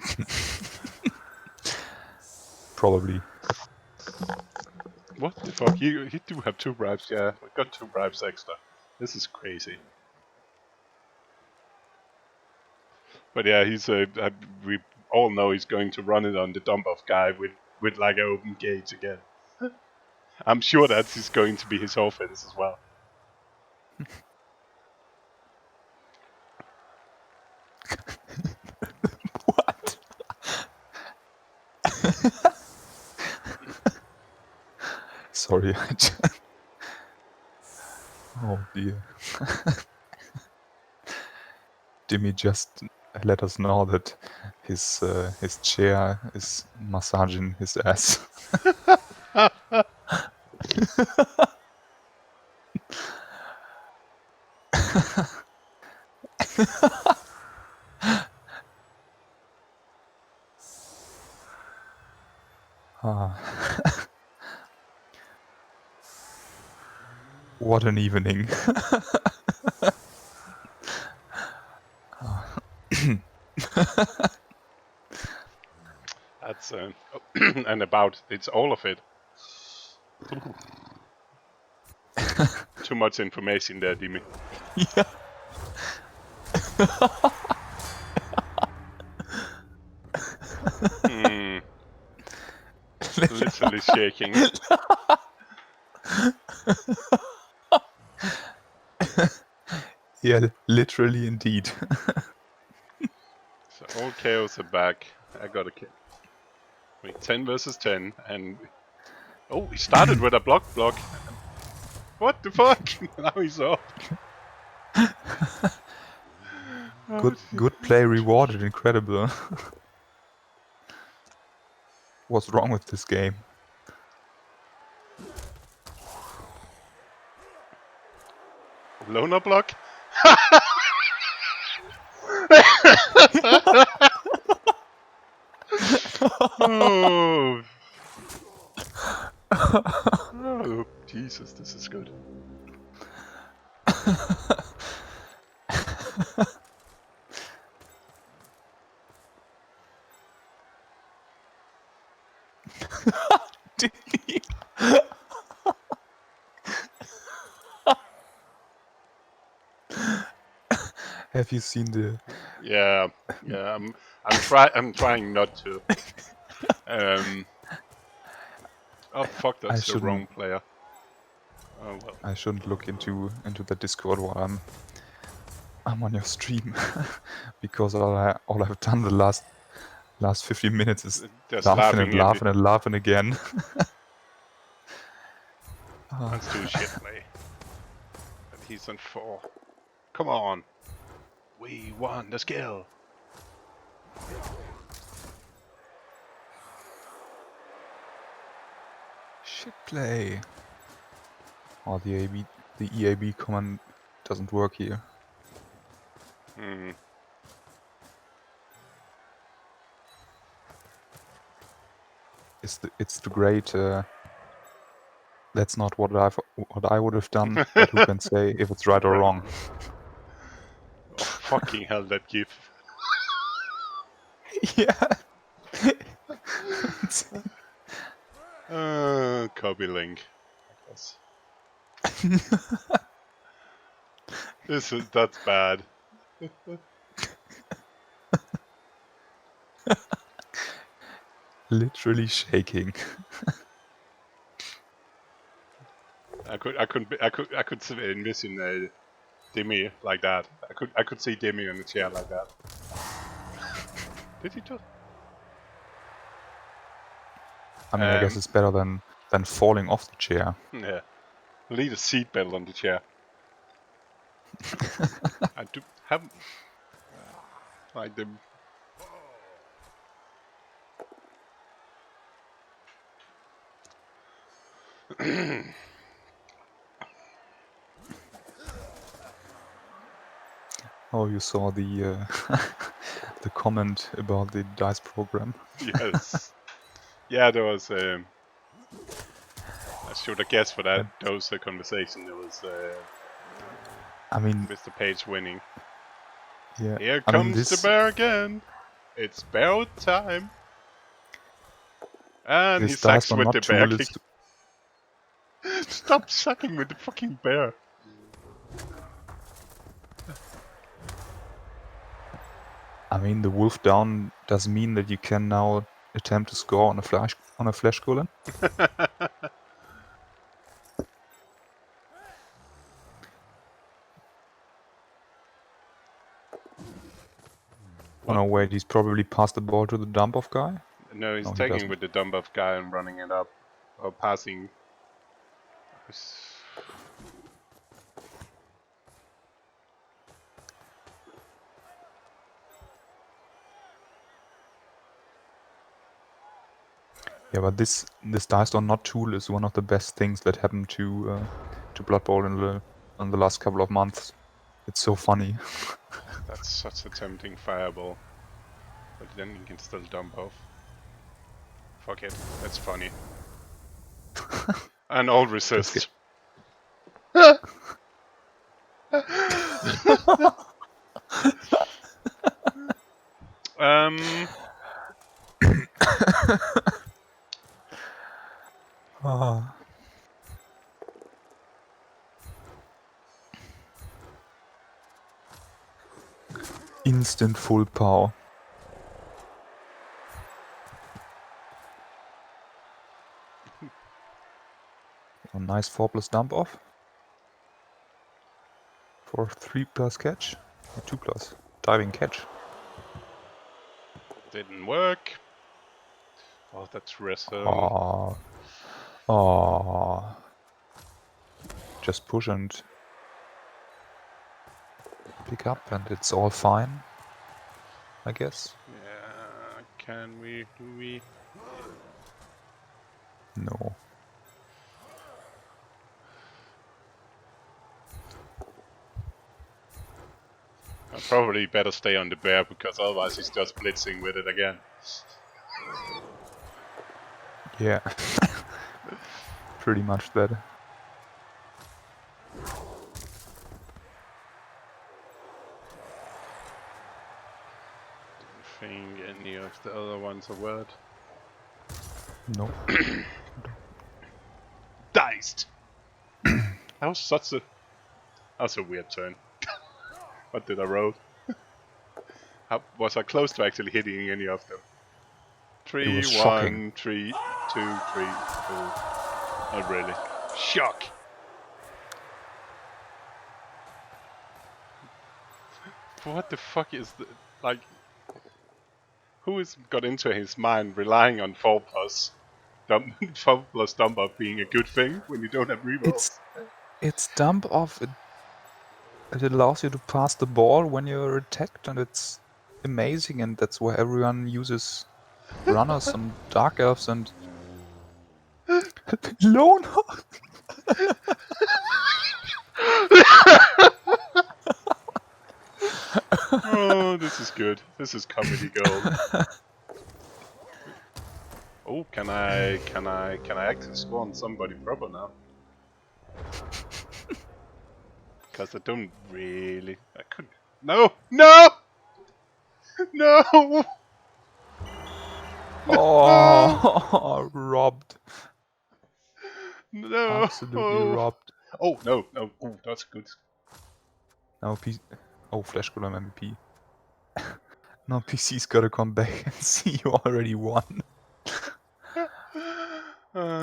Probably. What the fuck? You do have 2 bribes, yeah. We got 2 bribes extra. This is crazy. But yeah, we all know he's going to run it on the dump-off guy with an open gauge again. I'm sure that's going to be his offense as well. What? sorry. Oh dear. Dimmy just let us know that his chair is massaging his ass. Ah. What an evening. That's and about it's all of it. Too much information there, Dimi. Yeah. Literally shaking. Yeah, literally indeed. So all chaos are back. I got a kill. Wait, 10 versus 10, and oh, he started with a block. What the fuck? Now he's off. Good play rewarded, incredible. What's wrong with this game? Loner block? Oh. Oh, Jesus, this is good. Have you seen the? Yeah. I'm trying not to. Oh fuck, that's the wrong player. Oh well. I shouldn't look into the Discord while I'm on your stream, because all I've done the last 15 minutes is Just laughing again. Let's do shit play. And he's on 4. Come on. We won the skill. Shit play. Oh, the EAB command doesn't work here. It's the great. That's not what I would have done, but who can say if it's right or wrong? Oh, fucking hell, that gif. Yeah. Copy link, I guess. That's bad. Literally shaking. I could envision Demi like that. I could see Demi in the chair like that. Did he just? I mean, I guess it's better than falling off the chair. Yeah. Leave a seatbelt on the chair. I do have like them. Oh, you saw the the comment about the dice program. Yes. Yeah, there was. I should have guessed for that. Those conversation. There was. I mean, Mr. Page winning. Yeah. Here comes the bear again. It's bear time. And he sucks with the bear kick. Stop sucking with the fucking bear. I mean, the wolf down does mean that you can now attempt to score on a flash golem. Oh no, wait, he's probably passed the ball to the dump-off guy? No, he's taking with the dump-off guy and running it up. Or passing. Yeah, but this Dice Store Not tool is one of the best things that happened to Blood Bowl in the last couple of months. It's so funny. That's such a tempting fireball. But then you can still dump off. Fuck it, that's funny. And all resist. Ah. Instant full power. A nice 4+ dump off. For 3+ catch. 2+ diving catch. Didn't work. Oh, that's rhythm. Oh. Oh. Just push and pick up and it's all fine, I guess. Yeah, can we, do we? No. I probably better stay on the bear because otherwise he's just blitzing with it again. Yeah. Pretty much that. Don't think any of the other ones are word. No. Diced! That was such a... That's a weird turn. What did I roll? Was I close to actually hitting any of them? 3, was 1, shocking. 3, 2, 3, 4. Not really. Shock! What the fuck is the... Like... Who has got into his mind relying on 4+ 4+ dump up being a good thing when you don't have rerolls? It's dump off. It allows you to pass the ball when you're attacked, and it's amazing. And that's why everyone uses runners and dark elves and lone. Oh, this is good. This is comedy gold. Oh, can I actually spawn somebody proper now? Because I don't really... I could... No! No! No! Oh, robbed. No! Absolutely robbed. Oh, no, no. Oh, that's good. Now Flash Golem MVP. Now PC's gotta come back and see you already won. Bam,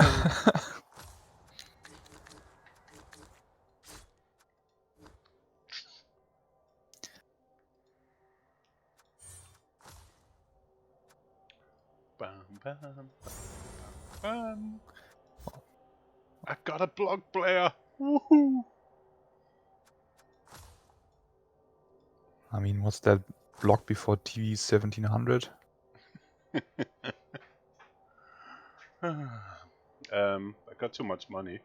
bam, bam, bam. I got a block player! Woohoo! I mean, what's that block before TV 1700? I got too much money.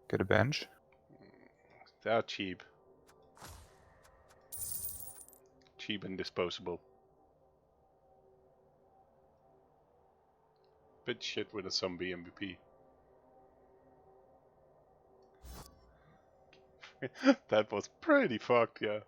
Get a bench. They're cheap. Cheap and disposable. Bit shit with a zombie MVP. That was pretty fucked, yeah.